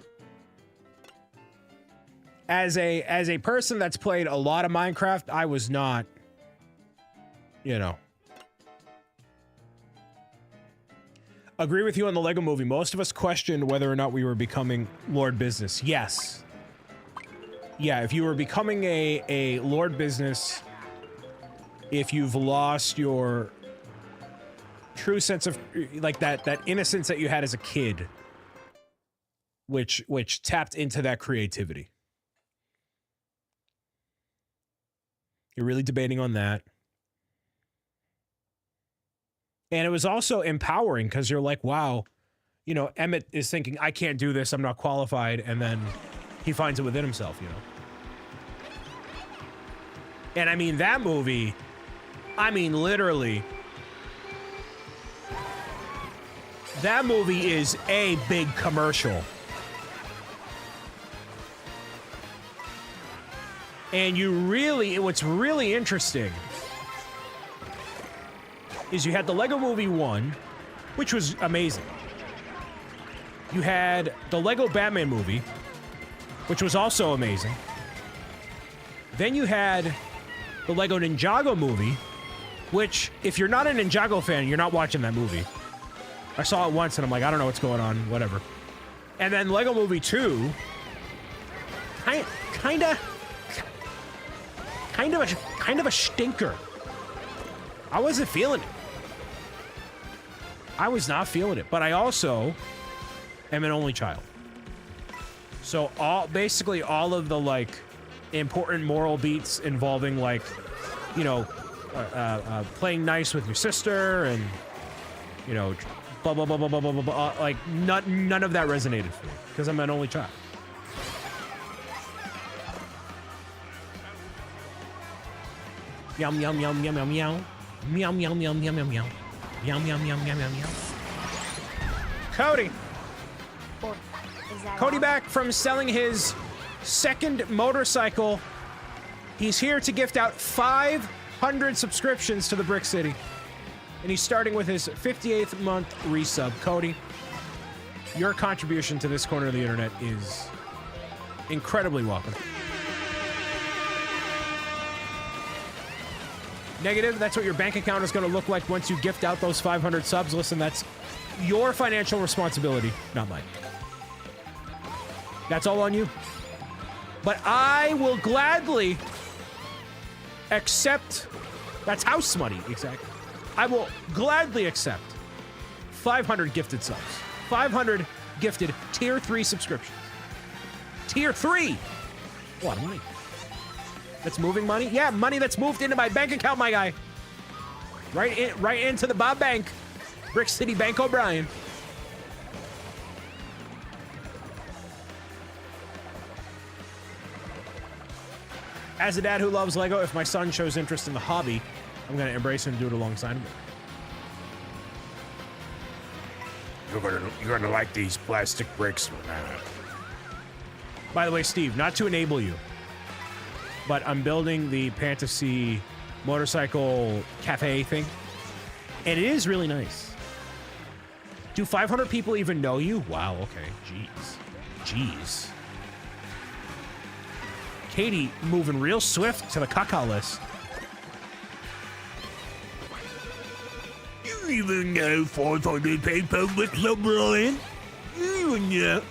Speaker 2: As a person that's played a lot of Minecraft, I was not, you know. Agree with you on the Lego movie. Most of us questioned whether or not we were becoming Lord Business. Yes. Yeah, if you were becoming a Lord Business, if you've lost your true sense of, like, that innocence that you had as a kid, which tapped into that creativity. You're really debating on that. And it was also empowering because you're like, wow, you know, Emmett is thinking, I can't do this, I'm not qualified, and then he finds it within himself, you know? And I mean, that movie, I mean, literally, that movie is a big commercial. And you really, what's really interesting is you had the Lego Movie 1, which was amazing. You had the Lego Batman movie, which was also amazing. Then you had the Lego Ninjago movie, which, if you're not a Ninjago fan, you're not watching that movie. I saw it once and I'm like, I don't know what's going on, whatever. And then Lego Movie 2, kind of a stinker. I wasn't feeling it. I was not feeling it, but I also am an only child. So basically all of the, like, important moral beats involving, like, you know, playing nice with your sister and, you know, blah, blah, blah, blah, blah, blah, blah, blah, like, none of that resonated for me because I'm an only child. Yum, yum, yum, yum, yum, yum. Meow, meow, meow, meow, meow, meow. Meow, meow, meow, meow, meow, meow. Cody. Cody back from selling his second motorcycle. He's here to gift out 500 subscriptions to the Brick City. And he's starting with his 58th month resub. Cody, your contribution to this corner of the internet is incredibly welcome. Negative, that's what your bank account is going to look like once you gift out those 500 subs. Listen, that's your financial responsibility, not mine. That's all on you. But I will gladly accept... That's house money, exactly. I will gladly accept 500 gifted subs. 500 gifted Tier 3 subscriptions. Tier 3! A lot of money. That's moving money? Yeah, money that's moved into my bank account, my guy. Right into the Bob Bank. Brick City Bank O'Brien. As a dad who loves Lego, if my son shows interest in the hobby, I'm going to embrace him and do it alongside him.
Speaker 6: You're gonna like these plastic bricks.
Speaker 2: By the way, Steve, not to enable you, but I'm building the Fantasy motorcycle cafe thing, and it is really nice. Do 500 people even know you? Wow, okay, jeez. Katie moving real swift to the caca list.
Speaker 6: You even know 500 people with BricksOBrian? You even know.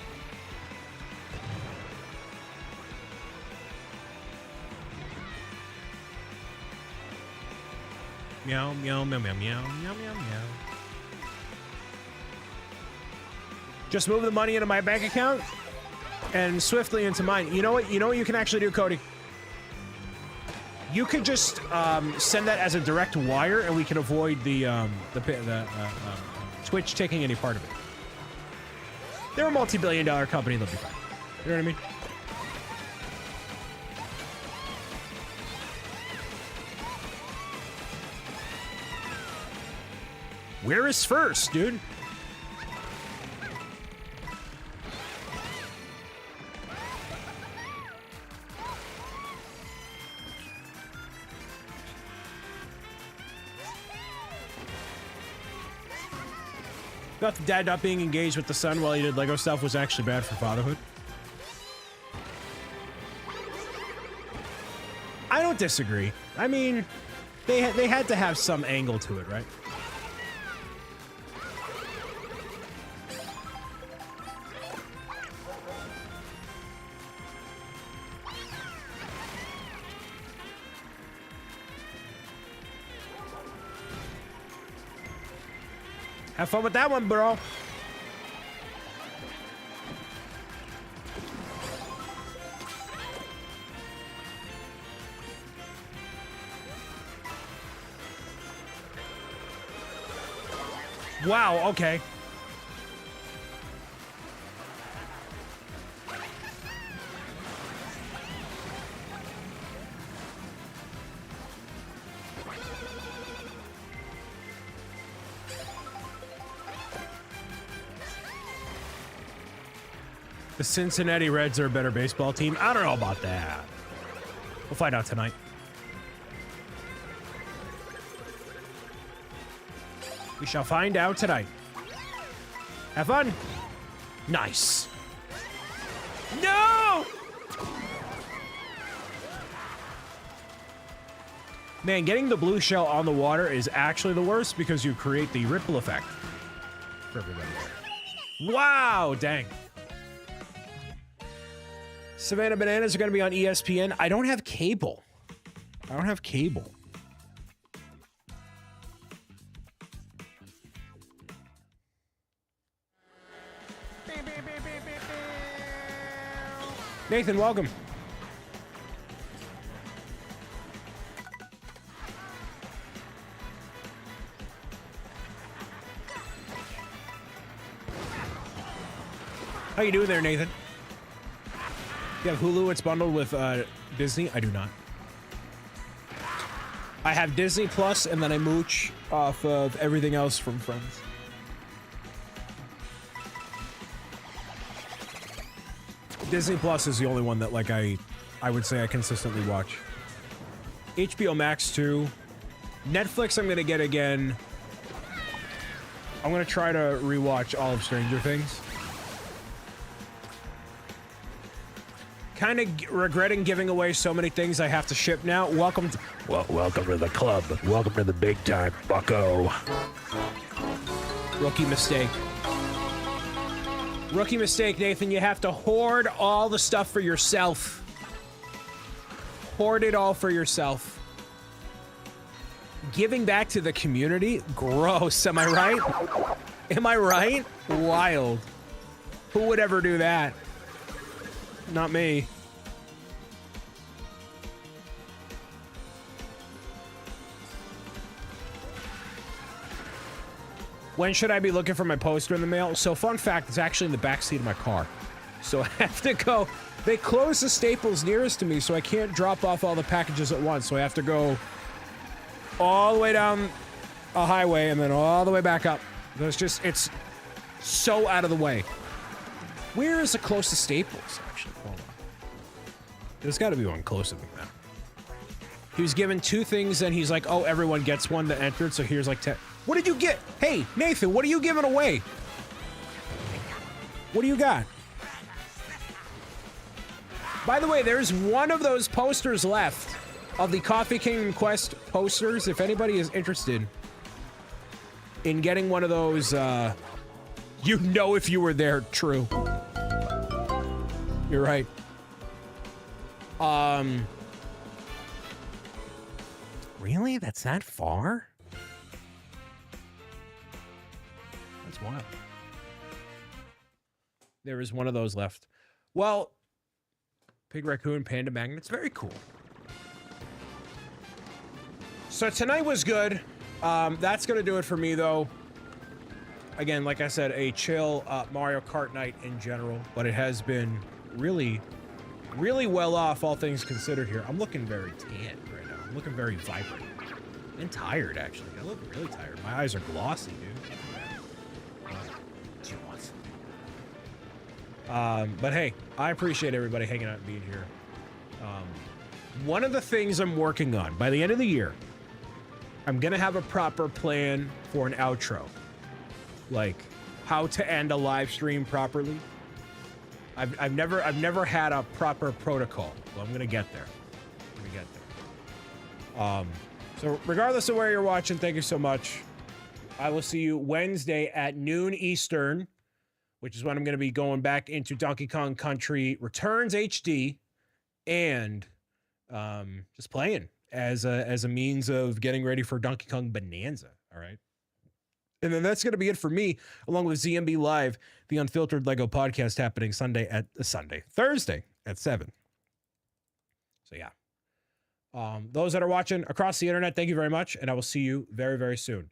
Speaker 2: Meow, meow, meow, meow, meow, meow, meow, meow. Just move the money into my bank account and swiftly into mine. You know what you can actually do, Cody? You could just send that as a direct wire, and we can avoid the Twitch taking any part of it. They're a multi-billion-dollar company; they'll be fine. You know what I mean? Where is first, dude? Thought the dad not being engaged with the son while he did Lego stuff was actually bad for fatherhood. I don't disagree. I mean, they had to have some angle to it, right? Have fun with that one, bro. Wow, okay. The Cincinnati Reds are a better baseball team. I don't know about that. We'll find out tonight. We shall find out tonight. Have fun. Nice. No! Man, getting the blue shell on the water is actually the worst because you create the ripple effect for everybody. Wow, dang. Savannah Bananas are going to be on ESPN. I don't have cable. I don't have cable. Nathan, welcome. How you doing there, Nathan? You have Hulu, it's bundled with Disney? I do not. I have Disney Plus, and then I mooch off of everything else from Friends. Disney Plus is the only one that, like, I would say I consistently watch. HBO Max too. Netflix I'm gonna get again. I'm gonna try to rewatch all of Stranger Things. Kind of regretting giving away so many things I have to ship now. Welcome to...
Speaker 6: Welcome to the club. Welcome to the big time, bucko.
Speaker 2: Rookie mistake. Rookie mistake, Nathan. You have to hoard all the stuff for yourself. Hoard it all for yourself. Giving back to the community? Gross. Am I right? Am I right? Wild. Who would ever do that? Not me. When should I be looking for my poster in the mail? So, fun fact, it's actually in the backseat of my car. So I have to go. They close the Staples nearest to me, so I can't drop off all the packages at once. So I have to go all the way down a highway and then all the way back up. It's so out of the way. Where is the closest Staples, actually? Hold on. There's got to be one closer than that. He was given 2 things, and he's like, oh, everyone gets one that entered, so here's like 10. What did you get? Hey, Nathan, what are you giving away? What do you got? By the way, there's one of those posters left of the Coffee Kingdom Quest posters. If anybody is interested in getting one of those, you know if you were there, true. You're right. Really? That's that far? That's wild. There is one of those left. Well, Pig Raccoon Panda Magnets, very cool. So tonight was good. That's gonna do it for me, though. Again, like I said, a chill Mario Kart night in general, but it has been really, really well off, all things considered here. I'm looking very tan right now. I'm looking very vibrant. And tired, actually. I look really tired. My eyes are glossy, dude. But hey, I appreciate everybody hanging out and being here. One of the things I'm working on, by the end of the year, I'm gonna have a proper plan for an outro. Like, how to end a live stream properly. I've never had a proper protocol. Well, I'm gonna get there. So regardless of where you're watching, thank you so much. I will see you Wednesday at noon Eastern, which is when I'm going to be going back into Donkey Kong Country Returns HD and just playing as a means of getting ready for Donkey Kong Bonanza. All right. And then that's going to be it for me, along with ZMB Live, the Unfiltered Lego podcast happening Thursday at 7. So yeah. Those that are watching across the internet, thank you very much. And I will see you very, very soon.